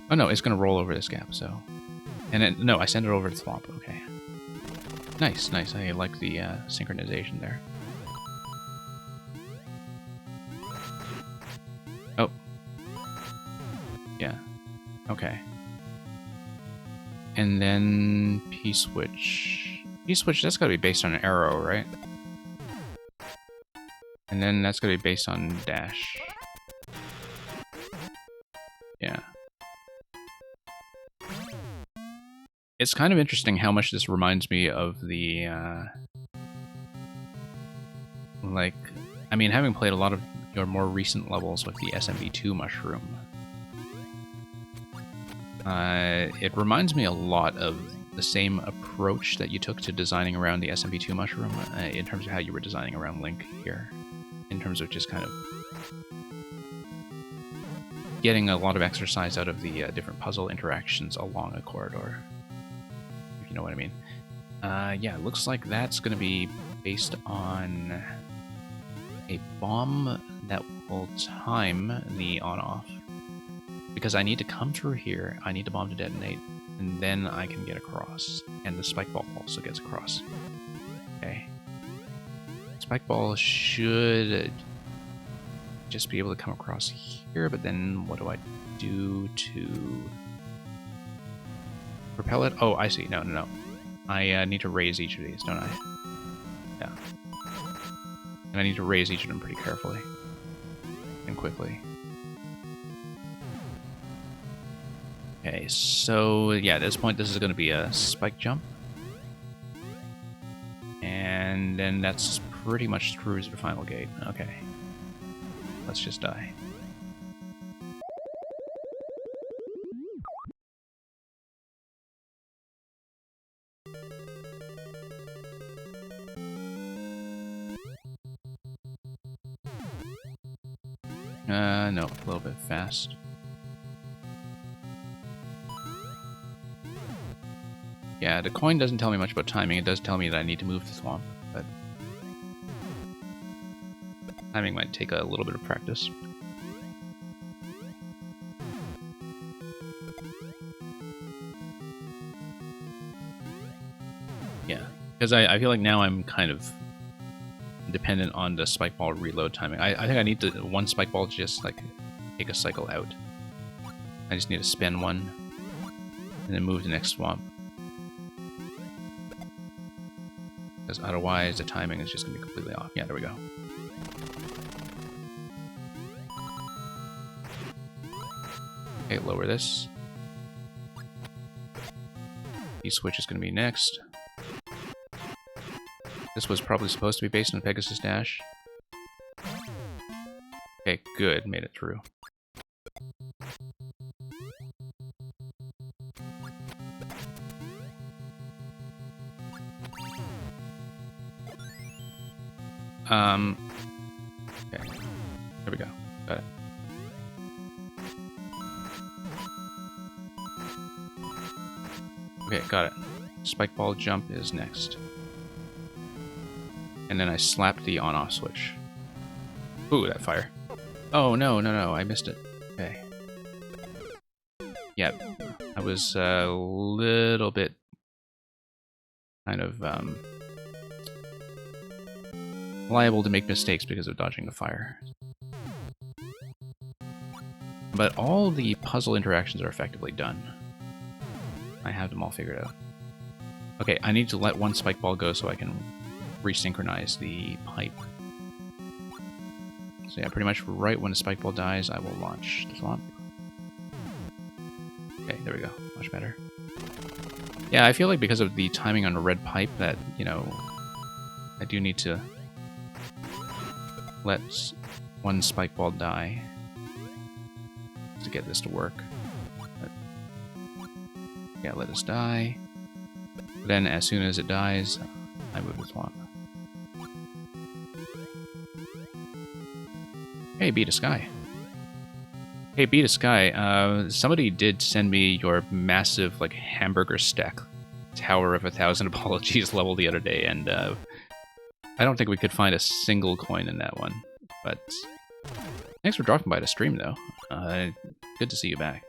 Oh no, it's going to roll over this gap, so... And then, no, I send it over to Thwomp, okay. Nice, nice, I like the synchronization there. Oh. Yeah, okay. And then P-switch... P-switch, that's got to be based on an arrow, right? And then that's got to be based on dash. Yeah. It's kind of interesting how much this reminds me of the, like, I mean, having played a lot of your more recent levels with the SMB2 mushroom, it reminds me a lot of the same approach that you took to designing around the SMB2 mushroom in terms of how you were designing around Link here. In terms of just kind of getting a lot of exercise out of the different puzzle interactions along a corridor, if you know what I mean. Yeah, it looks like that's going to be based on a bomb that will time the on-off. Because I need to come through here, I need the bomb to detonate, and then I can get across. And the spike ball also gets across. Okay. Spike ball should just be able to come across here, but then what do I do to propel it? Oh, I see. No, no, no. I need to raise each of these, don't I? Yeah. And I need to raise each of them pretty carefully and quickly. Okay, so yeah, at this point this is going to be a spike jump. And then that's pretty much through to the final gate. Okay. Let's just die. No, a little bit fast. Yeah, the coin doesn't tell me much about timing. It does tell me that I need to move the Thwomp, but timing might take a little bit of practice. Yeah, because I feel like now I'm kind of dependent on the spike ball reload timing. I think I need one spike ball to just like take a cycle out. I just need to spin one and then move the next Thwomp. Because otherwise the timing is just going to be completely off. Yeah, there we go. Okay, lower this. P-switch is going to be next. This was probably supposed to be based on Pegasus Dash. Okay, good. Made it through. Okay. There we go. Got it. Okay, got it. Spike ball jump is next. And then I slap the on-off switch. Ooh, that fire. Oh, no, no, no, I missed it. Okay. Yeah, I was a little bit kind of liable to make mistakes because of dodging the fire. But all the puzzle interactions are effectively done. I have them all figured out. Okay, I need to let one spike ball go so I can resynchronize the pipe. So yeah, pretty much right when the spike ball dies, I will launch the Thwomp. Okay, there we go. Much better. Yeah, I feel like because of the timing on the red pipe that, you know, I do need to let one spike ball die to get this to work. But yeah, let us die. But then as soon as it dies, I move the Thwomp. Hey, Beta Sky. Hey, Beta Sky, somebody did send me your massive, like, hamburger stack Tower of 1,000 Apologies level the other day, and I don't think we could find a single coin in that one. But thanks for dropping by the stream, though. Good to see you back.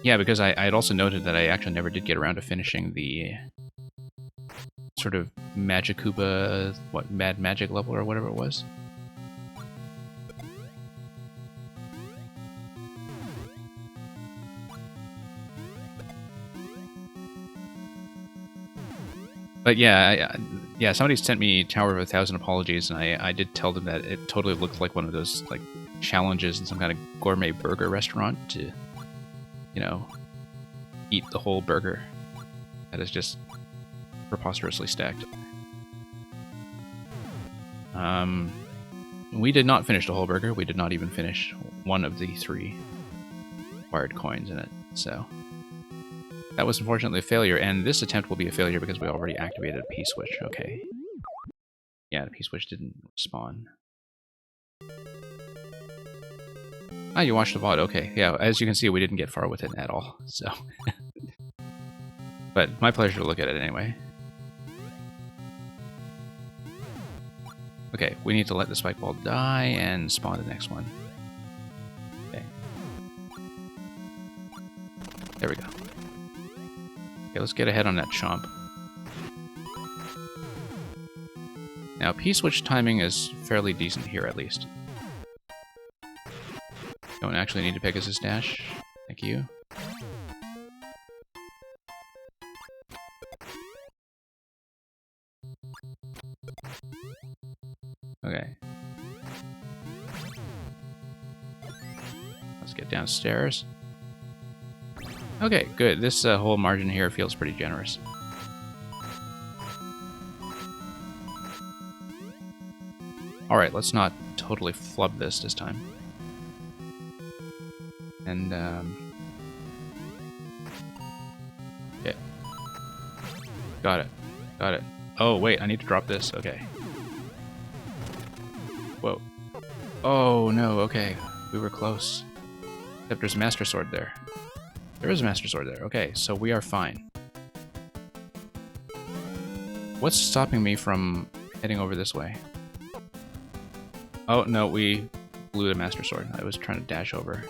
Yeah, because I had also noted that I actually never did get around to finishing the sort of Magikoopa, Mad Magic level or whatever it was. But yeah, yeah, somebody sent me Tower of 1,000 Apologies, and I did tell them that it totally looked like one of those like challenges in some kind of gourmet burger restaurant to, you know, eat the whole burger that is just preposterously stacked. We did not finish the whole burger. We did not even finish one of the 3 required coins in it, so that was unfortunately a failure, and this attempt will be a failure because we already activated a P-switch. Okay. Yeah, the P-switch didn't spawn. Ah, you watched the VOD. Okay, yeah, as you can see, we didn't get far with it at all, so... But my pleasure to look at it anyway. Okay, we need to let the spike ball die and spawn the next one. Okay. There we go. Okay, let's get ahead on that chomp. Now, P-switch timing is fairly decent here, at least. Don't actually need to Pegasus Dash. Thank you. Okay. Let's get downstairs. Okay, good. This whole margin here feels pretty generous. Alright, let's not totally flub this time. And, yeah. Got it. Got it. Oh, wait, I need to drop this. Okay. Whoa. Oh, no, okay. We were close. Except there's a Master Sword there. There is a Master Sword there. Okay, so we are fine. What's stopping me from heading over this way? Oh, no, we blew the Master Sword. I was trying to dash over.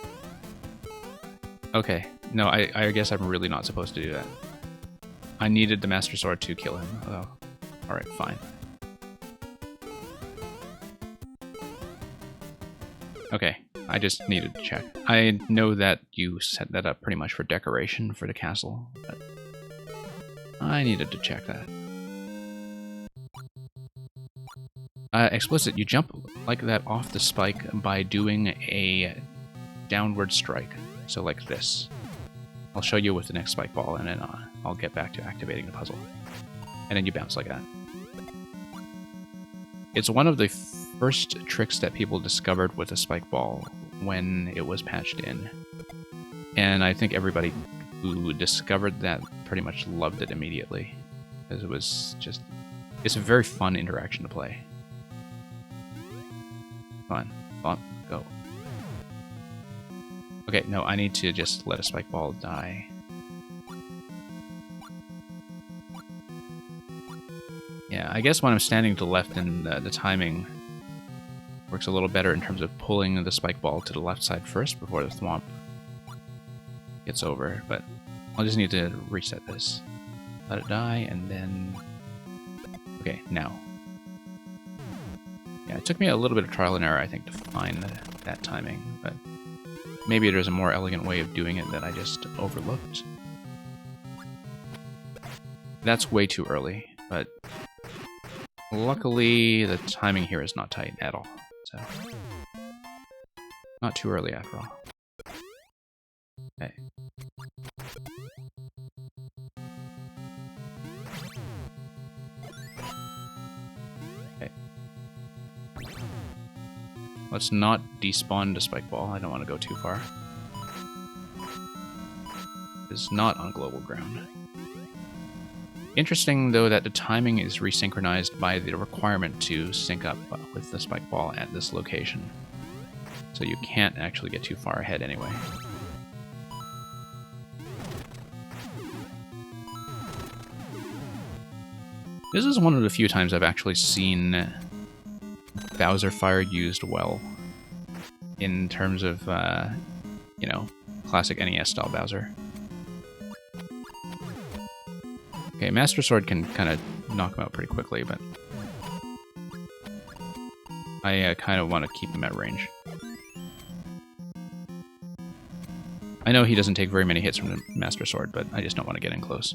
Okay. No, I guess I'm really not supposed to do that. I needed the Master Sword to kill him. Oh. Alright, fine. Okay, I just needed to check. I know that you set that up pretty much for decoration for the castle, but I needed to check that. Explicit, you jump like that off the spike by doing a downward strike. So like this. I'll show you with the next spike ball, and then I'll get back to activating the puzzle. And then you bounce like that. It's one of the first tricks that people discovered with a spike ball when it was patched in. And I think everybody who discovered that pretty much loved it immediately. Because it was just... It's a very fun interaction to play. Come on, go. Okay, no, I need to just let a spike ball die. Yeah, I guess when I'm standing to the left and the timing works a little better in terms of pulling the spike ball to the left side first before the Thwomp gets over, but I'll just need to reset this. Let it die, and then... Okay, now. Yeah, it took me a little bit of trial and error, I think, to find that timing, but maybe there's a more elegant way of doing it that I just overlooked. That's way too early, but luckily the timing here is not tight at all, so not too early after all. Okay. Okay. Let's not despawn the spike ball. I don't want to go too far. It's not on global ground. Interesting, though, that the timing is resynchronized by the requirement to sync up with the spike ball at this location. So you can't actually get too far ahead anyway. This is one of the few times I've actually seen Bowser Fire used well in terms of, you know, classic NES-style Bowser. Okay, Master Sword can kind of knock him out pretty quickly, but I kind of want to keep him at range. I know he doesn't take very many hits from the Master Sword, but I just don't want to get in close.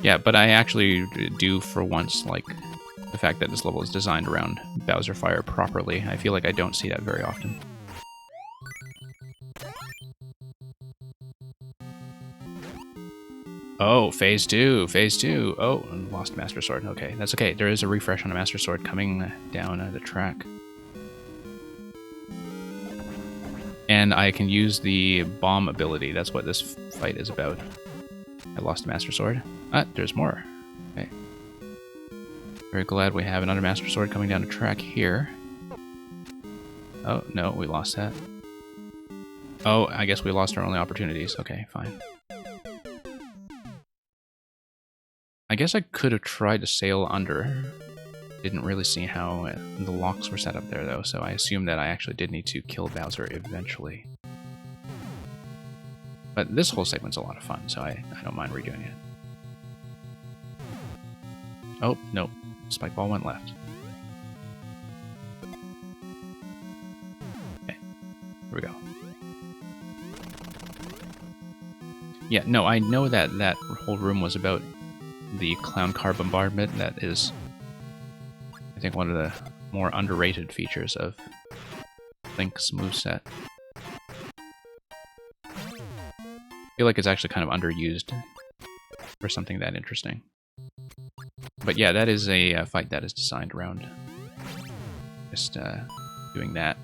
Yeah, but I actually do, for once, like the fact that this level is designed around Bowser Fire properly. I feel like I don't see that very often. Oh, phase 2, phase 2. Oh, lost Master Sword. Okay, that's okay. There is a refresh on a Master Sword coming down the track. And I can use the bomb ability. That's what this fight is about. I lost Master Sword. Ah, there's more. Okay. Very glad we have another Master Sword coming down the track here. Oh, no, we lost that. Oh, I guess we lost our only opportunities. Okay, fine. I guess I could have tried to sail under. Didn't really see how the locks were set up there, though, so I assume that I actually did need to kill Bowser eventually. But this whole segment's a lot of fun, so I don't mind redoing it. Oh, no. Spike ball went left. Okay. Here we go. Yeah, no, I know that that whole room was about the clown car bombardment. That is, I think, one of the more underrated features of Link's moveset. I feel like it's actually kind of underused for something that interesting. But yeah, that is a fight that is designed around just doing that.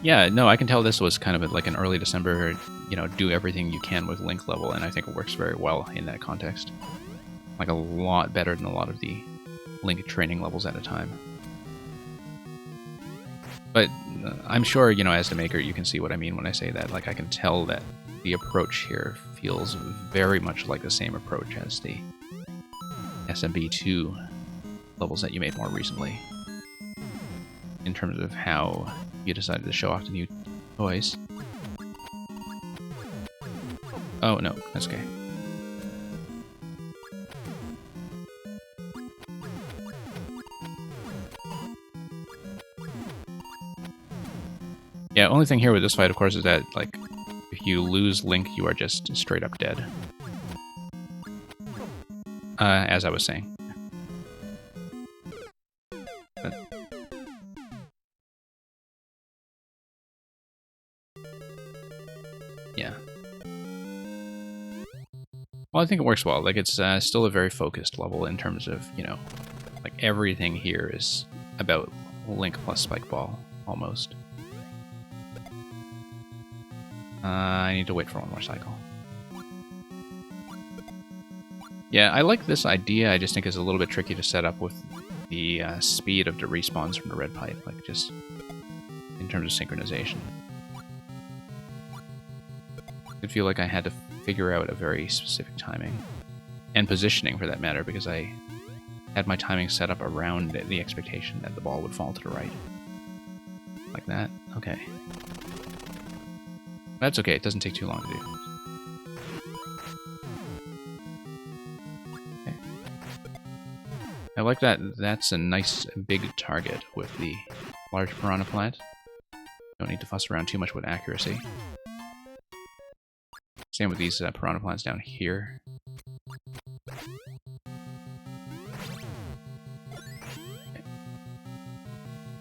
Yeah, no, I can tell this was kind of like an early December, you know, do everything you can with Link level, and I think it works very well in that context. Like a lot better than a lot of the Link training levels at a time. But I'm sure, you know, as the maker, you can see what I mean when I say that. Like, I can tell that the approach here feels very much like the same approach as the SMB2 levels that you made more recently, in terms of how you decided to show off the new toys. Oh, no, that's okay. Yeah, only thing here with this fight, of course, is that, like, if you lose Link, you are just straight up dead. As I was saying. But yeah. Well, I think it works well. Like, it's still a very focused level in terms of, you know, like, everything here is about Link plus Spike Ball, almost. I need to wait for one more cycle. Yeah, I like this idea. I just think it's a little bit tricky to set up with the speed of the respawns from the red pipe, like just in terms of synchronization. I feel like I had to figure out a very specific timing, and positioning for that matter, because I had my timing set up around the expectation that the ball would fall to the right. Like that? Okay. That's okay, it doesn't take too long to do. Okay. I like that that's a nice big target with the large piranha plant. Don't need to fuss around too much with accuracy. Same with these piranha plants down here. Okay.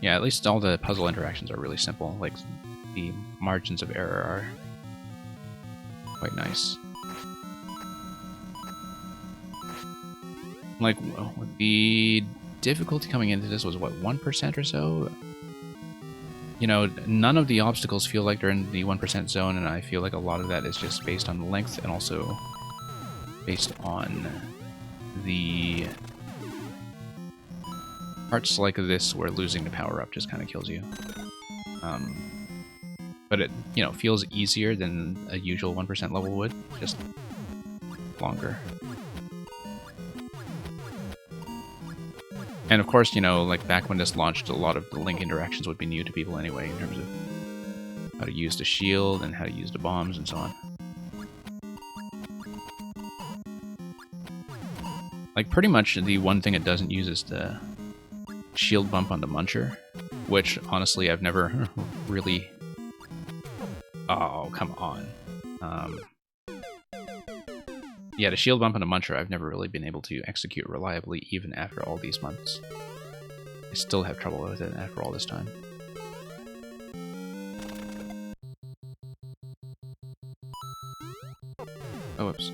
Yeah, at least all the puzzle interactions are really simple. Like, the margins of error are quite nice. Like, well, the difficulty coming into this was, what, 1% or so? You know, none of the obstacles feel like they're in the 1% zone, and I feel like a lot of that is just based on the length and also based on the parts like this where losing the power-up just kind of kills you. But it, you know, feels easier than a usual 1% level would, just longer. And of course, you know, like back when this launched, a lot of the Link interactions would be new to people anyway, in terms of how to use the shield and how to use the bombs and so on. Like, pretty much the one thing it doesn't use is the shield bump on the Muncher, which, honestly, I've never really... Oh, come on. Yeah, the shield bump on the Muncher I've never really been able to execute reliably, even after all these months. I still have trouble with it after all this time. Oh, whoops.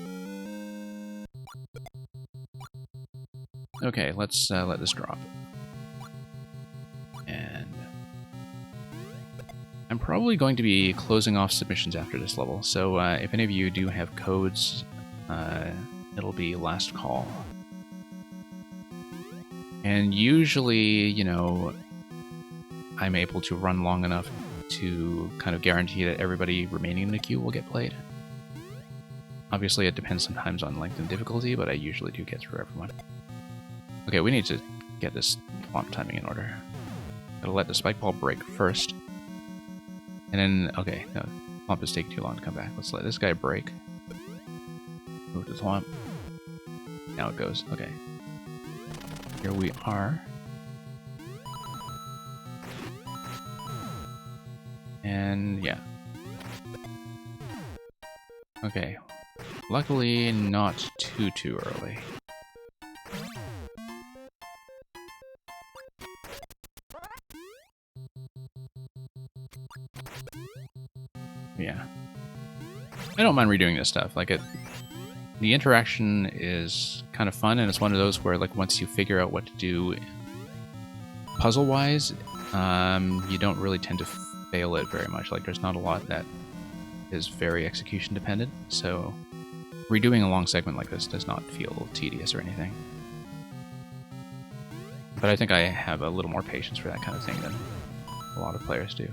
Okay, let's let this drop. And I'm probably going to be closing off submissions after this level, so if any of you do have codes, it'll be last call. And usually, you know, I'm able to run long enough to kind of guarantee that everybody remaining in the queue will get played. Obviously, it depends sometimes on length and difficulty, but I usually do get through everyone. Okay, we need to get this Thwomp timing in order. Gotta let the spike ball break first. And then, okay, no, Thwomp is taking too long to come back. Let's let this guy break. Move the Thwomp. Now it goes. Okay. Here we are. And yeah. Okay. Luckily, not too early. Yeah. I don't mind redoing this stuff. Like, the interaction is kind of fun, and it's one of those where, like, once you figure out what to do puzzle-wise, you don't really tend to fail it very much. Like, there's not a lot that is very execution-dependent, so redoing a long segment like this does not feel tedious or anything. But I think I have a little more patience for that kind of thing than a lot of players do.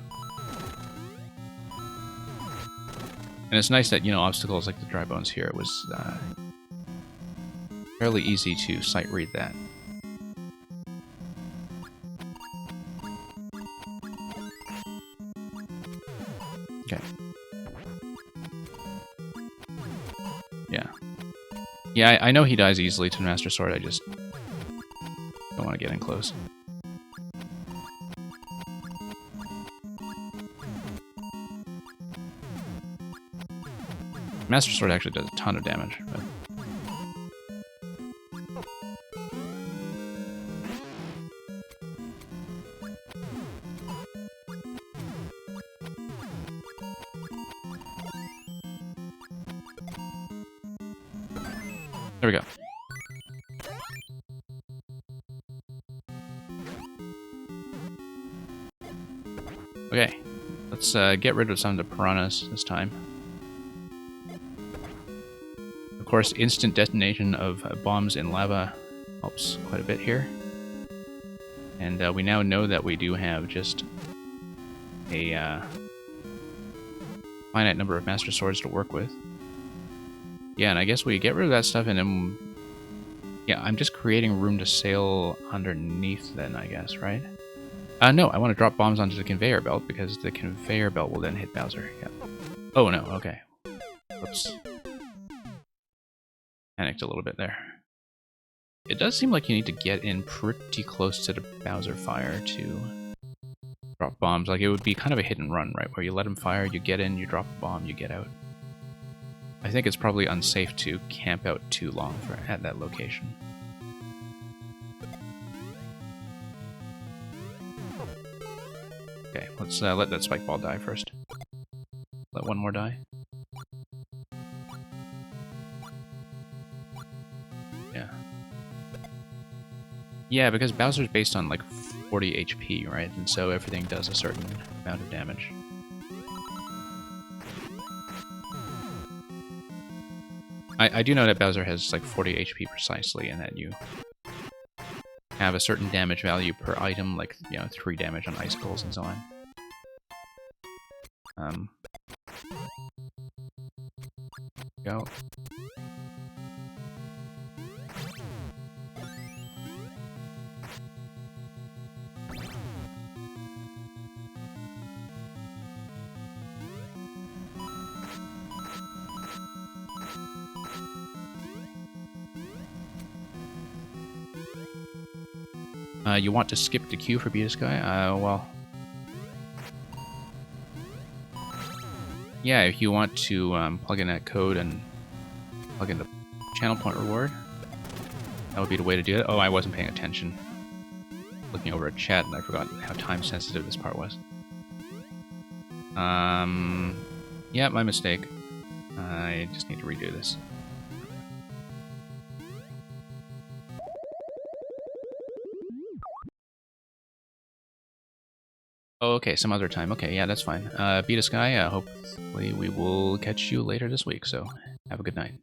And it's nice that, you know, obstacles like the dry bones here, it was fairly easy to sight read that. Okay. Yeah. Yeah, I know he dies easily to Master Sword, I just don't want to get in close. Master Sword actually does a ton of damage, but... There we go. Okay, let's get rid of some of the piranhas this time. Of course, instant detonation of bombs in lava helps quite a bit here. And we now know that we do have just a finite number of Master Swords to work with. Yeah, and I guess we get rid of that stuff and then... Yeah, I'm just creating room to sail underneath then, I guess, right? No, I want to drop bombs onto the conveyor belt because the conveyor belt will then hit Bowser. Yeah. Oh no, okay. Oops. Panicked a little bit there. It does seem like you need to get in pretty close to the Bowser fire to drop bombs. Like, it would be kind of a hit and run, right? Where you let him fire, you get in, you drop a bomb, you get out. I think it's probably unsafe to camp out too long at that location. Okay, let's let that spike ball die first. Let one more die. Yeah. Yeah, because Bowser's based on like 40 HP, right? And so everything does a certain amount of damage. I do know that Bowser has like 40 HP precisely, and that you have a certain damage value per item, like, you know, 3 damage on icicles and so on. Go. You want to skip the queue for Be the Sky? Well... Yeah, if you want to plug in that code and plug in the channel point reward, that would be the way to do it. Oh, I wasn't paying attention. Looking over at chat and I forgot how time sensitive this part was. Yeah, my mistake. I just need to redo this. Oh, okay, some other time. Okay, yeah, that's fine. Be the Sky, hopefully we will catch you later this week, so have a good night.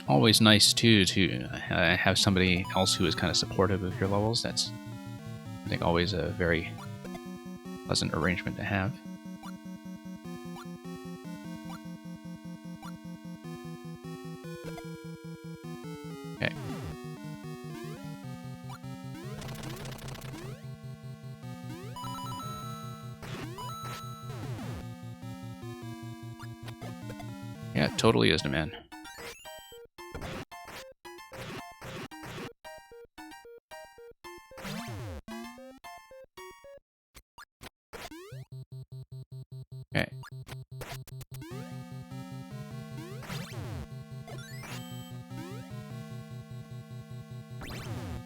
Always nice, too, to have somebody else who is kind of supportive of your levels. That's, I think, always a very pleasant arrangement to have. Okay. Yeah, it totally is, man. Okay.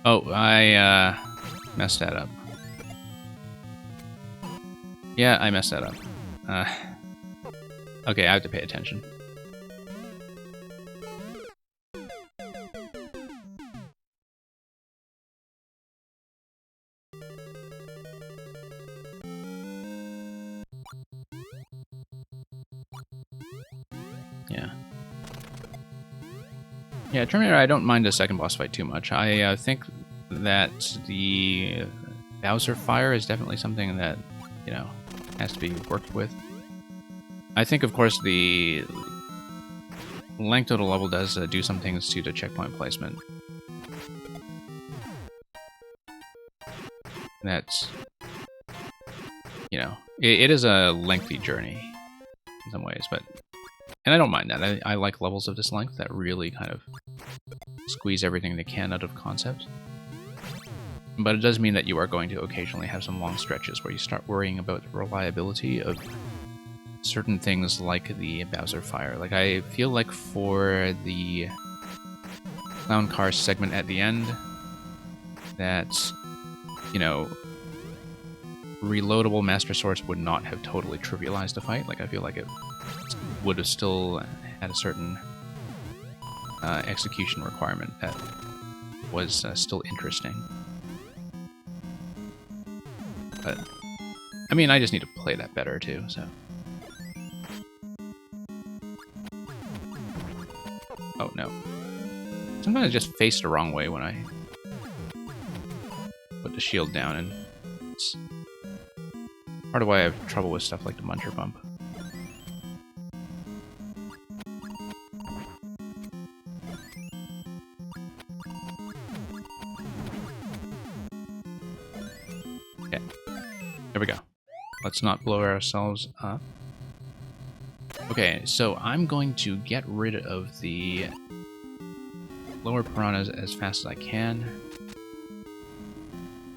Oh, I messed that up. Yeah, I messed that up. Okay, I have to pay attention. Yeah. Yeah, Terminator, I don't mind the second boss fight too much. I think that the Bowser fire is definitely something that, you know, has to be worked with. I think, of course, the length of the level does do some things to the checkpoint placement. That's, you know, it is a lengthy journey in some ways, but... And I don't mind that. I like levels of this length that really kind of squeeze everything they can out of concept. But it does mean that you are going to occasionally have some long stretches where you start worrying about the reliability of certain things like the Bowser fire. Like, I feel like for the clown car segment at the end, that, you know, reloadable Master Swords would not have totally trivialized the fight. Like, I feel like it would have still had a certain execution requirement that was still interesting. But, I mean, I just need to play that better, too, so... Oh, no. Sometimes I just face the wrong way when I put the shield down, and it's part of why I have trouble with stuff like the Muncher Bump. Okay. There we go. Let's not blow ourselves up. Okay, so I'm going to get rid of the lower piranhas as fast as I can.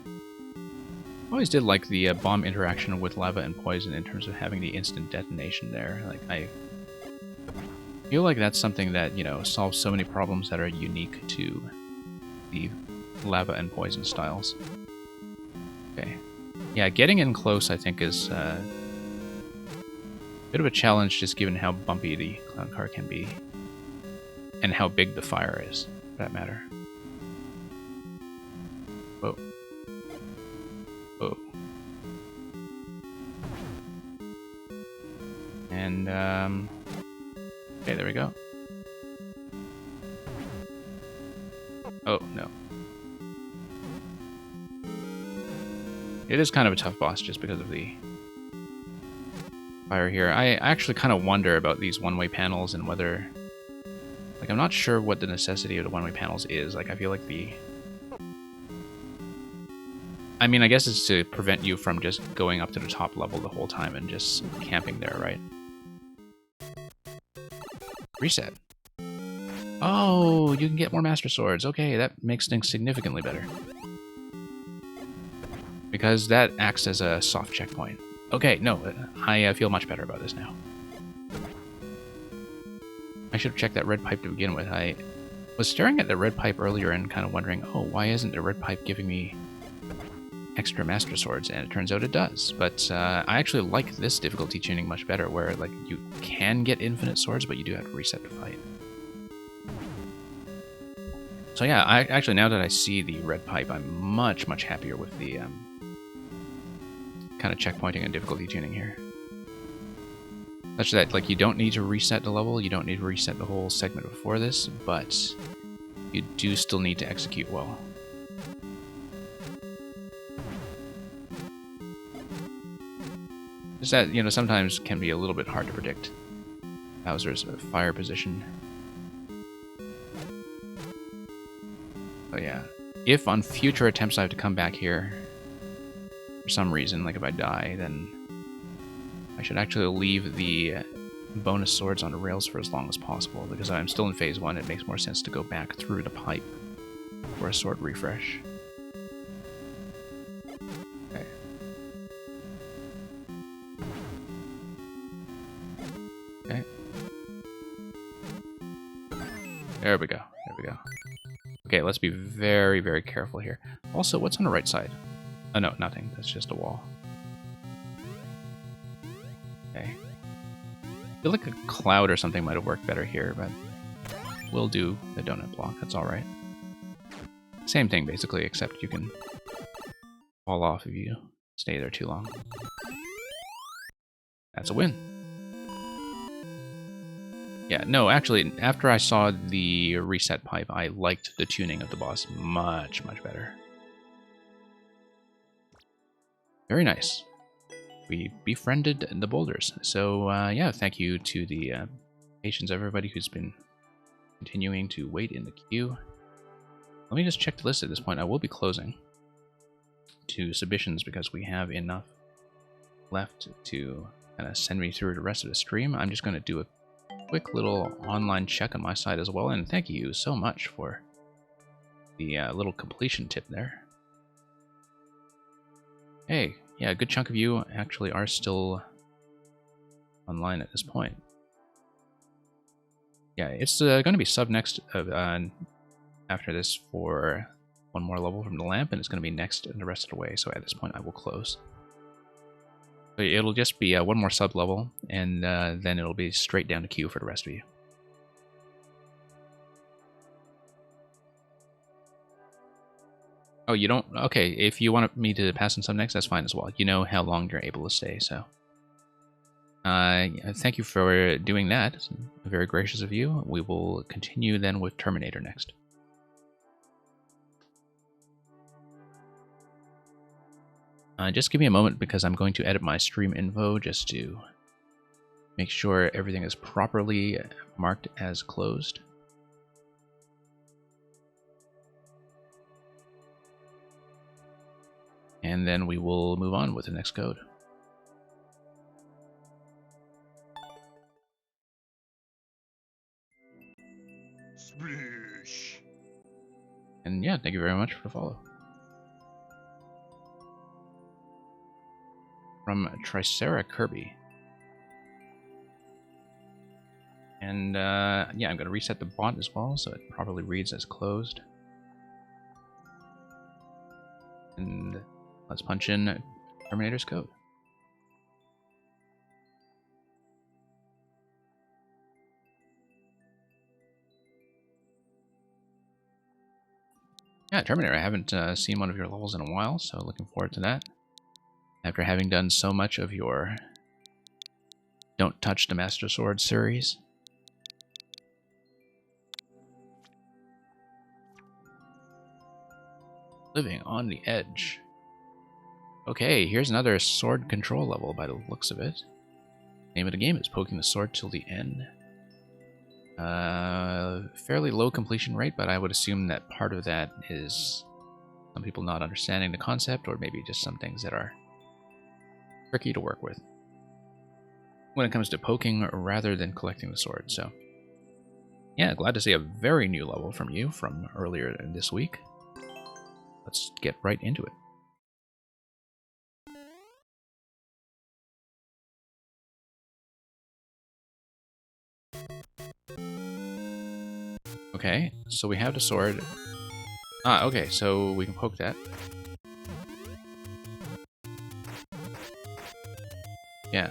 I always did like the bomb interaction with lava and poison in terms of having the instant detonation there. Like, I feel like that's something that, you know, solves so many problems that are unique to the lava and poison styles. Okay. Yeah, getting in close, I think, is a bit of a challenge, just given how bumpy the clown car can be. And how big the fire is, for that matter. Whoa. Whoa. And, okay, there we go. Oh, no. It is kind of a tough boss just because of the fire here. I actually kind of wonder about these one-way panels and whether... Like, I'm not sure what the necessity of the one-way panels is. Like, I feel like the... I mean, I guess it's to prevent you from just going up to the top level the whole time and just camping there, right? Reset. Oh, you can get more Master Swords. Okay, that makes things significantly better. Because that acts as a soft checkpoint. Okay, no, I feel much better about this now. I should have checked that red pipe to begin with. I was staring at the red pipe earlier and kind of wondering, oh, why isn't the red pipe giving me extra Master Swords? And it turns out it does. But I actually like this difficulty tuning much better, where like you can get infinite swords, but you do have to reset the fight. So yeah, actually now that I see the red pipe, I'm much, much happier with the kind of checkpointing and difficulty tuning here. Such that, like, you don't need to reset the level, you don't need to reset the whole segment before this, but you do still need to execute well. Just that, you know, sometimes can be a little bit hard to predict Bowser's fire position. So yeah, if on future attempts I have to come back here for some reason, like if I die, then I should actually leave the bonus swords on the rails for as long as possible, because I'm still in phase 1, it makes more sense to go back through the pipe for a sword refresh. Okay. Okay. There we go. There we go. Okay, let's be very, very careful here. Also, what's on the right side? Oh no, nothing. That's just a wall. Okay. I feel like a cloud or something might have worked better here, but we'll do the donut block. That's alright. Same thing, basically, except you can fall off if you stay there too long. That's a win. Yeah, no, actually, after I saw the reset pipe, I liked the tuning of the boss much, much better. Very nice. We befriended the boulders. So, yeah, thank you to the patience of everybody who's been continuing to wait in the queue. Let me just check the list at this point. I will be closing to submissions because we have enough left to kind of send me through the rest of the stream. I'm just going to do a quick little online check on my side as well, and thank you so much for the little completion tip there. Hey, yeah, a good chunk of you actually are still online at this point. Yeah, it's going to be sub next after this for one more level from the lamp, and it's going to be next the rest of the way, so at this point I will close. So it'll just be one more sub level, and then it'll be straight down to queue for the rest of you. Oh, you don't? Okay, if you want me to pass on sub next, that's fine as well. You know how long you're able to stay, so. Thank you for doing that. It's very gracious of you. We will continue then with Terminator next. Just give me a moment because I'm going to edit my stream info just to make sure everything is properly marked as closed. And then we will move on with the next code. Splish. And yeah, thank you very much for the follow. From Tricera Kirby. And yeah, I'm going to reset the bot as well, so it properly reads as closed. And let's punch in Terminator's code. Yeah, Terminator, I haven't seen one of your levels in a while, so looking forward to that. After having done so much of your Don't Touch the Master Sword series. Living on the Edge. Okay, here's another sword control level by the looks of it. Name of the game is Poking the Sword Till the End. Fairly low completion rate, but I would assume that part of that is some people not understanding the concept, or maybe just some things that are tricky to work with when it comes to poking rather than collecting the sword. So yeah, glad to see a very new level from you from earlier this week. Let's get right into it. Okay, so we have the sword. Ah, okay, so we can poke that. Yeah.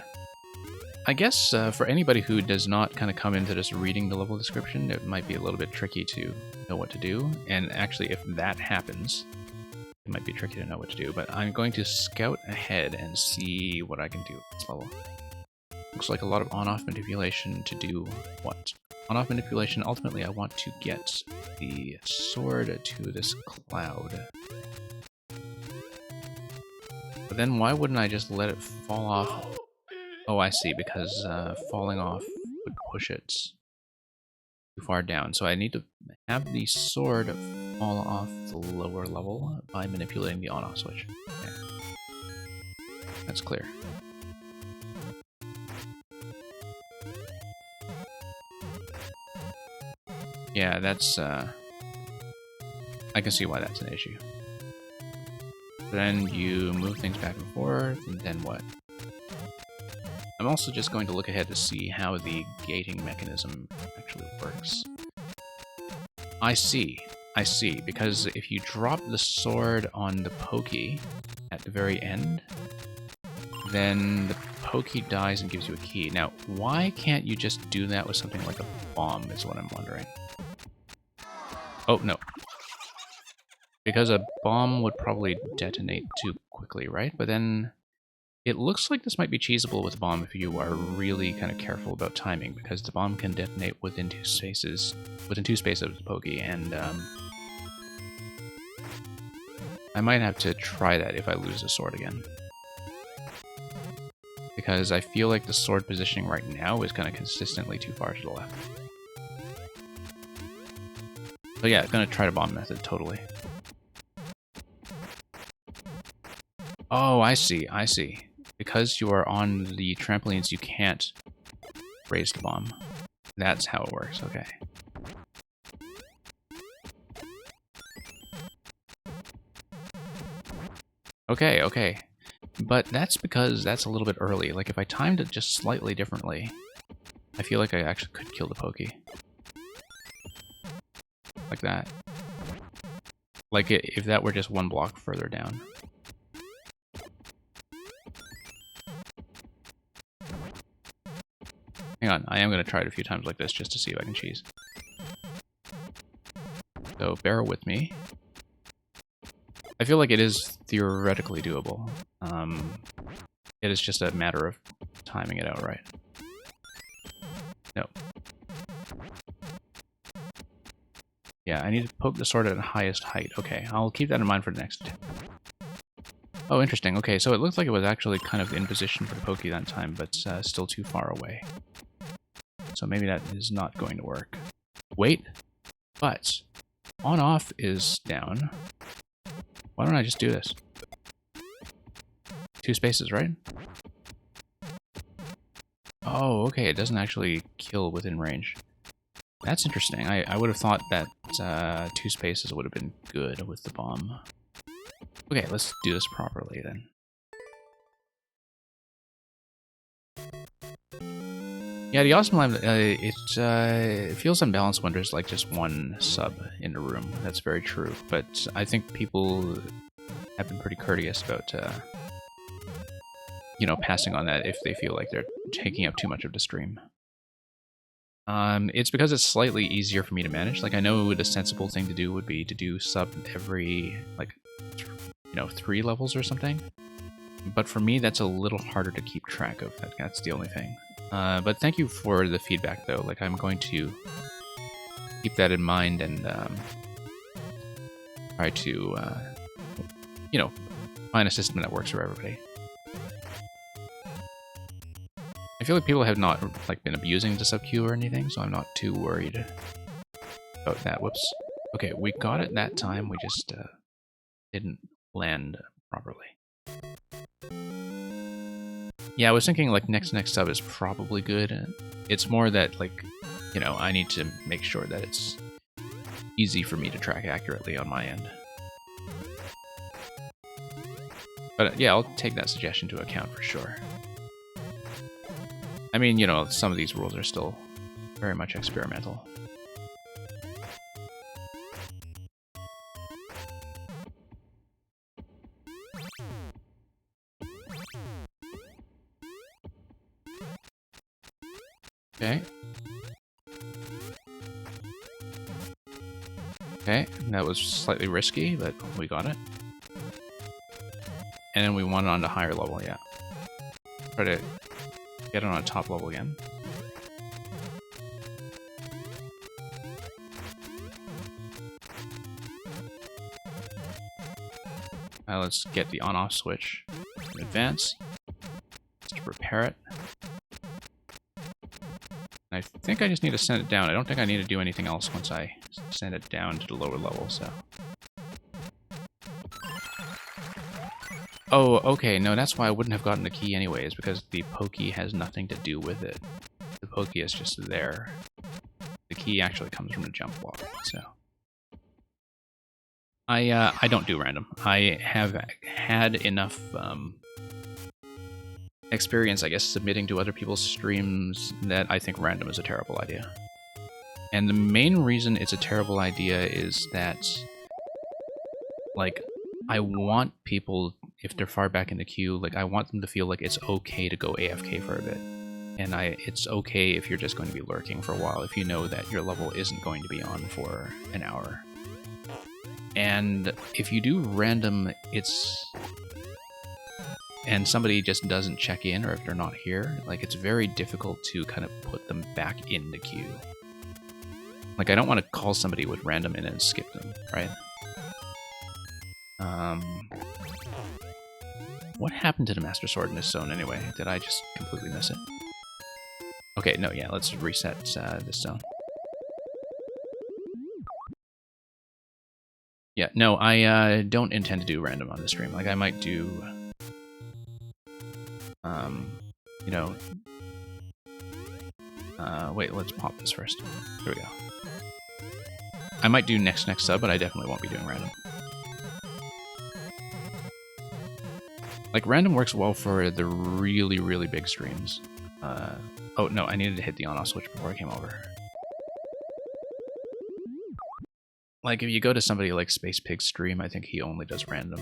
I guess for anybody who does not kind of come into this reading the level description, it might be a little bit tricky to know what to do. And actually, if that happens, it might be tricky to know what to do. But I'm going to scout ahead and see what I can do with this level. Looks like a lot of on-off manipulation to do what? On-off manipulation, ultimately I want to get the sword to this cloud. But then why wouldn't I just let it fall off? Oh, I see, because falling off would push it too far down. So I need to have the sword fall off the lower level by manipulating the on-off switch. Okay. That's clear. Yeah, that's, I can see why that's an issue. Then you move things back and forth, and then what? I'm also just going to look ahead to see how the gating mechanism actually works. I see, because if you drop the sword on the Pokey at the very end, then the Pokey dies and gives you a key. Now, why can't you just do that with something like a bomb, is what I'm wondering. Oh, no. Because a bomb would probably detonate too quickly, right? But then it looks like this might be cheesable with a bomb if you are really kind of careful about timing, because the bomb can detonate within two spaces of the Pokey, and I might have to try that if I lose the sword again. Because I feel like the sword positioning right now is kind of consistently too far to the left. So yeah, I'm gonna try the bomb method, totally. Oh, I see. Because you are on the trampolines, you can't raise the bomb. That's how it works, okay. Okay. But that's because that's a little bit early. Like, if I timed it just slightly differently, I feel like I actually could kill the Pokey. Like that. Like, if that were just one block further down. Hang on, I am going to try it a few times like this just to see if I can cheese. So, bear with me. I feel like it is theoretically doable. It is just a matter of timing it out right. No. Yeah, I need to poke the sword at the highest height. Okay, I'll keep that in mind for the next attempt. Oh, interesting. Okay, so it looks like it was actually kind of in position for the Pokey that time, but still too far away. So maybe that is not going to work. Wait, but on-off is down. Why don't I just do this? 2 spaces, right? Oh, okay, it doesn't actually kill within range. That's interesting. I would have thought that 2 spaces would have been good with the bomb. Okay, let's do this properly then. Yeah, the Awesome Lab, it feels unbalanced when there's like just one sub in the room. That's very true. But I think people have been pretty courteous about, you know, passing on that if they feel like they're taking up too much of the stream. It's because it's slightly easier for me to manage. Like, I know the sensible thing to do would be to do sub every, like, you know, 3 levels or something. But for me, that's a little harder to keep track of. That's the only thing. But thank you for the feedback, though. Like, I'm going to keep that in mind and try to, you know, find a system that works for everybody. I feel like people have not like been abusing the sub queue or anything, so I'm not too worried about that. Whoops. Okay, we got it that time. We just didn't land properly. Yeah, I was thinking like next sub is probably good. It's more that like, you know, I need to make sure that it's easy for me to track accurately on my end. But yeah, I'll take that suggestion to account for sure. I mean, you know, some of these rules are still very much experimental. Okay. Okay, that was slightly risky, but we got it. And then we want it on the higher level, yeah. Try to get it on a top level again. Now let's get the on-off switch in advance. Let's prepare it. I think I just need to send it down. I don't think I need to do anything else once I send it down to the lower level, so. Oh, okay, no, that's why I wouldn't have gotten the key anyways, because the pokey has nothing to do with it. The pokey is just there. The key actually comes from the jump block, so. I don't do random. I have had enough experience, I guess, submitting to other people's streams that I think random is a terrible idea. And the main reason it's a terrible idea is that, like, I want people, if they're far back in the queue, like, I want them to feel like it's okay to go AFK for a bit. And it's okay if you're just going to be lurking for a while, if you know that your level isn't going to be on for an hour. And if you do random, and somebody just doesn't check in, or if they're not here, like, it's very difficult to kind of put them back in the queue. Like, I don't want to call somebody with random and then skip them, right? What happened to the Master Sword in this zone anyway? Did I just completely miss it? Okay, no, yeah, let's reset this zone. Yeah, no, I don't intend to do random on the stream. Like, I might do, you know, wait, let's pop this first. There we go. I might do next sub, but I definitely won't be doing random. Like, random works well for the really, really big streams. Oh, no, I needed to hit the on-off switch before I came over. Like, if you go to somebody like Space Pig's stream, I think he only does random.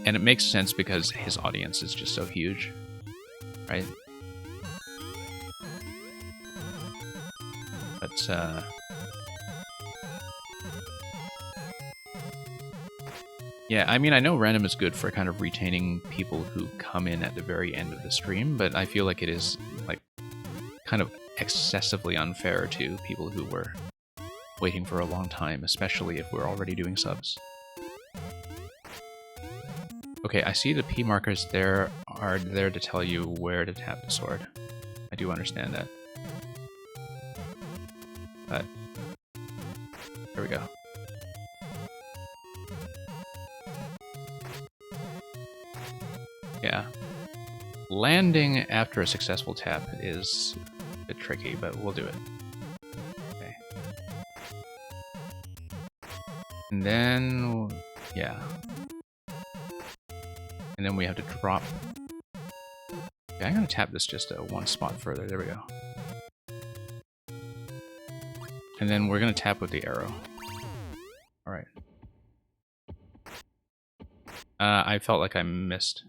And it makes sense because his audience is just so huge, right? But, yeah, I mean, I know random is good for kind of retaining people who come in at the very end of the stream, but I feel like it is, like, kind of excessively unfair to people who were waiting for a long time, especially if we're already doing subs. Okay, I see the P markers there are there to tell you where to tap the sword. I do understand that. But there we go. Yeah. Landing after a successful tap is a bit tricky, but we'll do it. Okay. And then, yeah. And then we have to drop. Okay, I'm gonna tap this just one spot further. There we go. And then we're gonna tap with the arrow. All right. I felt like I missed.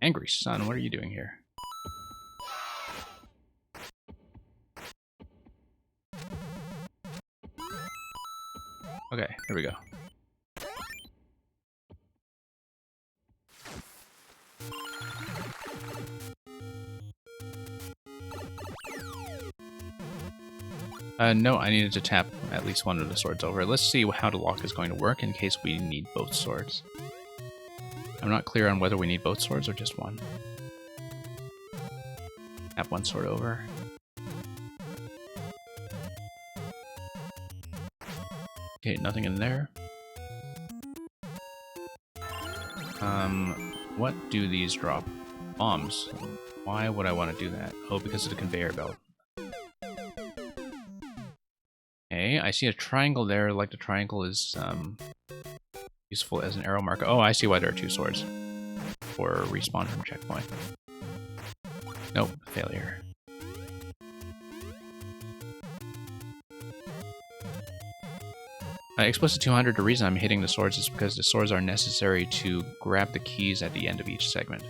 Angry Sun, what are you doing here? Okay, here we go. No, I needed to tap at least one of the swords over. Let's see how the lock is going to work in case we need both swords. I'm not clear on whether we need both swords or just one. Tap one sword over. Okay, nothing in there. What do these drop? Bombs. Why would I want to do that? Oh, because of the conveyor belt. Okay, I see a triangle there, like the triangle is useful as an arrow marker. Oh, I see why there are two swords. For respawn from checkpoint. Nope, failure. Explicit 200, the reason I'm hitting the swords is because the swords are necessary to grab the keys at the end of each segment.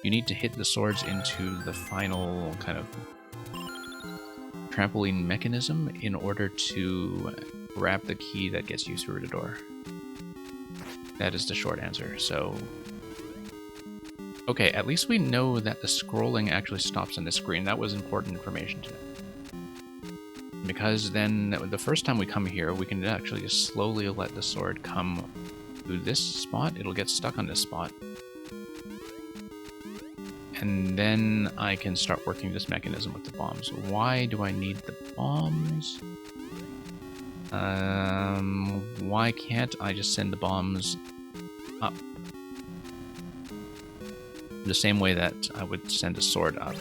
You need to hit the swords into the final kind of trampoline mechanism in order to grab the key that gets you through the door. That is the short answer, so... Okay, at least we know that the scrolling actually stops on the screen. That was important information to know. Because then, the first time we come here, we can actually just slowly let the sword come through this spot. It'll get stuck on this spot. And then I can start working this mechanism with the bombs. Why do I need the bombs? Why can't I just send the bombs up? The same way that I would send a sword up.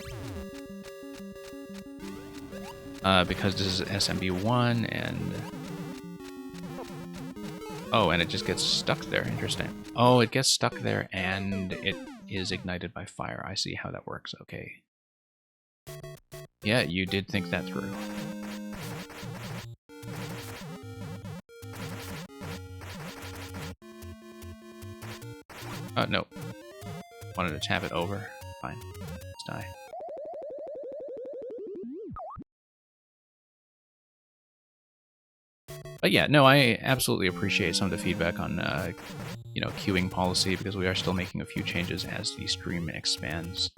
Because this is SMB1 and... Oh, and it just gets stuck there. Interesting. Oh, it gets stuck there and it is ignited by fire. I see how that works. Okay. Yeah, you did think that through. Oh, no. Wanted to tap it over. Fine. Let's die. But yeah, no, I absolutely appreciate some of the feedback on, you know, queuing policy, because we are still making a few changes as the stream expands.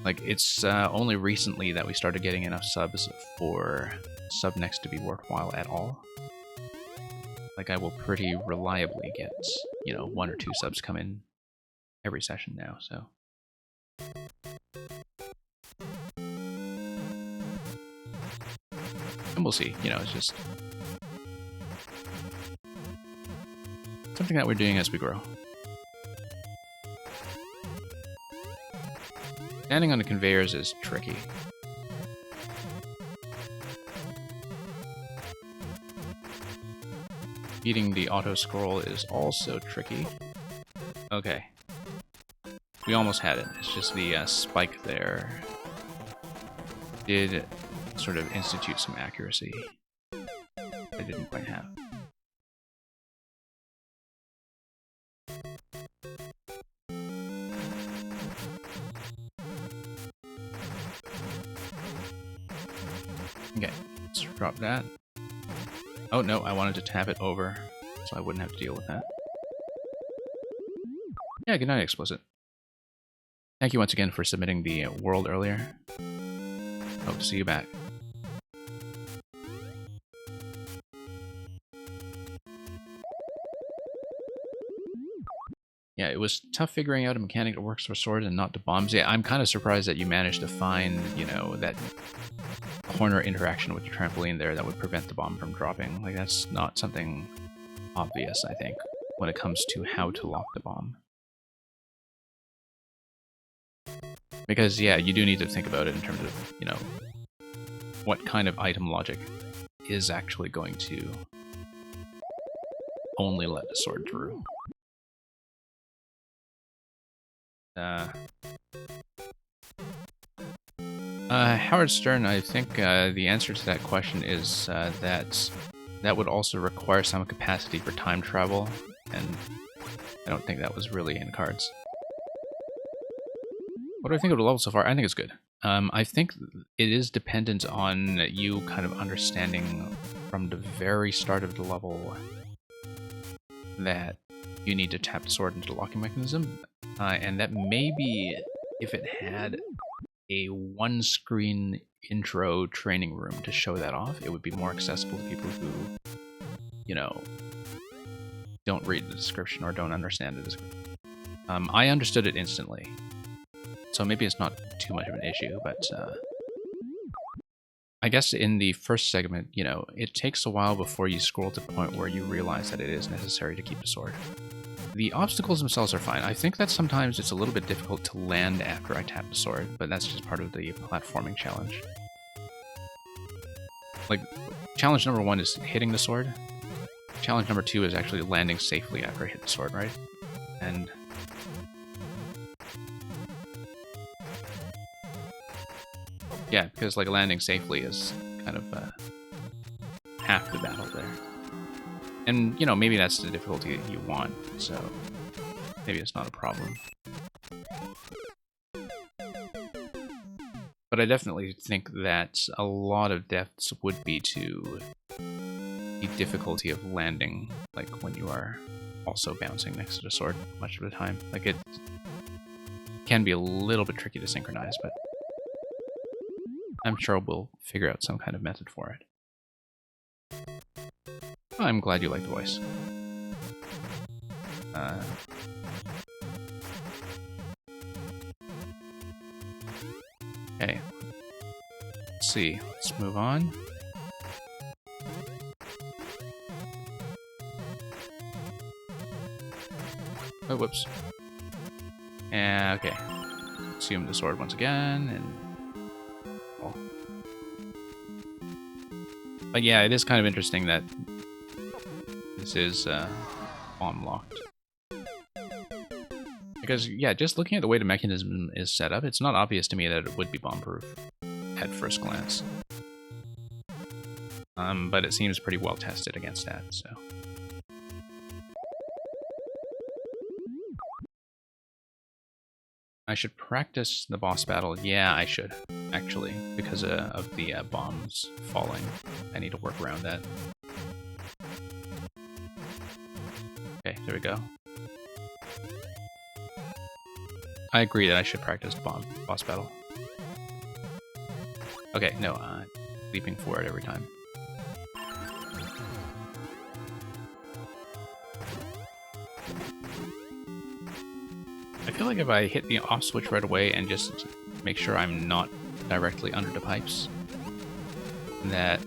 Like, it's only recently that we started getting enough subs for Subnext to be worthwhile at all. Like, I will pretty reliably get, you know, 1 or 2 subs come in every session now, so... And we'll see, you know, it's just... something that we're doing as we grow. Standing on the conveyors is tricky. Beating the auto-scroll is also tricky. Okay. We almost had it. It's just the spike there did sort of institute some accuracy I didn't quite have. Okay, let's drop that. Oh no, I wanted to tap it over so I wouldn't have to deal with that. Yeah, good night, Explicit. Thank you once again for submitting the world earlier. Hope to see you back. Yeah, it was tough figuring out a mechanic that works for swords and not to bombs. Yeah, I'm kind of surprised that you managed to find, you know, that corner interaction with the trampoline there that would prevent the bomb from dropping. Like, that's not something obvious, I think, when it comes to how to lock the bomb. Because, yeah, you do need to think about it in terms of, you know, what kind of item logic is actually going to only let the sword through. Howard Stern, I think the answer to that question is that would also require some capacity for time travel, and I don't think that was really in cards. What do I think of the level so far? I think it's good. I think it is dependent on you kind of understanding from the very start of the level that you need to tap the sword into the locking mechanism, and that maybe if it had a one-screen intro training room to show that off, it would be more accessible to people who, you know, don't read the description or don't understand the description. I understood it instantly, so maybe it's not too much of an issue, but I guess in the first segment, you know, it takes a while before you scroll to the point where you realize that it is necessary to keep the sword. The obstacles themselves are fine. I think that sometimes it's a little bit difficult to land after I tap the sword, but that's just part of the platforming challenge. Like, challenge number 1 is hitting the sword. Challenge number 2 is actually landing safely after I hit the sword, right? And yeah, because like landing safely is kind of half the battle there. And, you know, maybe that's the difficulty that you want, so maybe it's not a problem. But I definitely think that a lot of deaths would be to the difficulty of landing, like when you are also bouncing next to the sword much of the time. Like, it can be a little bit tricky to synchronize, but I'm sure we'll figure out some kind of method for it. I'm glad you like the voice. Okay. Let's see. Let's move on. Oh, whoops. Okay. Assume the sword once again, and... oh. But yeah, it is kind of interesting that this is bomb locked. Because, yeah, just looking at the way the mechanism is set up, it's not obvious to me that it would be bomb-proof at first glance. But it seems pretty well tested against that, so... I should practice the boss battle. Yeah, I should, actually, because of the bombs falling. I need to work around that. Okay, there we go. I agree that I should practice the boss battle. Okay, no, leaping forward every time. I feel like if I hit the off switch right away and just make sure I'm not directly under the pipes, that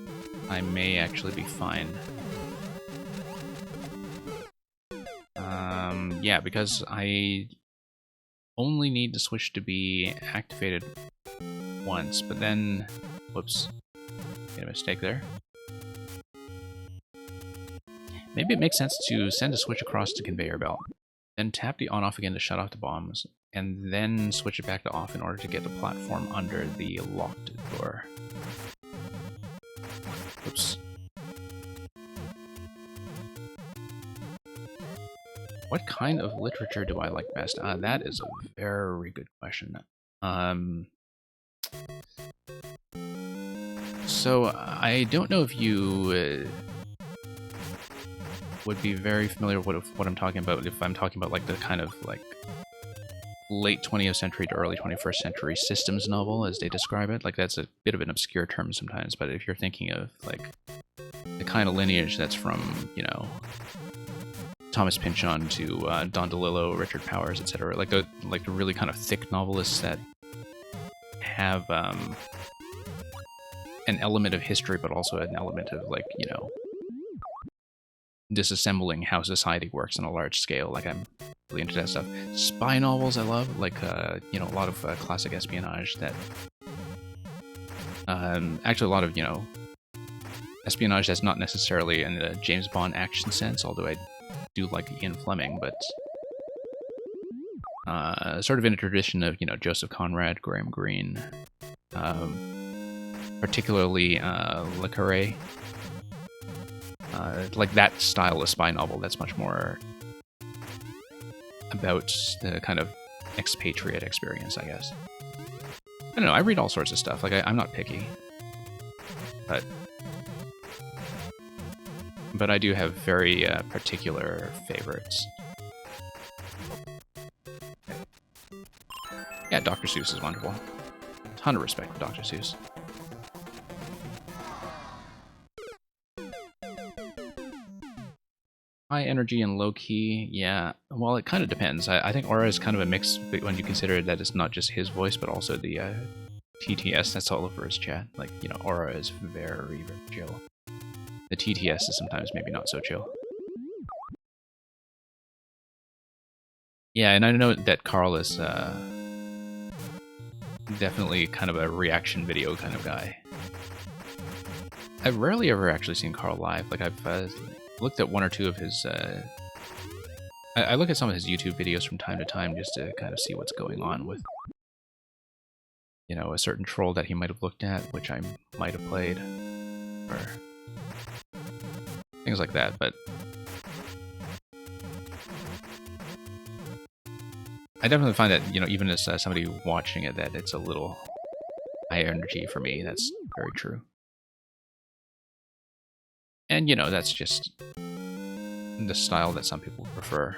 I may actually be fine. Yeah, because I only need the switch to be activated once, but then... whoops. Made a mistake there. Maybe it makes sense to send a switch across the conveyor belt, then tap the on-off again to shut off the bombs, and then switch it back to off in order to get the platform under the locked door. Oops. What kind of literature do I like best? That is a very good question. So, I don't know if you would be very familiar with what I'm talking about, if I'm talking about like the kind of like late 20th century to early 21st century systems novel, as they describe it. Like, that's a bit of an obscure term sometimes, but if you're thinking of like the kind of lineage that's from, you know, Thomas Pynchon to Don DeLillo, Richard Powers, etc., like the really kind of thick novelists that have an element of history, but also an element of, like, you know, disassembling how society works on a large scale. Like, I'm really into that stuff. Spy novels I love, like, you know, a lot of classic espionage that... actually, a lot of, you know, espionage that's not necessarily in a James Bond action sense, although I do like Ian Fleming, but sort of in a tradition of, you know, Joseph Conrad, Graham Greene, particularly Le Carré. Like that style of spy novel that's much more about the kind of expatriate experience, I guess. I don't know, I read all sorts of stuff. Like, I'm not picky. But I do have very particular favorites. Yeah, Dr. Seuss is wonderful. Ton of respect for Dr. Seuss. High energy and low key, yeah. Well, it kind of depends. I think Aura is kind of a mix when you consider that it's not just his voice, but also the TTS that's all over his chat. Like, you know, Aura is very, very chill. The TTS is sometimes maybe not so chill. Yeah, and I know that Carl is definitely kind of a reaction video kind of guy. I've rarely ever actually seen Carl live. Like, I've looked at one or two of his... I look at some of his YouTube videos from time to time just to kind of see what's going on with, you know, a certain troll that he might have looked at, which I might have played, or things like that, but I definitely find that, you know, even as somebody watching it, that it's a little high energy for me. That's very true. And, you know, that's just the style that some people prefer.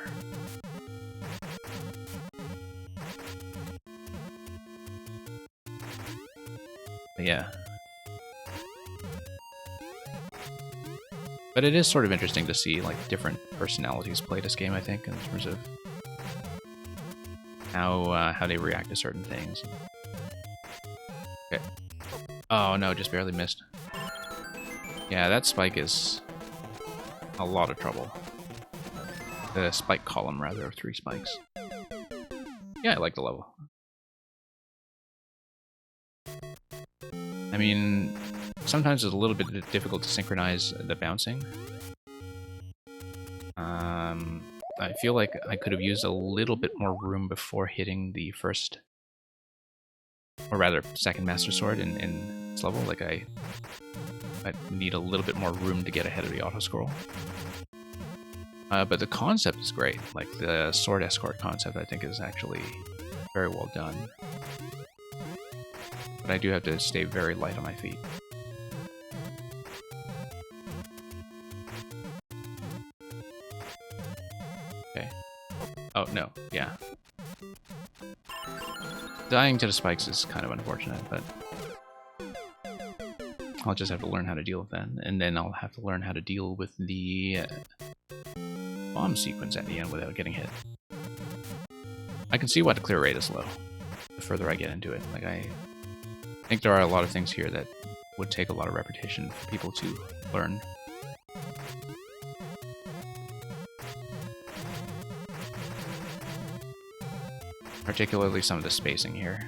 But yeah. But it is sort of interesting to see, like, different personalities play this game, I think, in terms of how they react to certain things. Okay. Oh no, just barely missed. Yeah, that spike is a lot of trouble. The spike column, rather, of 3 spikes. Yeah, I like the level. I mean, sometimes it's a little bit difficult to synchronize the bouncing. I feel like I could have used a little bit more room before hitting the first, or rather, second Master Sword in this level. Like, I need a little bit more room to get ahead of the auto-scroll. But the concept is great. Like, the sword escort concept, I think, is actually very well done. But I do have to stay very light on my feet. Okay. Oh, no. Yeah. Dying to the spikes is kind of unfortunate, but I'll just have to learn how to deal with that. And then I'll have to learn how to deal with the bomb sequence at the end without getting hit. I can see why the clear rate is low the further I get into it. Like, I think there are a lot of things here that would take a lot of repetition for people to learn. Particularly some of the spacing here.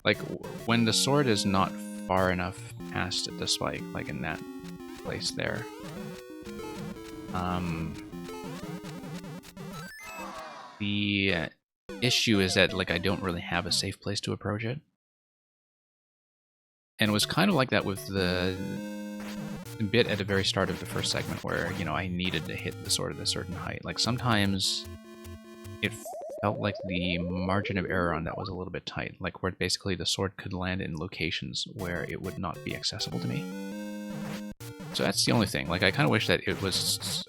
Like, when the sword is not far enough past the spike, like in that place there, the issue is that, like, I don't really have a safe place to approach it. And it was kind of like that with the bit at the very start of the first segment where, you know, I needed to hit the sword at a certain height. Like, sometimes it felt like the margin of error on that was a little bit tight, like where basically the sword could land in locations where it would not be accessible to me. So that's the only thing. Like, I kind of wish that it was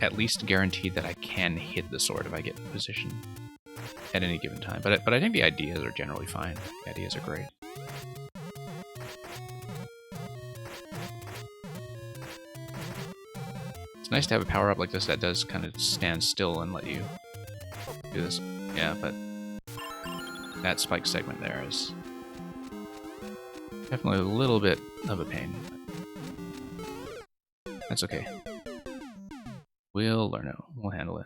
at least guaranteed that I can hit the sword if I get in position at any given time. But I think the ideas are generally fine. The ideas are great. It's nice to have a power-up like this that does kind of stand still and let you do this. Yeah, but that spike segment there is Definitely a little bit of a pain. That's okay. We'll learn it. We'll handle it.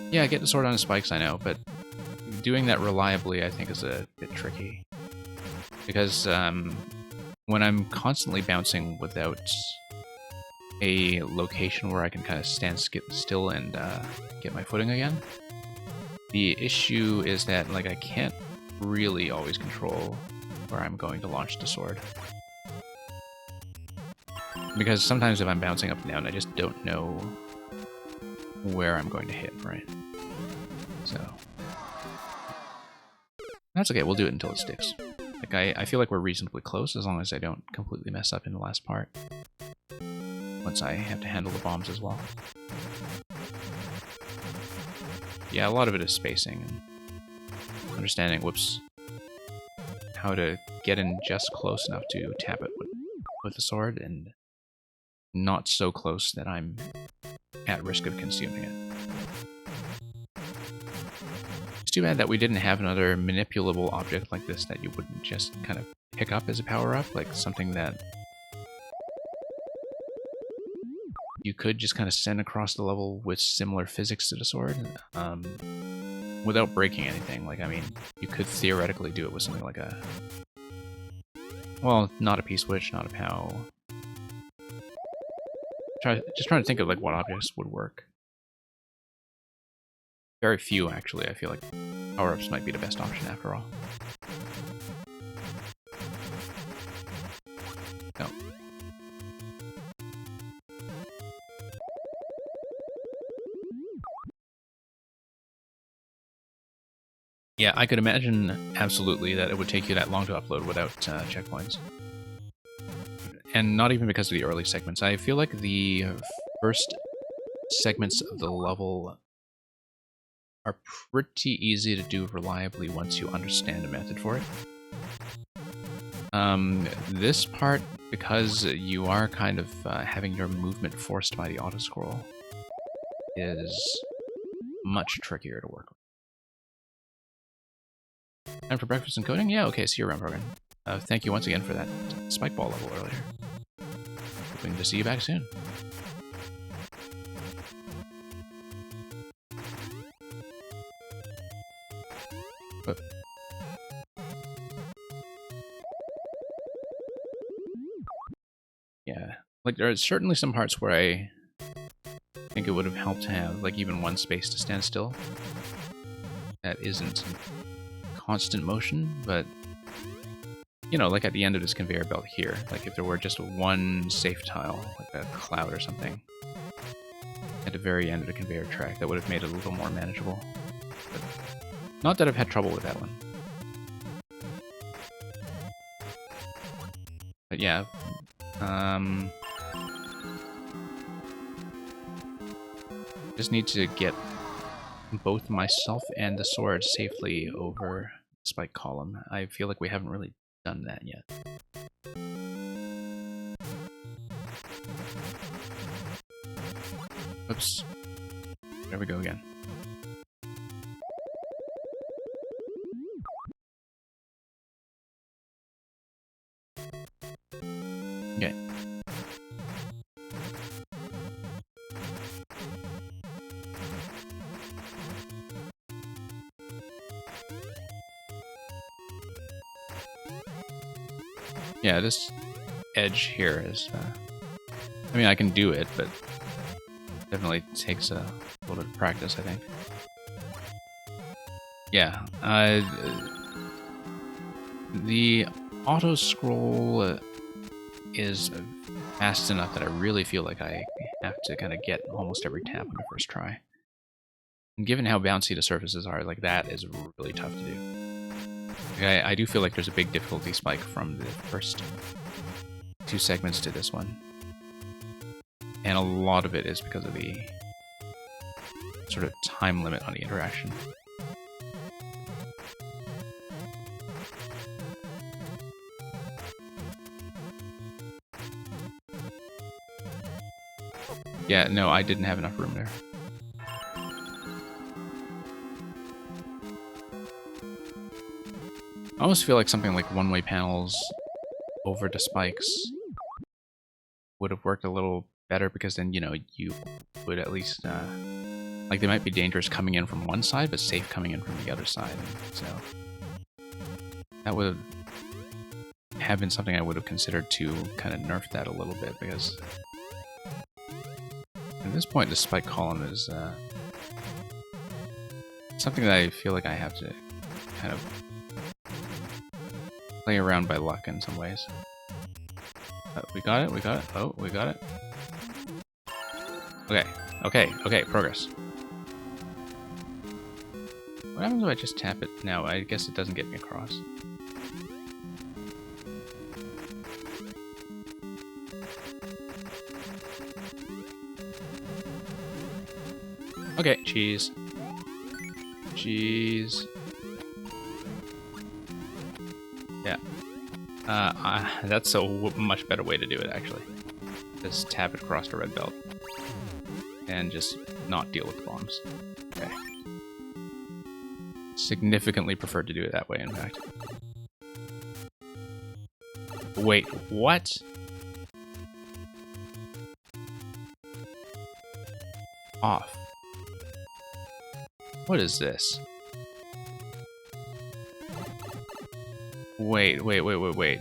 Yeah, get the sword on the spikes, I know, but doing that reliably, I think, is a bit tricky. Because when I'm constantly bouncing without a location where I can kind of stand still and get my footing again, the issue is that like I can't really always control where I'm going to launch the sword. Because sometimes if I'm bouncing up and down, I just don't know where I'm going to hit, right? So that's okay, we'll do it until it sticks. Like I feel like we're reasonably close as long as I don't completely mess up in the last part. Once I have to handle the bombs as well. Yeah, a lot of it is spacing and understanding, whoops, how to get in just close enough to tap it with the sword and not so close that I'm at risk of consuming it. It's too bad that we didn't have another manipulable object like this that you wouldn't just kind of pick up as a power-up, like something that you could just kind of send across the level with similar physics to the sword, without breaking anything. Like, I mean, you could theoretically do it with something like a... Well, not a P-switch, not a POW. Just trying to think of like what objects would work. Very few, actually. I feel like power-ups might be the best option after all. No. Yeah, I could imagine absolutely that it would take you that long to upload without checkpoints. And not even because of the early segments. I feel like the first segments of the level are pretty easy to do reliably once you understand a method for it. This part, because you are kind of having your movement forced by the auto-scroll, is much trickier to work with. Time for breakfast and coding? Yeah, okay, see you around, Brogan. Thank you once again for that spike ball level earlier. Hoping to see you back soon. But yeah, like there are certainly some parts where I think it would have helped to have like even one space to stand still. That isn't constant motion, but you know, like at the end of this conveyor belt here, like if there were just one safe tile, like a cloud or something, at the very end of the conveyor track, that would have made it a little more manageable. But not that I've had trouble with that one. But yeah, just need to get both myself and the sword safely over the spike column. I feel like we haven't really done that yet. Oops. There we go again. Okay. Yeah, this edge here is, I mean, I can do it, but definitely takes a little bit of practice, I think. Yeah, the auto-scroll is fast enough that I really feel like I have to kind of get almost every tap on the first try. And given how bouncy the surfaces are, like that is really tough to do. Like, I do feel like there's a big difficulty spike from the first two segments to this one. And a lot of it is because of the sort of time limit on the interaction. Yeah, no, I didn't have enough room there. I almost feel like something like one-way panels over the spikes would have worked a little better, because then, you know, you would at least, like, they might be dangerous coming in from one side, but safe coming in from the other side. So that would have been something I would have considered to kind of nerf that a little bit, because at this point the spike column is something that I feel like I have to kind of play around by luck in some ways. We got it, we got it. Oh, we got it. Okay, progress. What happens if I just tap it now? I guess it doesn't get me across. Okay, cheese. Cheese. Yeah. That's a much better way to do it, actually. Just tap it across the red belt. And just not deal with the bombs. Okay. Significantly prefer to do it that way, in fact. Wait, what? Off. What is this? Wait.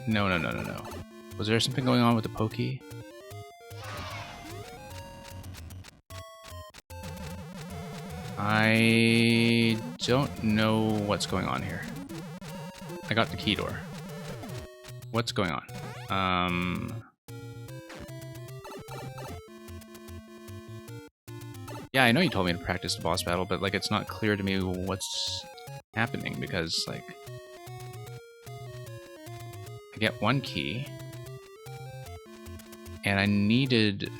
No. Was there something going on with the pokey? I don't know what's going on here. I got the key door. What's going on? Yeah, I know you told me to practice the boss battle, but, like, it's not clear to me what's happening, because, like, I get one key, and I needed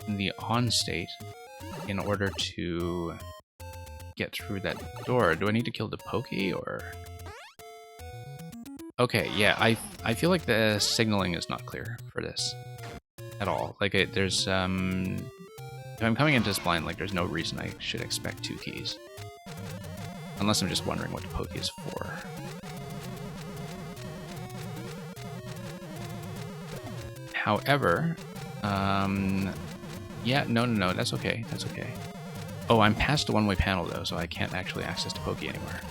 the on state in order to get through that door. Do I need to kill the pokey, or...? Okay, yeah, I feel like the signaling is not clear for this at all. Like, there's, if I'm coming into this blind, like, there's no reason I should expect 2 keys. Unless I'm just wondering what the pokey is for. However, yeah, no, that's okay, that's okay. Oh, I'm past the one-way panel, though, so I can't actually access the pokey anymore.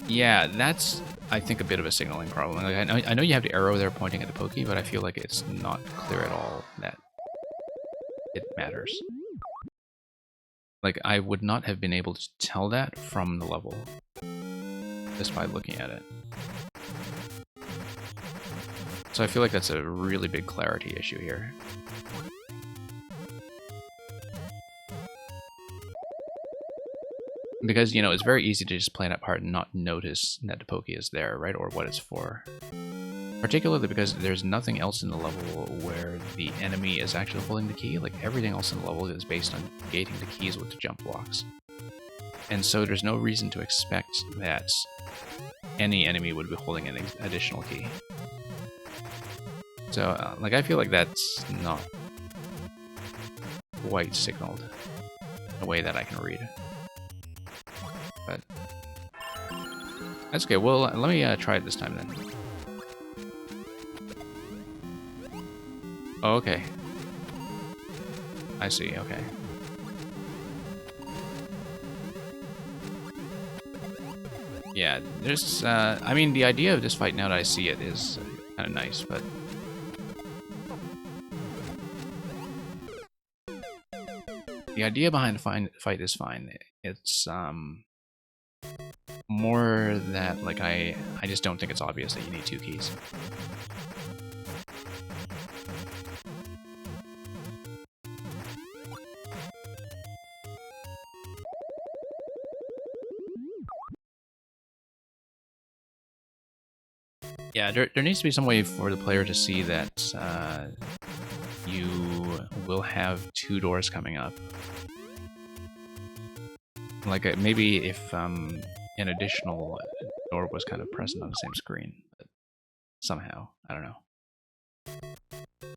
Yeah, that's, I think, a bit of a signaling problem. Like, I know you have the arrow there pointing at the pokey, but I feel like it's not clear at all that it matters. Like, I would not have been able to tell that from the level, just by looking at it. So I feel like that's a really big clarity issue here. Because, you know, it's very easy to just play that part and not notice that the pokey is there, right? Or what it's for. Particularly because there's nothing else in the level where the enemy is actually holding the key. Like, everything else in the level is based on gating the keys with the jump blocks. And so there's no reason to expect that any enemy would be holding an additional key. So, like, I feel like that's not quite signaled in a way that I can read. But that's okay. Well, let me try it this time then. Oh, okay. I see, okay. Yeah, there's, I mean, the idea of this fight, now that I see it, is kind of nice, but... The idea behind the fight is fine. It's, more that, like, I just don't think it's obvious that you need 2 keys. Yeah, there needs to be some way for the player to see that you will have 2 doors coming up. Like, maybe if an additional door was kind of present on the same screen, but somehow, I don't know.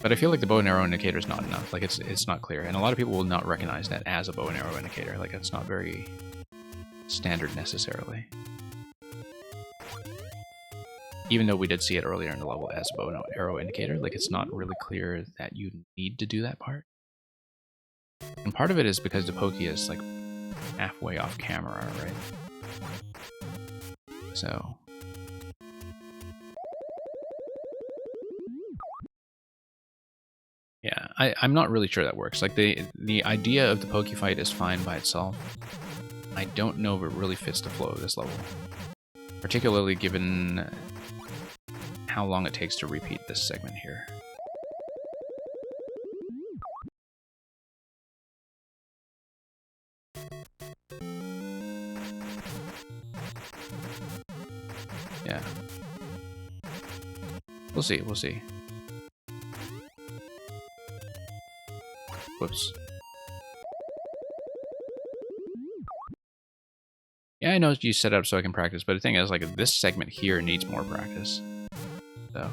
But I feel like the bow and arrow indicator is not enough. Like, it's not clear, and a lot of people will not recognize that as a bow and arrow indicator. Like, it's not very standard necessarily. Even though we did see it earlier in the level as a bow and arrow indicator, like it's not really clear that you need to do that part. And part of it is because the Pokey is like halfway off camera, right? So yeah, I'm not really sure that works. Like the idea of the Pokey fight is fine by itself. I don't know if it really fits the flow of this level, particularly given how long it takes to repeat this segment here. Yeah. We'll see, we'll see. Whoops. Yeah, I know you set it up so I can practice, but the thing is, like, this segment here needs more practice. So,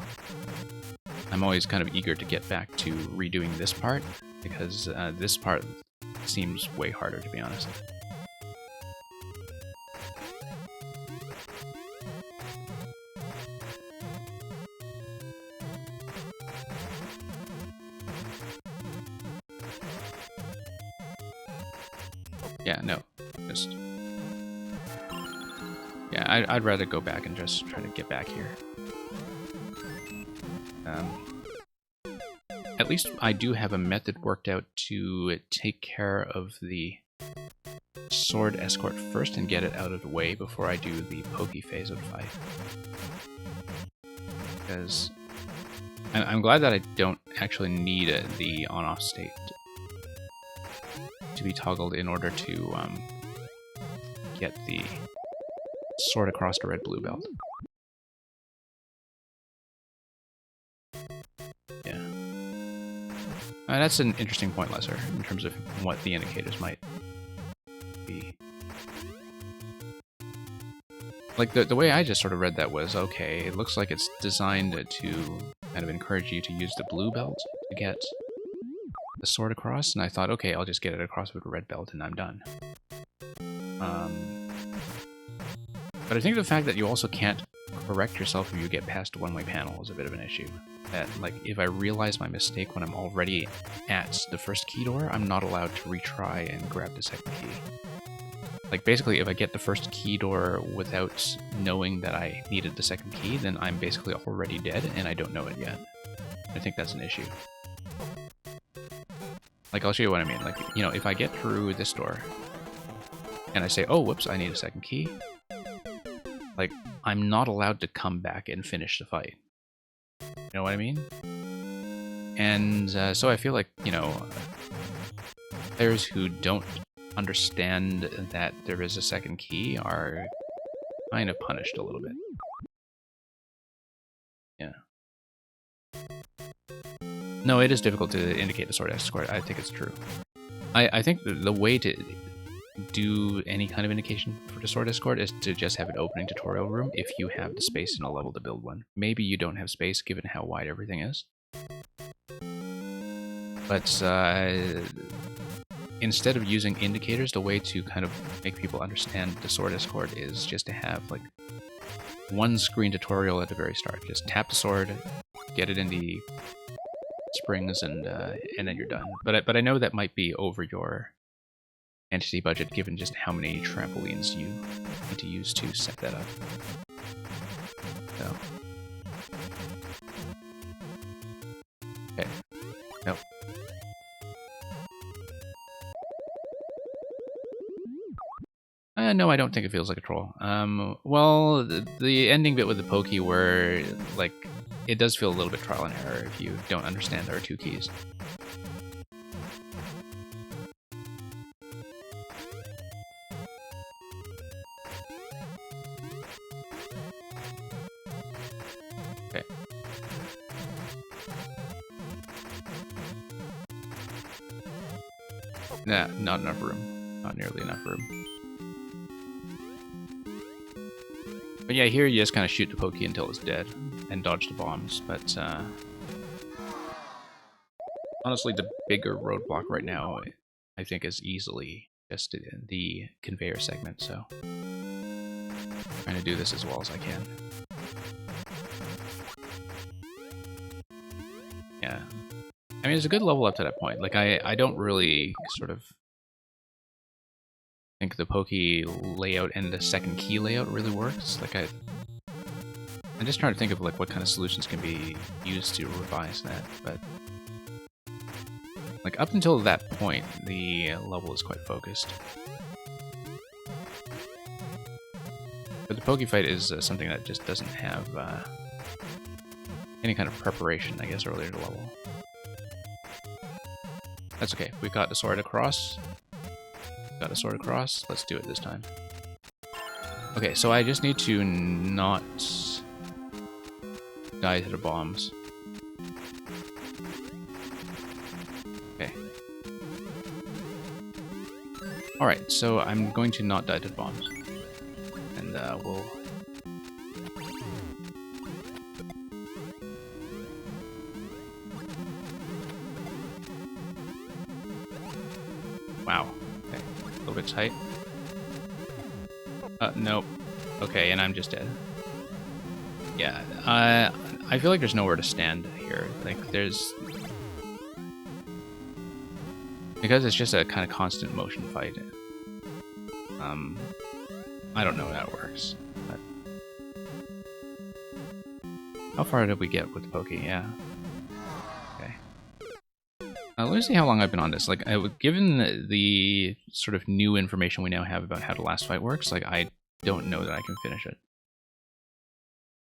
I'm always kind of eager to get back to redoing this part, because this part seems way harder, to be honest. Yeah, no, just... Yeah, I'd rather go back and just try to get back here. At least I do have a method worked out to take care of the sword escort first and get it out of the way before I do the Pokey phase of the fight. Because I'm glad that I don't actually need the on-off state to be toggled in order to get the sword across the red-blue belt. Yeah. That's an interesting point, Lesser, in terms of what the indicators might be. Like, the way I just sort of read that was, okay, it looks like it's designed to kind of encourage you to use the blue belt to get the sword across, and I thought, okay, I'll just get it across with a red belt and I'm done. But I think the fact that you also can't correct yourself if you get past a one-way panel is a bit of an issue. That, like, if I realize my mistake when I'm already at the first key door, I'm not allowed to retry and grab the second key. Like, basically, if I get the first key door without knowing that I needed the second key, then I'm basically already dead, and I don't know it yet. I think that's an issue. Like, I'll show you what I mean. Like, you know, if I get through this door, and I say, oh, whoops, I need a second key, like, I'm not allowed to come back and finish the fight. You know what I mean? And so I feel like, you know, players who don't understand that there is a second key are kind of punished a little bit. Yeah. No, it is difficult to indicate the sword escort. I think it's true. I think the way to do any kind of indication for the sword escort is to just have an opening tutorial room if you have the space in a level to build one. Maybe you don't have space given how wide everything is. But instead of using indicators, the way to kind of make people understand the sword escort is just to have like one screen tutorial at the very start. Just tap the sword, get it in the springs, and then you're done. But I know that might be over your entity budget, given just how many trampolines you need to use to set that up. So. Okay. Nope. No, I don't think it feels like a troll. Well, the ending bit with the Pokey where, like, it does feel a little bit trial and error if you don't understand there are two keys. Okay. Nah, not enough room. Not nearly enough room. But yeah, here you just kind of shoot the Pokey until it's dead and dodge the bombs, but honestly, the bigger roadblock right now, I think, is easily just the conveyor segment, so I'm trying to do this as well as I can. Yeah. I mean, it's a good level up to that point. Like, I don't really sort of think the Pokey layout and the second key layout really works. Like, I'm just trying to think of like what kind of solutions can be used to revise that, but like up until that point, the level is quite focused. But the Poke fight is something that just doesn't have any kind of preparation, I guess, earlier in the level. That's okay. We got the sword across. Got a sword across. Let's do it this time. Okay, so I just need to not die to the bombs. Okay. Alright, so I'm going to not die to the bombs. And we'll... Wow. Okay. A little bit tight. Nope. Okay, and I'm just dead. Yeah, I feel like there's nowhere to stand here. Like, there's... Because it's just a kind of constant motion fight. I don't know how it works, but... How far did we get with the Poke? Yeah. Okay. Let me see how long I've been on this. Like, given the sort of new information we now have about how the last fight works, like, I don't know that I can finish it.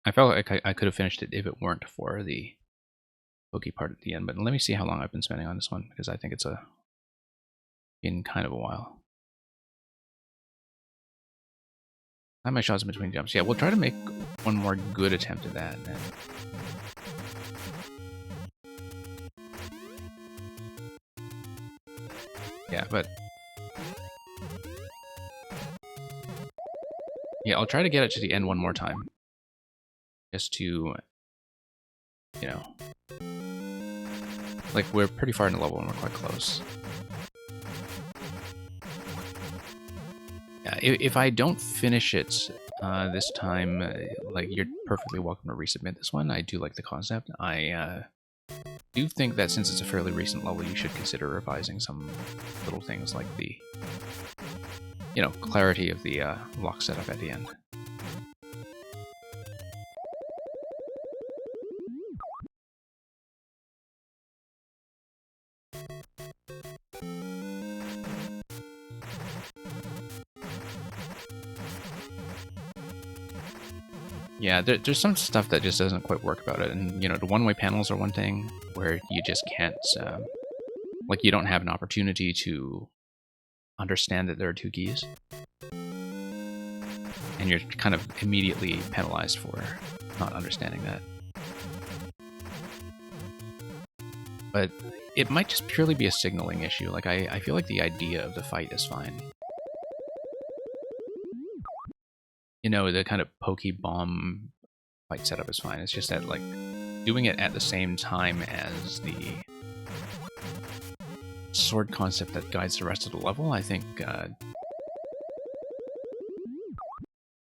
I felt like I could have finished it if it weren't for the Poke part at the end, but let me see how long I've been spending on this one, because I think it's been kind of a while. I have my shots in between jumps. Yeah, we'll try to make one more good attempt at that. And... Yeah, but... Yeah, I'll try to get it to the end one more time. Just to... You know... Like, we're pretty far in the level and we're quite close. Yeah, if I don't finish it this time, like, you're perfectly welcome to resubmit this one. I do like the concept. I do think that since it's a fairly recent level, you should consider revising some little things like the, you know, clarity of the lock setup at the end. Yeah, there's some stuff that just doesn't quite work about it, and you know, the one-way panels are one thing where you just can't, like, you don't have an opportunity to understand that there are two keys, and you're kind of immediately penalized for not understanding that. But it might just purely be a signaling issue. Like, I feel like the idea of the fight is fine. You know, the kind of Pokebomb fight setup is fine. It's just that, like, doing it at the same time as the sword concept that guides the rest of the level, I think,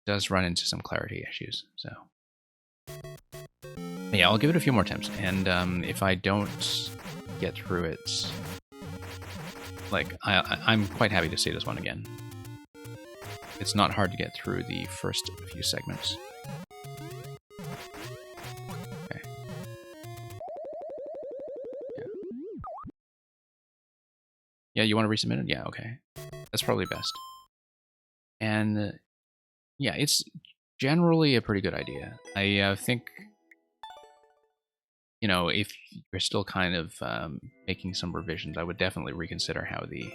does run into some clarity issues, so... But yeah, I'll give it a few more attempts, and if I don't get through it... Like, I'm quite happy to see this one again. It's not hard to get through the first few segments. Okay. Yeah. Yeah, you want to resubmit it? Yeah, okay. That's probably best. And yeah, it's generally a pretty good idea. I think, you know, if you're still kind of making some revisions, I would definitely reconsider how the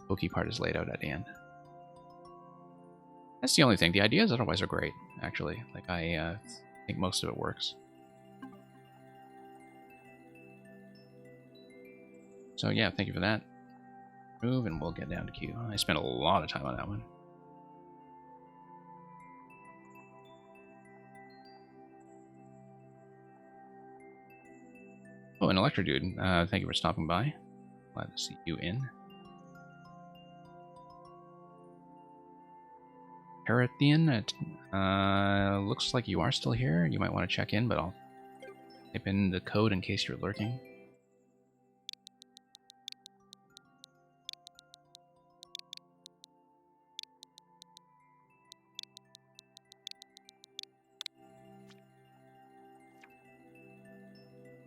Poke part is laid out at the end. That's the only thing. The ideas otherwise are great, actually. Like, I think most of it works. So yeah, thank you for that. Move, and we'll get down to Q. I spent a lot of time on that one. Oh, an Electrodude. Thank you for stopping by. Glad to see you in. Parathian, looks like you are still here. You might want to check in, but I'll type in the code in case you're lurking.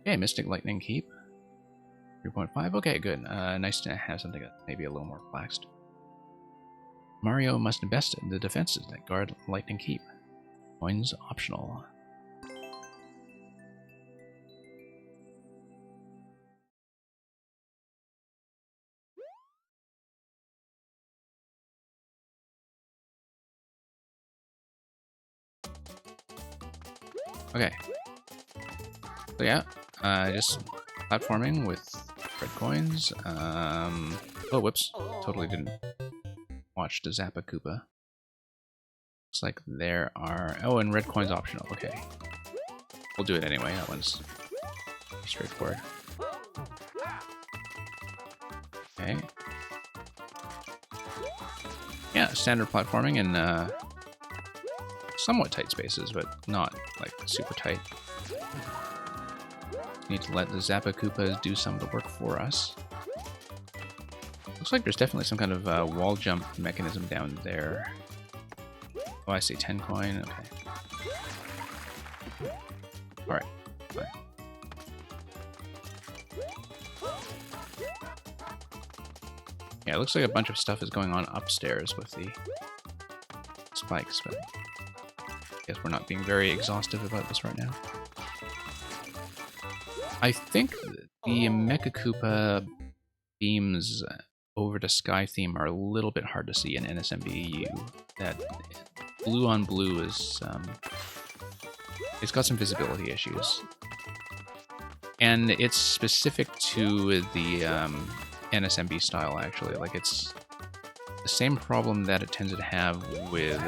Okay, Mystic Lightning Keep. 3.5, okay, good. Nice to have something that's maybe a little more relaxed. Mario must invest in the defenses that guard Lightning Keep. Coins optional. Okay. So yeah, just platforming with red coins. Oh, whoops. Totally didn't watch the Zappa Koopa. Looks like there are... Oh, and red coins optional. Okay. We'll do it anyway. That one's straightforward. Okay. Yeah, standard platforming in somewhat tight spaces, but not like super tight. Need to let the Zappa Koopas do some of the work for us. Looks like there's definitely some kind of wall jump mechanism down there. Oh, I see 10 coin. Okay. Alright. Fine. Yeah, it looks like a bunch of stuff is going on upstairs with the spikes, but I guess we're not being very exhaustive about this right now. I think the Mecha Koopa beams over the sky theme are a little bit hard to see in NSMBU. That blue on blue is, it's got some visibility issues. And it's specific to the NSMB style, actually. Like, it's the same problem that it tends to have with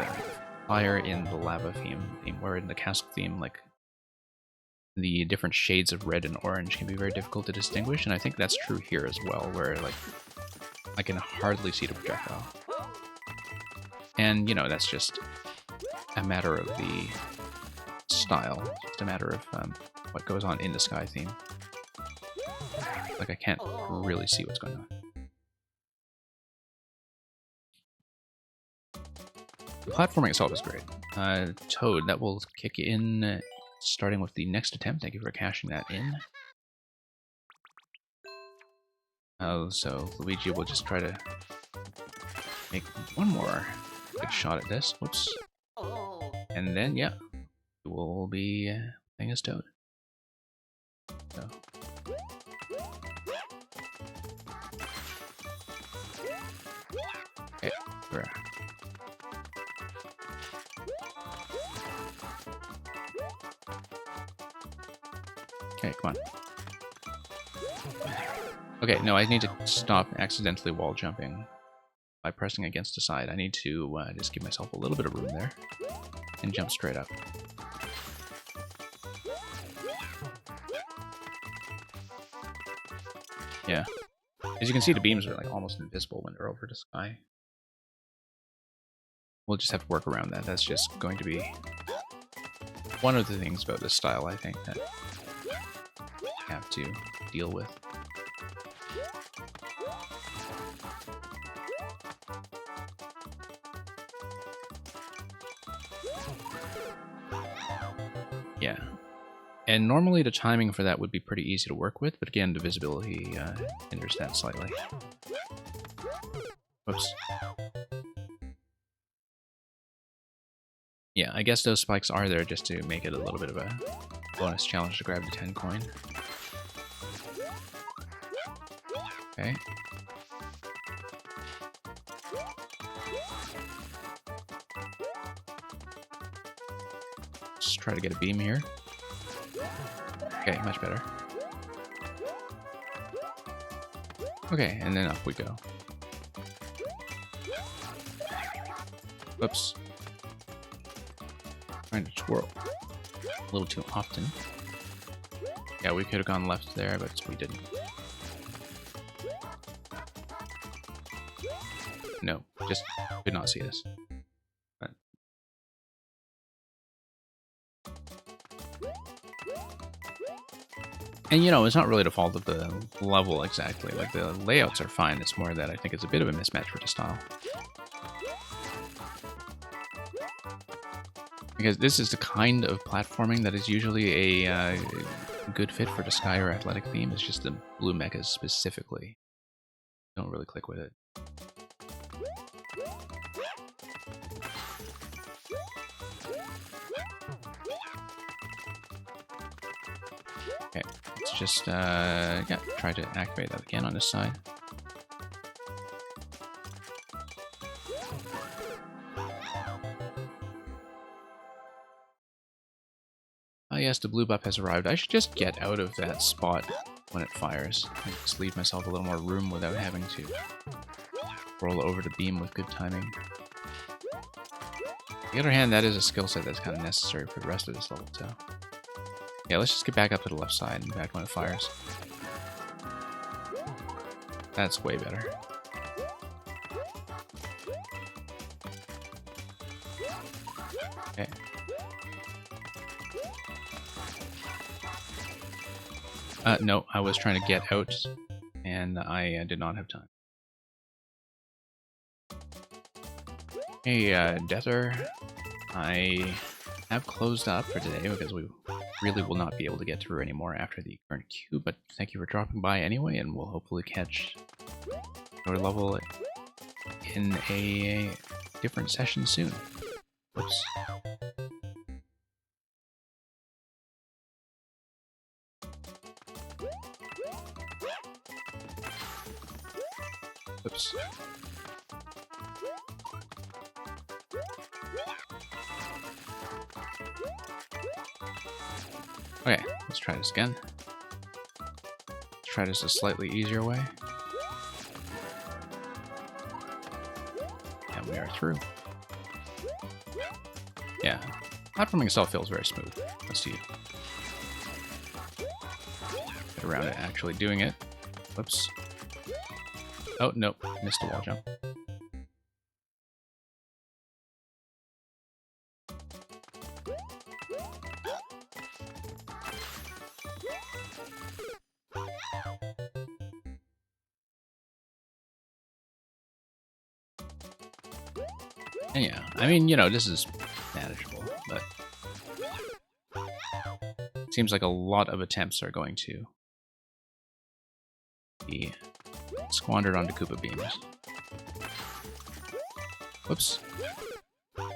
fire in the lava theme, where in the castle theme, like, the different shades of red and orange can be very difficult to distinguish, and I think that's true here as well, where, like, I can hardly see the projectile. And, you know, that's just a matter of the style, just a matter of what goes on in the sky theme. Like, I can't really see what's going on. The platforming itself is great. Toad, that will kick in starting with the next attempt. Thank you for cashing that in. So Luigi will just try to make one more good shot at this. Whoops. And then, yeah, we'll be playing as Toad. So. Okay, we're... Okay, come on. Okay, no, I need to stop accidentally wall jumping by pressing against the side. I need to just give myself a little bit of room there and jump straight up. Yeah. As you can see, the beams are like almost invisible when they're over the sky. We'll just have to work around that. That's just going to be one of the things about this style, I think, that I have to deal with. Yeah. And normally the timing for that would be pretty easy to work with, but again, the visibility hinders that slightly. Whoops. Yeah, I guess those spikes are there just to make it a little bit of a bonus challenge to grab the 10 coin. Okay. Let's try to get a beam here. Okay, much better. Okay, and then up we go. Whoops. Trying to twirl a little too often. Yeah, we could have gone left there, but we didn't. No, just could not see this. But And, you know, it's not really the fault of the level exactly. Like, the layouts are fine. It's more that I think it's a bit of a mismatch for the style. Because this is the kind of platforming that is usually a good fit for the Sky or Athletic theme. It's just the blue mechas specifically don't really click with it. Okay, let's just yeah, try to activate that again on this side. Oh yes, the blue buff has arrived. I should just get out of that spot when it fires. And just leave myself a little more room without having to roll over the beam with good timing. On the other hand, that is a skill set that's kind of necessary for the rest of this level too. Yeah, let's just get back up to the left side and back when it fires. That's way better. Okay. No, I was trying to get out, and I did not have time. Hey, Deather, I have closed up for today because we really will not be able to get through anymore after the current queue, but thank you for dropping by anyway, and we'll hopefully catch your level in a different session soon. Whoops. Oops. Okay, let's try this again. Let's try this a slightly easier way. And we are through. Yeah, platforming itself feels very smooth. Let's see. Get around it actually doing it. Whoops. Oh, nope. Missed a wall jump. And yeah, I mean, you know, this is manageable, but it seems like a lot of attempts are going to be squandered onto Koopa beams. Whoops.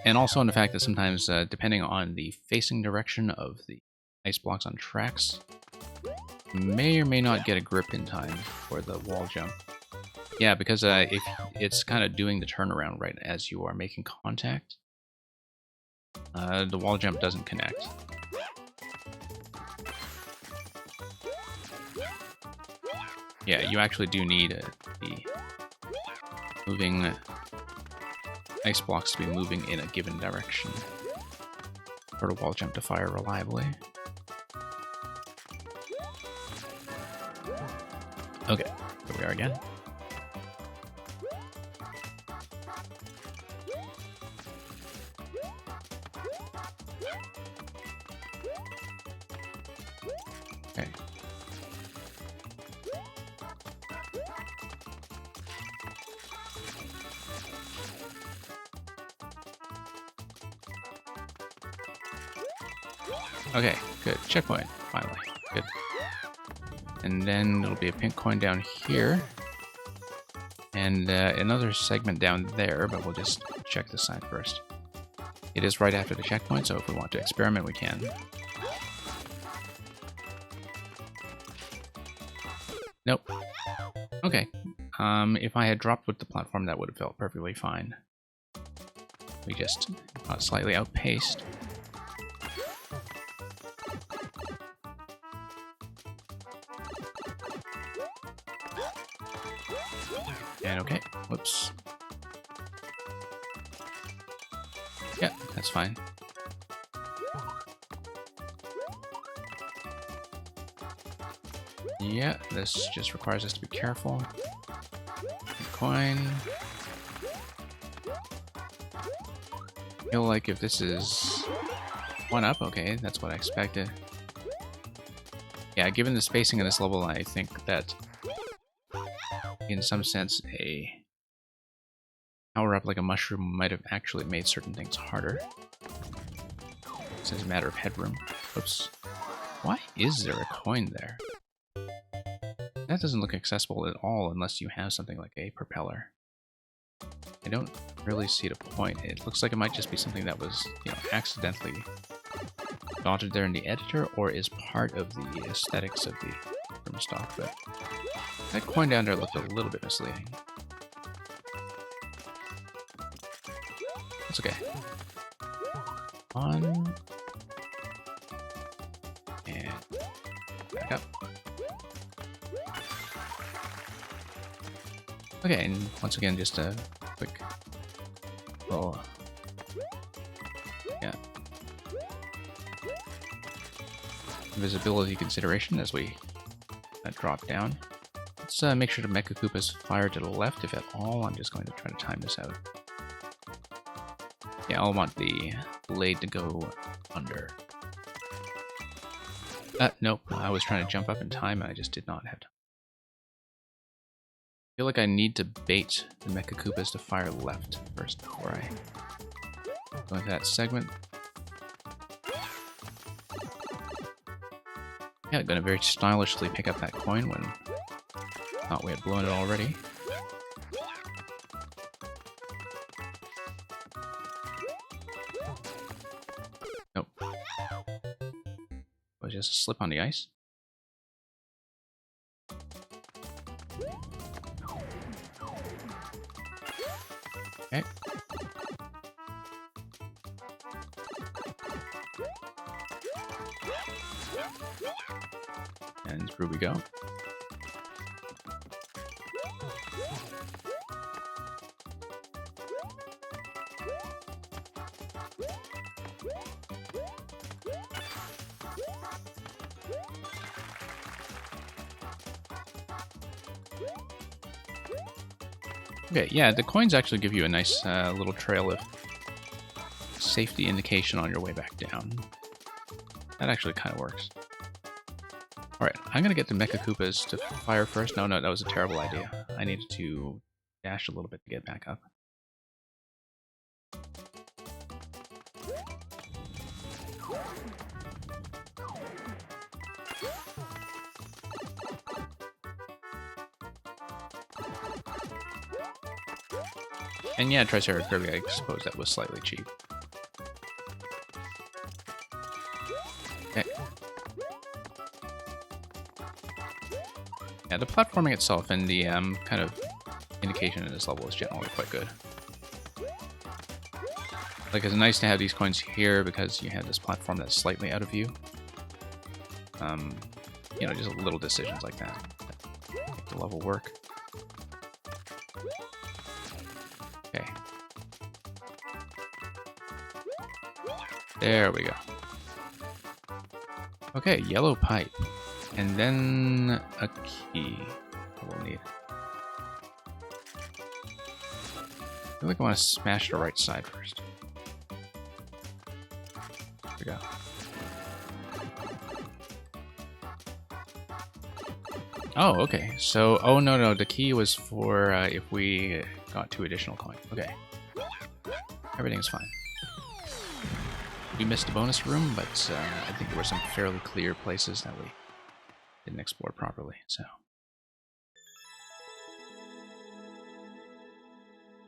And also on the fact that sometimes, depending on the facing direction of the ice blocks on tracks, you may or may not get a grip in time for the wall jump. Yeah, because if it's kind of doing the turnaround right as you are making contact, the wall jump doesn't connect. Yeah, you actually do need the moving ice blocks to be moving in a given direction for the wall jump to fire reliably. Okay, here we are again. Okay. Okay, good. Checkpoint, finally. Good. And then it'll be a pink coin down here. And another segment down there, but we'll just check this side first. It is right after the checkpoint, so if we want to experiment, we can. Nope. Okay. If I had dropped with the platform, that would have felt perfectly fine. We just got slightly outpaced. And okay, whoops. Yeah, that's fine. Yeah, this just requires us to be careful. Coin. I feel like if this is 1 up, okay, that's what I expected. Yeah, given the spacing of this level, I think that in some sense a power up like a mushroom might have actually made certain things harder. It's a matter of headroom. Oops. Why is there a coin there? That doesn't look accessible at all unless you have something like a propeller. I don't really see the point. It looks like it might just be something that was, you know, accidentally dotted there in the editor, or is part of the aesthetics of the from stock, but that coin down there looked a little bit misleading. That's okay. On and back up. Okay, and once again, just a quick little, yeah, visibility consideration as we drop down. Let's make sure to Mecha Koopas fire to the left, if at all. I'm just going to try to time this out. Yeah, I'll want the blade to go under. Nope, I was trying to jump up in time and I just did not have time. I feel like I need to bait the Mecha Koopas to fire left first before I go into that segment. Yeah, gonna very stylishly pick up that coin when I thought we had blown it already. Nope. Was just a slip on the ice. Okay. And through we go. Okay, yeah, the coins actually give you a nice little trail of safety indication on your way back down. That actually kind of works. Alright, I'm gonna get the Mecha Koopas to fire first. No, that was a terrible idea. I needed to dash a little bit to get back up. And yeah, Triceratops Kirby, I suppose that was slightly cheap. Okay. Yeah, the platforming itself and the kind of indication in this level is generally quite good. Like, it's nice to have these coins here because you have this platform that's slightly out of view. You know, just little decisions like that make the level work. Okay. There we go. Okay, yellow pipe. And then a key we'll need. I feel like I want to smash the right side first. There we go. Oh, okay. So, oh no, the key was for if we got 2 additional coins. Okay. Everything's fine. We missed a bonus room, but I think there were some fairly clear places that we didn't explore properly, so.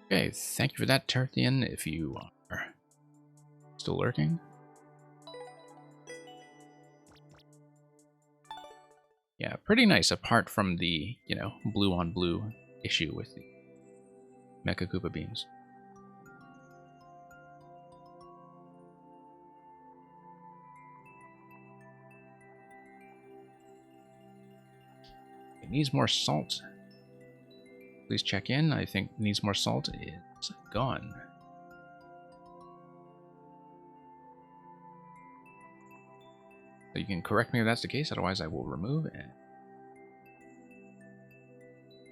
Okay, thank you for that, Terthian, if you are still lurking. Yeah, pretty nice, apart from the, you know, blue on blue issue with the Mecha Koopa beams. It needs more salt. Please check in. I think needs more salt is gone. So you can correct me if that's the case, otherwise I will remove and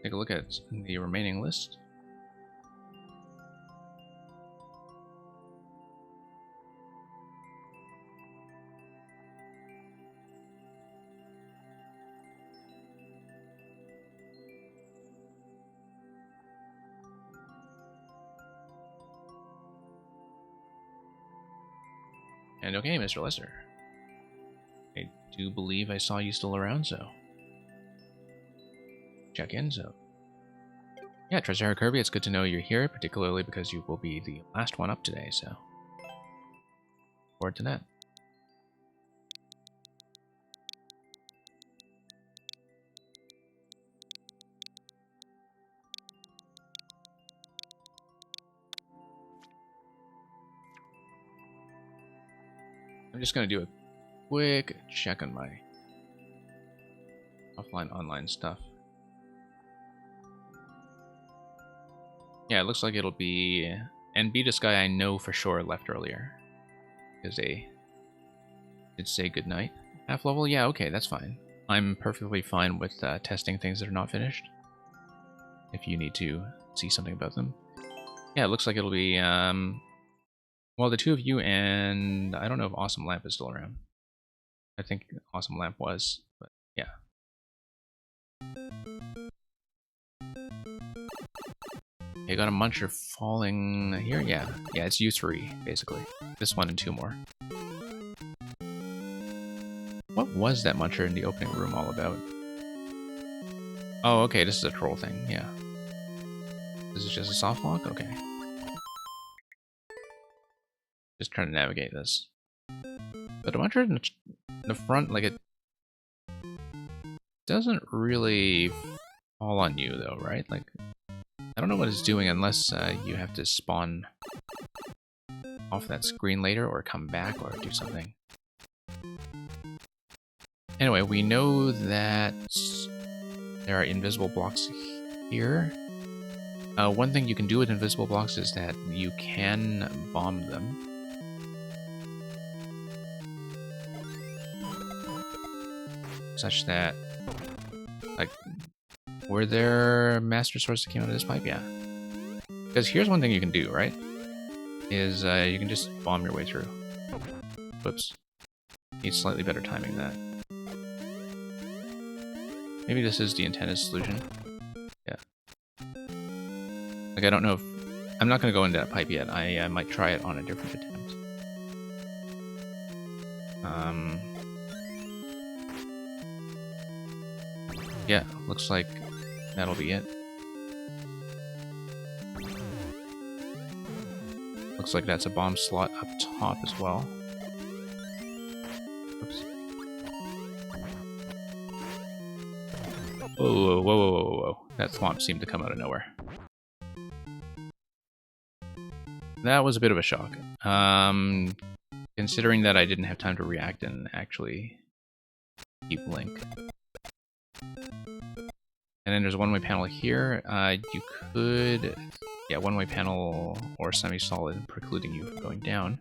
take a look at the remaining list. And okay, Mr. Lester. I do believe I saw you still around, so... check in, so... yeah, Treasure Kirby, it's good to know you're here, particularly because you will be the last one up today, so... forward to that. I'm just going to do a quick check on my offline, online stuff. Yeah, it looks like it'll be... and Beatus guy I know for sure left earlier. Because they did say goodnight. Half level? Yeah, okay, that's fine. I'm perfectly fine with testing things that are not finished. If you need to see something about them. Yeah, it looks like it'll be... well, the two of you and... I don't know if Awesome Lamp is still around. I think Awesome Lamp was, but yeah. You got a Muncher falling here? Yeah. Yeah, it's you three, basically. This one and two more. What was that Muncher in the opening room all about? Oh, okay, this is a troll thing, yeah. This is just a soft lock? Okay. Just trying to navigate this. But a Muncher in the front, like, it doesn't really fall on you, though, right? Like, I don't know what it's doing unless you have to spawn off that screen later or come back or do something. Anyway, we know that there are invisible blocks here. One thing you can do with invisible blocks is that you can bomb them. Such that, like, were there Master Swords that came out of this pipe? Yeah. Because here's one thing you can do, right? Is you can just bomb your way through. Whoops. Need slightly better timing than that. Maybe this is the intended solution. Yeah. Like, I don't know if... I'm not going to go into that pipe yet. I might try it on a different attempt. Yeah, looks like that'll be it. Looks like that's a bomb slot up top as well. Oops. Whoa, whoa, whoa, whoa, whoa, whoa. That thwomp seemed to come out of nowhere. That was a bit of a shock. Considering that I didn't have time to react and actually keep Link. And then there's a one-way panel here. You could... yeah, one-way panel or semi-solid precluding you from going down.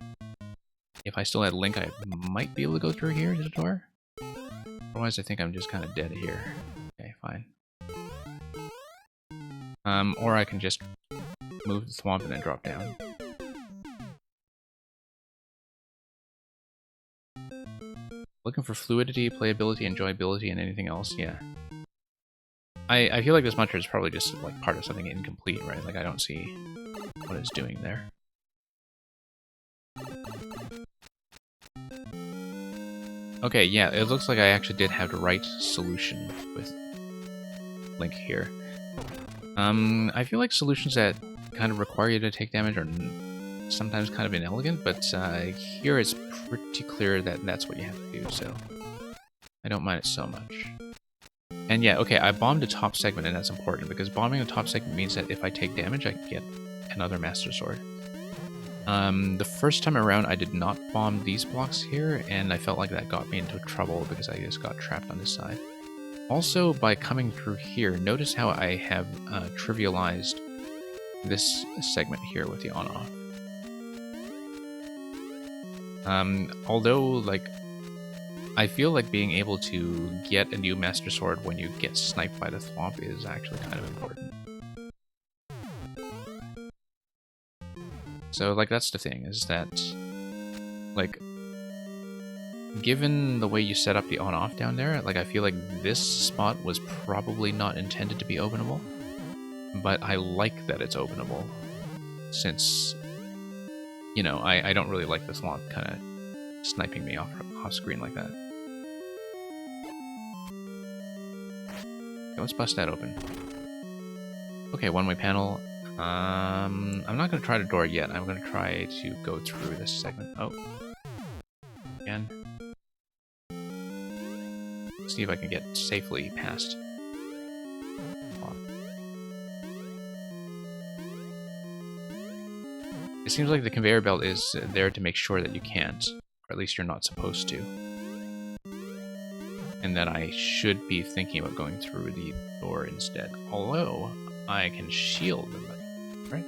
If I still had Link, I might be able to go through here to the door. Otherwise, I think I'm just kind of dead here. Okay, fine. Or I can just move the thwomp and then drop down. Looking for fluidity, playability, enjoyability, and anything else? Yeah. I feel like this Muncher is probably just like part of something incomplete, right? Like I don't see what it's doing there. Okay, yeah, it looks like I actually did have the right solution with Link here. I feel like solutions that kind of require you to take damage are sometimes kind of inelegant, but here it's pretty clear that that's what you have to do, so I don't mind it so much. And yeah, okay, I bombed the top segment, and that's important, because bombing the top segment means that if I take damage, I can get another Master Sword. The first time around, I did not bomb these blocks here, and I felt like that got me into trouble because I just got trapped on this side. Also, by coming through here, notice how I have trivialized this segment here with the on-off. Although, like, I feel like being able to get a new Master Sword when you get sniped by the thwomp is actually kind of important. So, like, that's the thing, is that, like, given the way you set up the on-off down there, like, I feel like this spot was probably not intended to be openable, but I like that it's openable, since, you know, I don't really like the thwomp kind of sniping me off screen like that. Okay, let's bust that open. Okay, one-way panel. I'm not going to try the door yet. I'm going to try to go through this segment. Oh. Again. See if I can get safely past. It seems like the conveyor belt is there to make sure that you can't, or at least you're not supposed to. And that I should be thinking about going through the door instead. Although, I can shield them, right?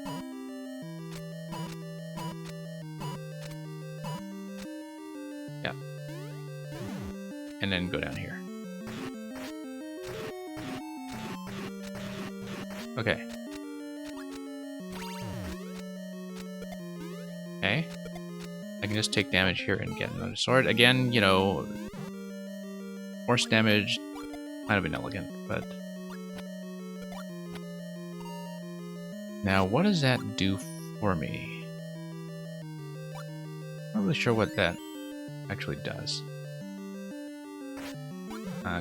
Yeah. And then go down here. Okay. Okay. I can just take damage here and get another sword. Again, you know, force damage, kind of inelegant, but... Now, what does that do for me? Not really sure what that actually does.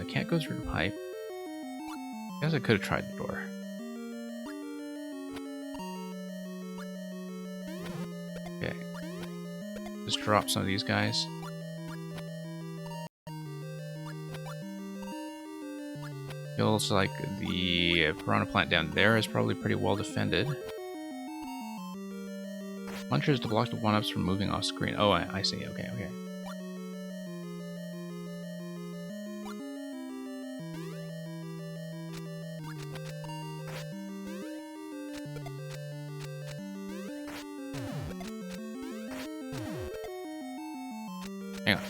Can't go through the pipe. I guess I could have tried the door. Okay. Just drop some of these guys. Feels like the piranha plant down there is probably pretty well defended. Munchers to block the 1-ups from moving off screen. Oh, I see. Okay, okay. Hang on.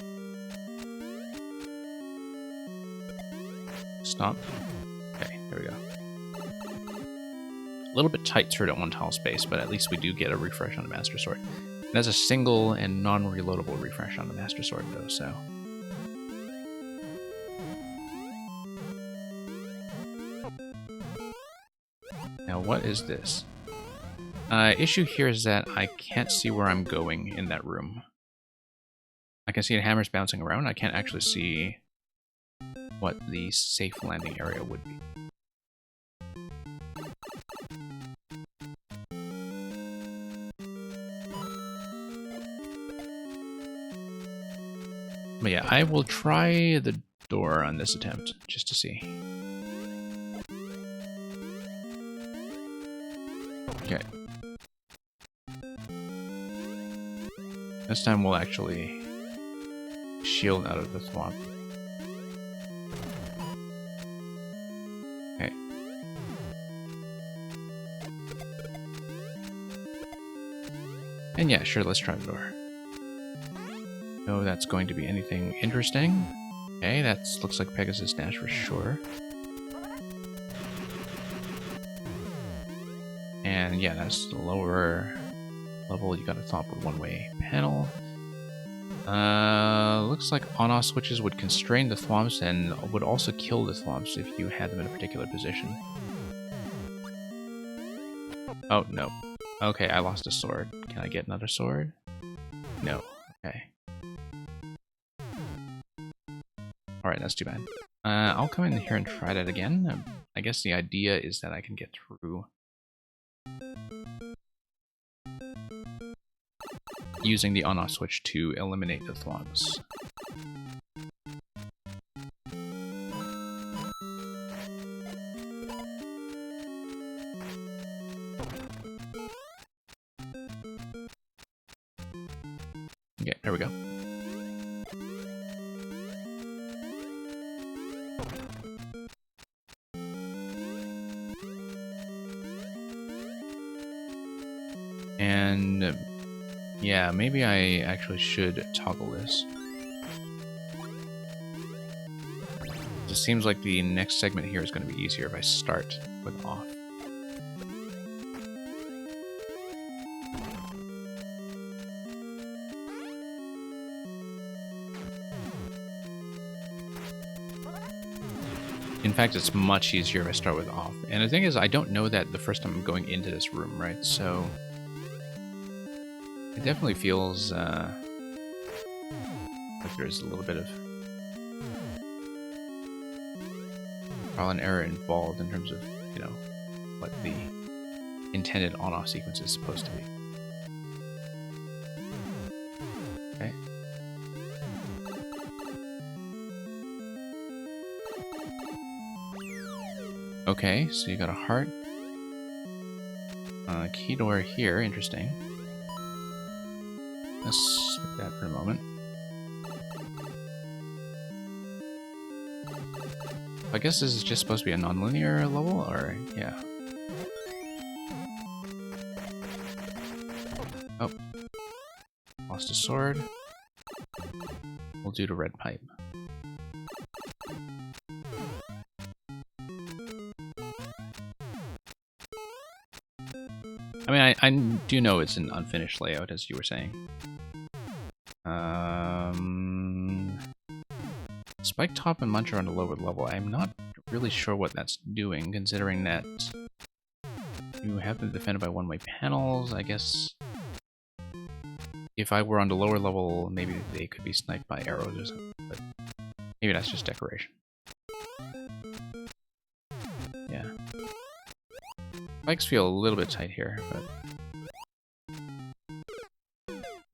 Stop. Okay, there we go. A little bit tight through that one tile space, but at least we do get a refresh on the Master Sword. And that's a single and non-reloadable refresh on the Master Sword, though, so... Now, what is this? Issue here is that I can't see where I'm going in that room. I can see the hammers bouncing around. I can't actually see what the safe landing area would be. But yeah, I will try the door on this attempt, just to see. Okay. This time we'll actually shield out of the swamp. Okay. And yeah, sure, let's try the door. No, that's going to be anything interesting. Okay, that looks like Pegasus Dash for sure. And yeah, that's the lower level. You got a top with one-way panel. Looks like on-off switches would constrain the thwomps and would also kill the thwomps if you had them in a particular position. Oh, no. Okay, I lost a sword. Can I get another sword? No. Okay. Alright, that's too bad. I'll come in here and try that again. I guess the idea is that I can get through using the on-off switch to eliminate the thwomps. Okay, there we go. And yeah, maybe I actually should toggle this. It seems like the next segment here is going to be easier if I start with off. In fact, it's much easier if I start with off. And the thing is, I don't know that the first time I'm going into this room, right? So it definitely feels there's a little bit of trial and error involved in terms of, you know, what the intended on-off sequence is supposed to be. Okay. Okay, so you got a heart. Key door here, interesting. Let's skip that for a moment. I guess this is just supposed to be a non-linear level, or yeah. Oh. Lost a sword. We'll do the red pipe. I mean, I do know it's an unfinished layout, as you were saying. Spike Top and Muncher on the lower level. I'm not really sure what that's doing, considering that you have them defended by one-way panels. I guess if I were on the lower level, maybe they could be sniped by arrows or something, but maybe that's just decoration. Yeah. Spikes feel a little bit tight here, but...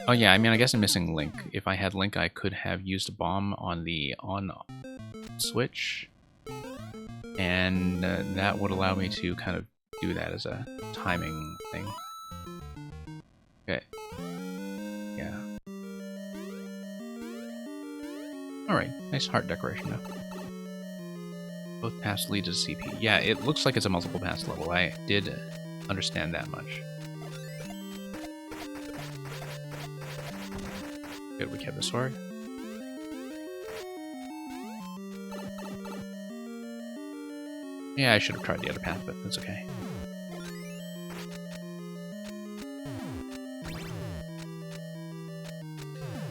Oh yeah, I mean, I guess I'm missing Link. If I had Link, I could have used a bomb on the on switch, and that would allow me to kind of do that as a timing thing. Okay. Yeah. Alright, nice heart decoration though. Both paths lead to CP. Yeah, it looks like it's a multiple pass level. I did understand that much. Good, we kept the sword. Yeah, I should have tried the other path, but that's okay.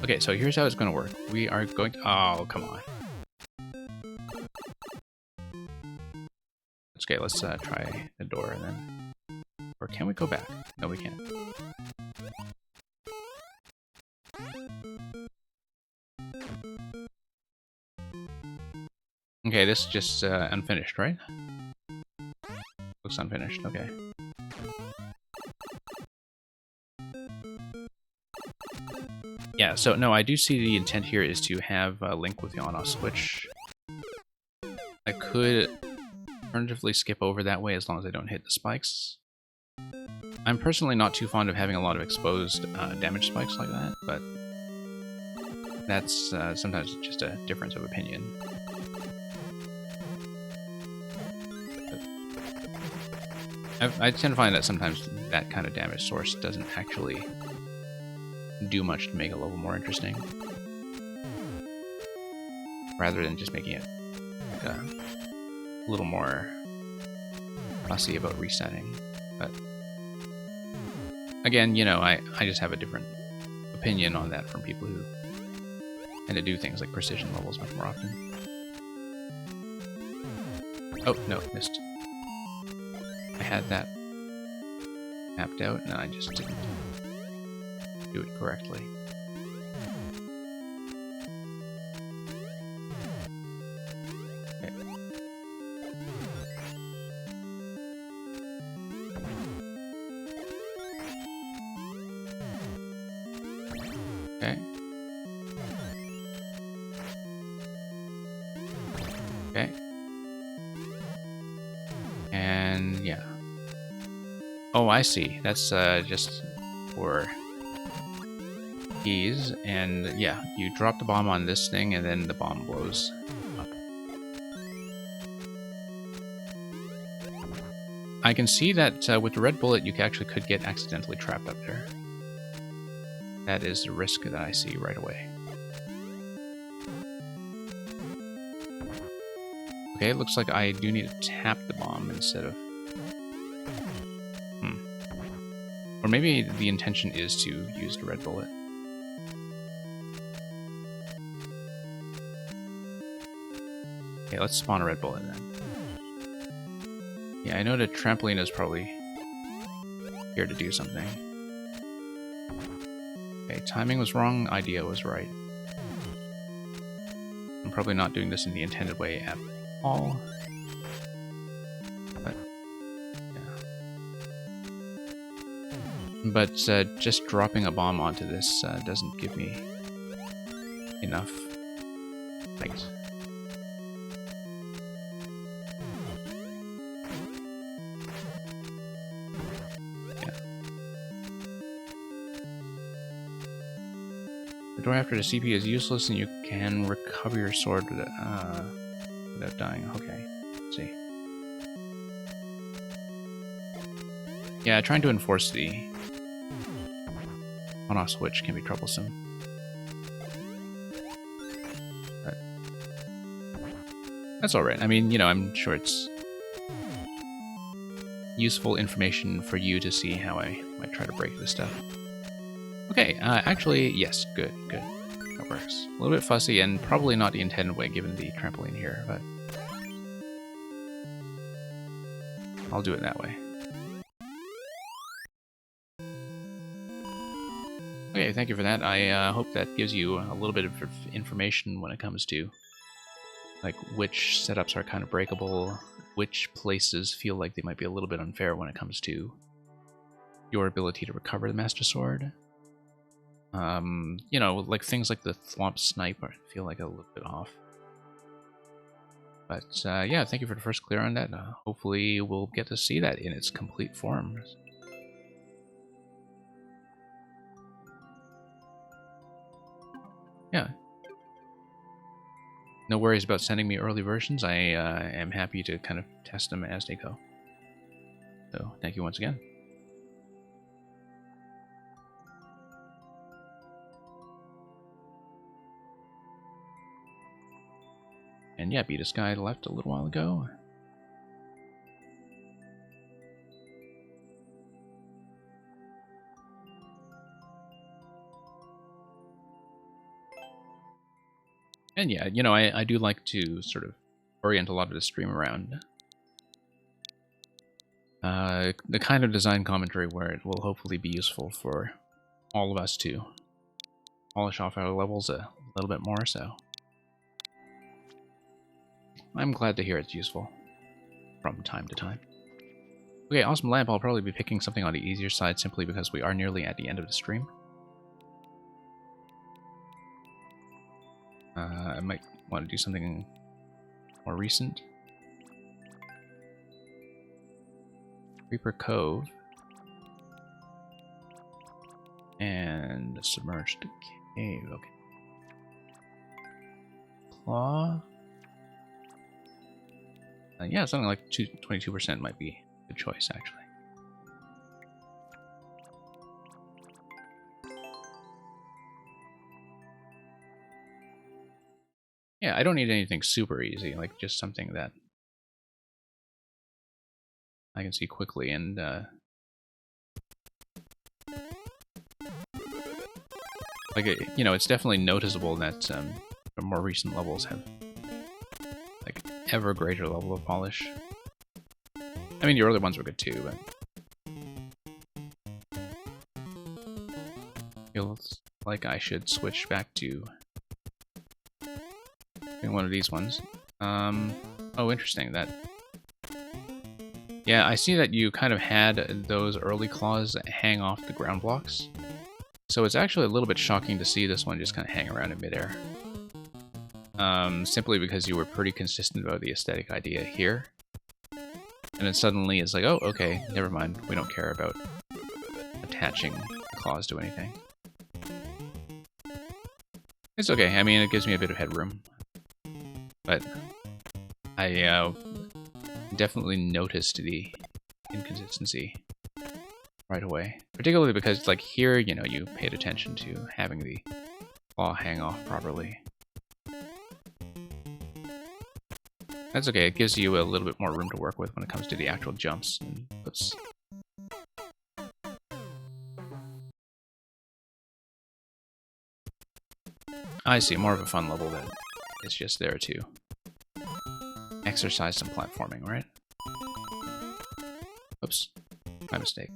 Okay, so here's how it's going to work. We are going to... Oh, come on. Okay, let's try the door and then... Or can we go back? No, we can't. Okay, this is just unfinished, right? Looks unfinished, okay. Yeah, so no, I do see the intent here is to have Link with the on-off switch. I could alternatively skip over that way as long as I don't hit the spikes. I'm personally not too fond of having a lot of exposed damage spikes like that, but that's sometimes just a difference of opinion. I tend to find that sometimes that kind of damage source doesn't actually do much to make a level more interesting, rather than just making it like a little more fussy about resetting. But again, you know, I just have a different opinion on that from people who tend to do things like precision levels much more often. Oh, no, missed. I had that mapped out and I just didn't do it correctly. Okay. Okay. Okay. And yeah. Oh, I see. That's just for keys, and yeah, you drop the bomb on this thing, and then the bomb blows up. I can see that with the red bullet, you actually could get accidentally trapped up there. That is the risk that I see right away. Okay, it looks like I do need to tap the bomb instead of... Or maybe the intention is to use the red bullet. Okay, let's spawn a red bullet then. Yeah, I know the trampoline is probably here to do something. Okay, timing was wrong, idea was right. probably not doing this in the intended way at all. But, yeah. But just dropping a bomb onto this doesn't give me enough height. The door after the CP is useless and you can recover your sword without dying. Okay, let's see. Yeah, trying to enforce the on-off switch can be troublesome. But that's alright. I mean, you know, I'm sure it's useful information for you to see how I might try to break this stuff. Okay, actually, yes, good. That works. A little bit fussy and probably not the intended way given the trampoline here, but I'll do it that way. Okay, thank you for that. I hope that gives you a little bit of information when it comes to like which setups are kind of breakable, which places feel like they might be a little bit unfair when it comes to your ability to recover the Master Sword. You know, like things like the Thwomp Snipe feel like a little bit off. But yeah, thank you for the first clear on that. Hopefully we'll get to see that in its complete form. Yeah. No worries about sending me early versions. I am happy to kind of test them as they go. So thank you once again. And yeah, Beat a Sky left a little while ago. And yeah, you know, I do like to sort of orient a lot of the stream around the kind of design commentary where it will hopefully be useful for all of us to polish off our levels a little bit more, so I'm glad to hear it's useful from time to time. Okay, Awesome Lamp, I'll probably be picking something on the easier side simply because we are nearly at the end of the stream. I might want to do something more recent. Reaper Cove. And Submerged Cave, okay. Claw. Yeah, something like 22% might be a good choice, actually. Yeah, I don't need anything super easy, like just something that I can see quickly and like you know, it's definitely noticeable that the more recent levels have like ever greater level of polish. I mean, the early ones were good too, but feels like I should switch back to one of these ones. Oh, interesting. That. Yeah, I see that you kind of had those early claws hang off the ground blocks. So it's actually a little bit shocking to see this one just kind of hang around in midair. Simply because you were pretty consistent about the aesthetic idea here. And then suddenly it's like, oh, okay, never mind. We don't care about attaching the claws to anything. It's okay. I mean, it gives me a bit of headroom. But I definitely noticed the inconsistency right away. Particularly because, like, here, you know, you paid attention to having the claw hang off properly. That's okay, it gives you a little bit more room to work with when it comes to the actual jumps. And oops. I see, more of a fun level that is just there to exercise some platforming, right? Oops, my mistake.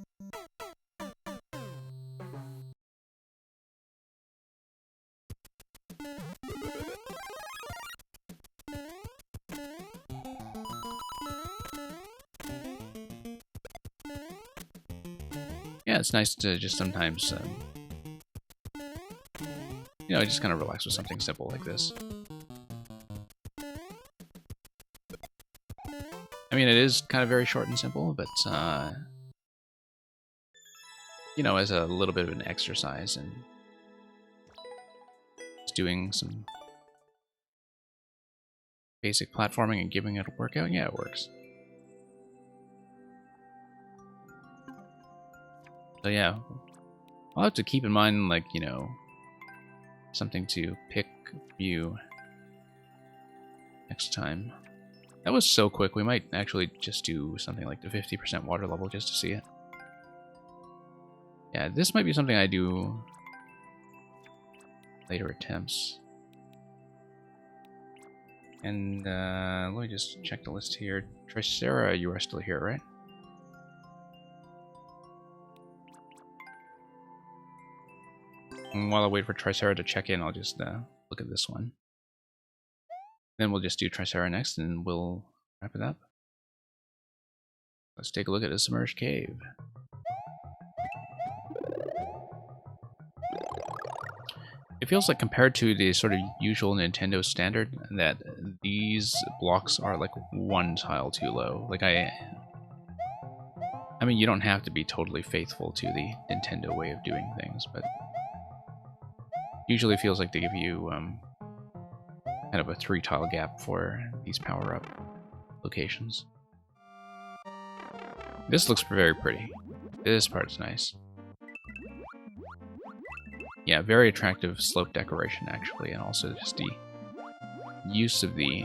Yeah, it's nice to just sometimes, you know, just kind of relax with something simple like this. I mean, it is kind of very short and simple, but, you know, as a little bit of an exercise and just doing some basic platforming and giving it a workout, yeah, it works. So yeah, I'll have to keep in mind, like, you know, something to pick you next time. That was so quick, we might actually just do something like the 50% water level just to see it. Yeah, this might be something I do later attempts. And let me just check the list here. Tricera, you are still here, right? And while I wait for Tricera to check in, I'll just look at this one. Then we'll just do Tricera next, and we'll wrap it up. Let's take a look at the submerged cave. It feels like, compared to the sort of usual Nintendo standard, that these blocks are like one tile too low. Like I mean, you don't have to be totally faithful to the Nintendo way of doing things, but usually feels like they give you kind of a 3-tile gap for these power-up locations. This looks very pretty. This part's nice. Yeah, very attractive slope decoration, actually, and also just the use of the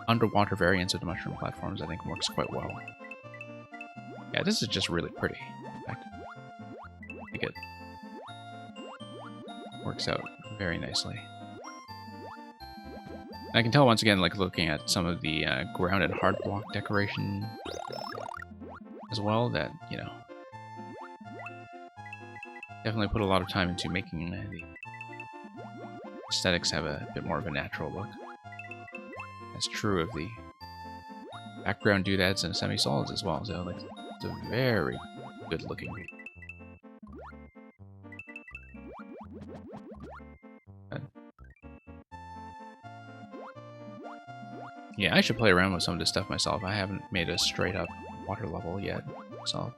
underwater variants of the mushroom platforms, I think, works quite well. Yeah, this is just really pretty. In fact, I think it works out very nicely. I can tell once again, like looking at some of the ground and hard block decoration as well, that, you know, definitely put a lot of time into making the aesthetics have a bit more of a natural look. That's true of the background doodads and semi-solids as well, so like it's a very good looking. Yeah, I should play around with some of this stuff myself. I haven't made a straight up water level yet, so.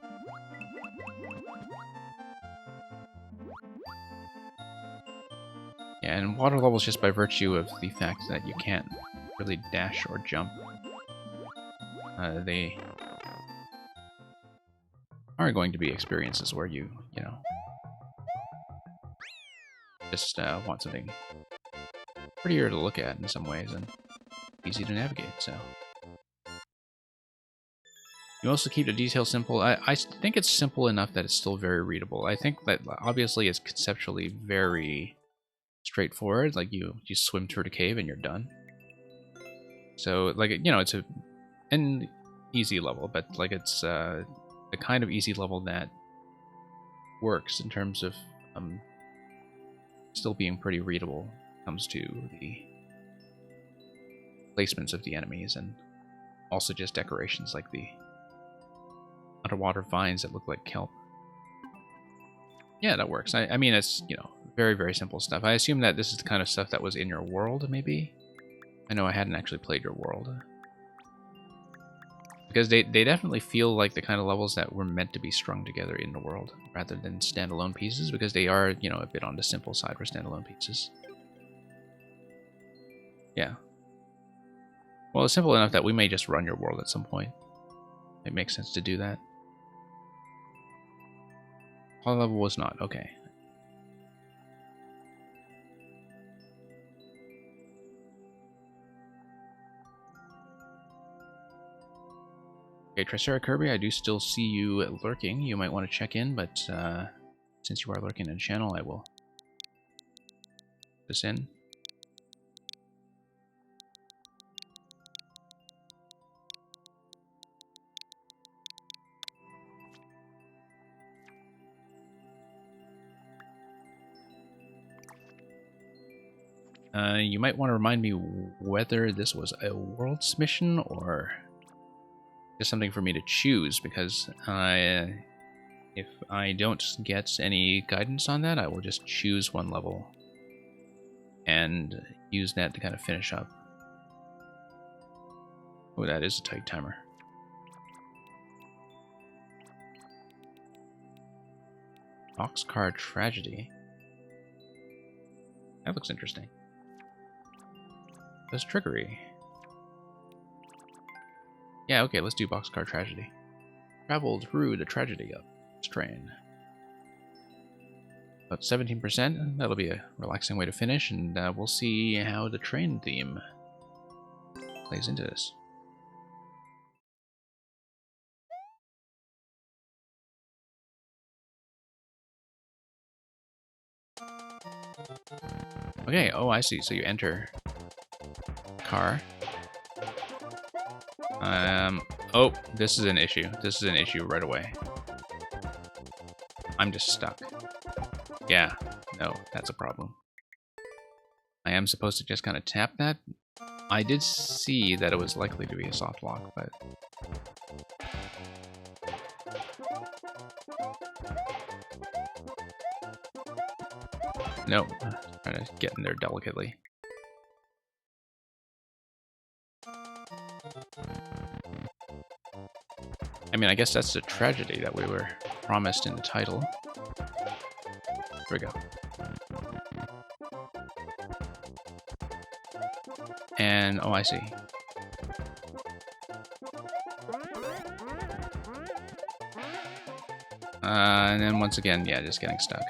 Yeah, and water levels, just by virtue of the fact that you can't really dash or jump, they are going to be experiences where you know, just want something prettier to look at in some ways and easy to navigate, so. You also keep the detail simple. I think it's simple enough that it's still very readable. I think that obviously it's conceptually very straightforward, like you swim through the cave and you're done. So, like, you know, it's an easy level, but like it's the kind of easy level that works in terms of still being pretty readable when it comes to the placements of the enemies, and also just decorations like the underwater vines that look like kelp. Yeah, that works. I mean, it's, you know, very, very simple stuff. I assume that this is the kind of stuff that was in your world, maybe? I know I hadn't actually played your world. Because they definitely feel like the kind of levels that were meant to be strung together in the world, rather than standalone pieces, because they are, you know, a bit on the simple side for standalone pieces. Yeah. Well, it's simple enough that we may just run your world at some point. It makes sense to do that. All level was not. Okay. Okay, Tricera Kirby, I do still see you lurking. You might want to check in, but since you are lurking in the channel, I will put this in. You might want to remind me whether this was a Worlds mission or just something for me to choose, because it If I don't get any guidance on that, I will just choose one level and use that to kind of finish up. Oh, that is a tight timer. Boxcar Tragedy. That looks interesting. There's Trickery. Yeah, okay, let's do Boxcar Tragedy. Travel through the tragedy of this train. About 17%. That'll be a relaxing way to finish, and we'll see how the train theme plays into this. Okay, oh, I see. So you enter car. Oh, this is an issue. This is an issue right away. I'm just stuck. Yeah, no, that's a problem. I am supposed to just kind of tap that. I did see that it was likely to be a soft lock, but... No, trying to get in there delicately. I mean, I guess that's the tragedy that we were promised in the title. Here we go. And, oh, I see. And then once again, yeah, just getting stuck.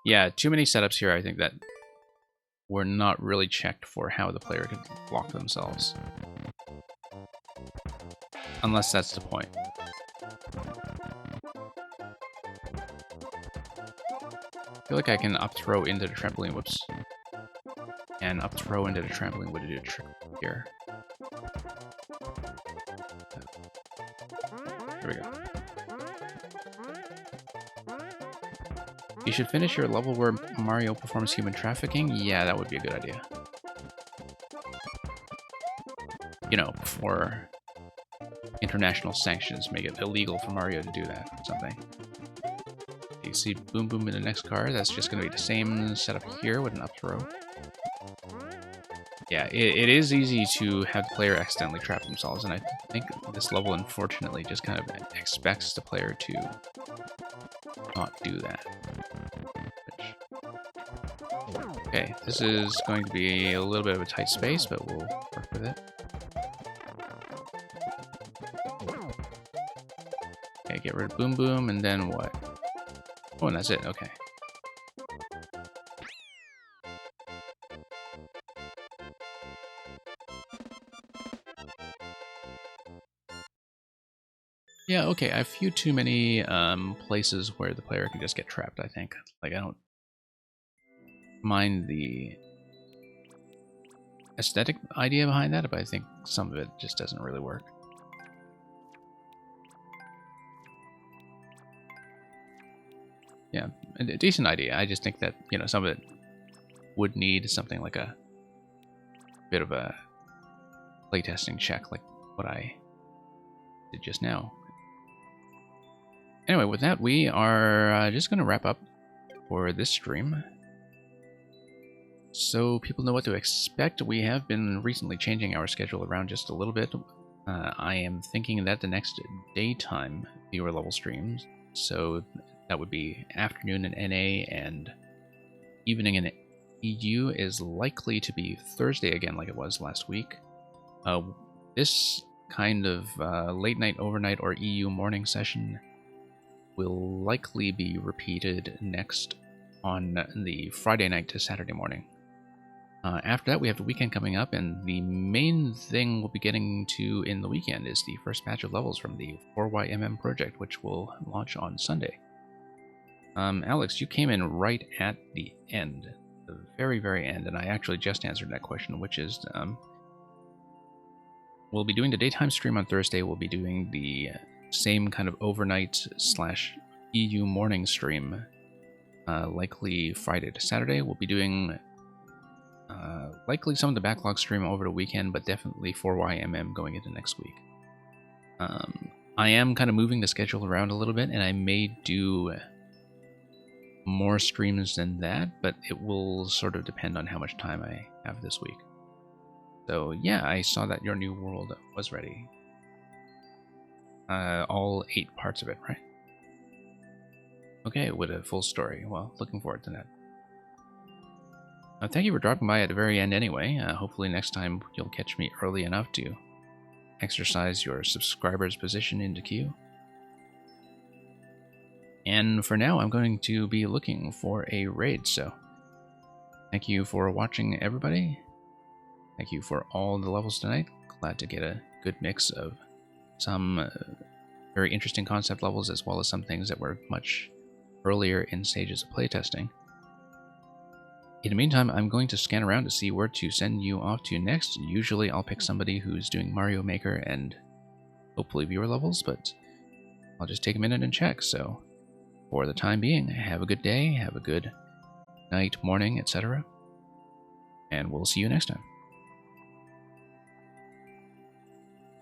Yeah, too many setups here, I think, that were not really checked for how the player can block themselves. Unless that's the point. I feel like I can up throw into the trampoline, whoops. And up throw into the trampoline would do a trick here. Here we go. You should finish your level where Mario performs human trafficking? Yeah, that would be a good idea. You know, for international sanctions make it illegal for Mario to do that or something. You see Boom Boom in the next car, that's just going to be the same setup here with an up throw. Yeah, it is easy to have the player accidentally trap themselves, and I think this level unfortunately just kind of expects the player to not do that. Okay, this is going to be a little bit of a tight space, but we'll work with it. Okay, get rid of Boom Boom, and then what? Oh, and that's it, okay. Yeah, okay, a few too many places where the player can just get trapped, I think. Like, I don't mind the aesthetic idea behind that, but I think some of it just doesn't really work. Yeah, a decent idea. I just think that, you know, some of it would need something like a bit of a playtesting check, like what I did just now. Anyway, with that, we are just going to wrap up for this stream. So people know what to expect. We have been recently changing our schedule around just a little bit. I am thinking that the next daytime viewer level streams, so that would be afternoon in NA and evening in EU, is likely to be Thursday again like it was last week. This kind of late night, overnight, or EU morning session will likely be repeated next on the Friday night to Saturday morning. After that, we have the weekend coming up, and the main thing we'll be getting to in the weekend is the first batch of levels from the 4YMM project, which will launch on Sunday. Alex, you came in right at the end, the very, very end, and I actually just answered that question, which is, we'll be doing the daytime stream on Thursday. We'll be doing the same kind of overnight / EU morning stream, likely Friday to Saturday. We'll be doing likely some of the backlog stream over the weekend, but definitely 4YMM going into next week. I am kind of moving the schedule around a little bit, and I may do more streams than that, but it will sort of depend on how much time I have this week. So yeah, I saw that your new world was ready. All 8 parts of it, right? Okay, with a full story. Well, looking forward to that. Thank you for dropping by at the very end anyway. Hopefully next time you'll catch me early enough to exercise your subscriber's position into queue. And for now, I'm going to be looking for a raid, so thank you for watching, everybody. Thank you for all the levels tonight. Glad to get a good mix of some very interesting concept levels, as well as some things that were much earlier in stages of playtesting. In the meantime, I'm going to scan around to see where to send you off to next. Usually I'll pick somebody who's doing Mario Maker and hopefully viewer levels, but I'll just take a minute and check. So for the time being, have a good day, have a good night, morning, etc. And we'll see you next time.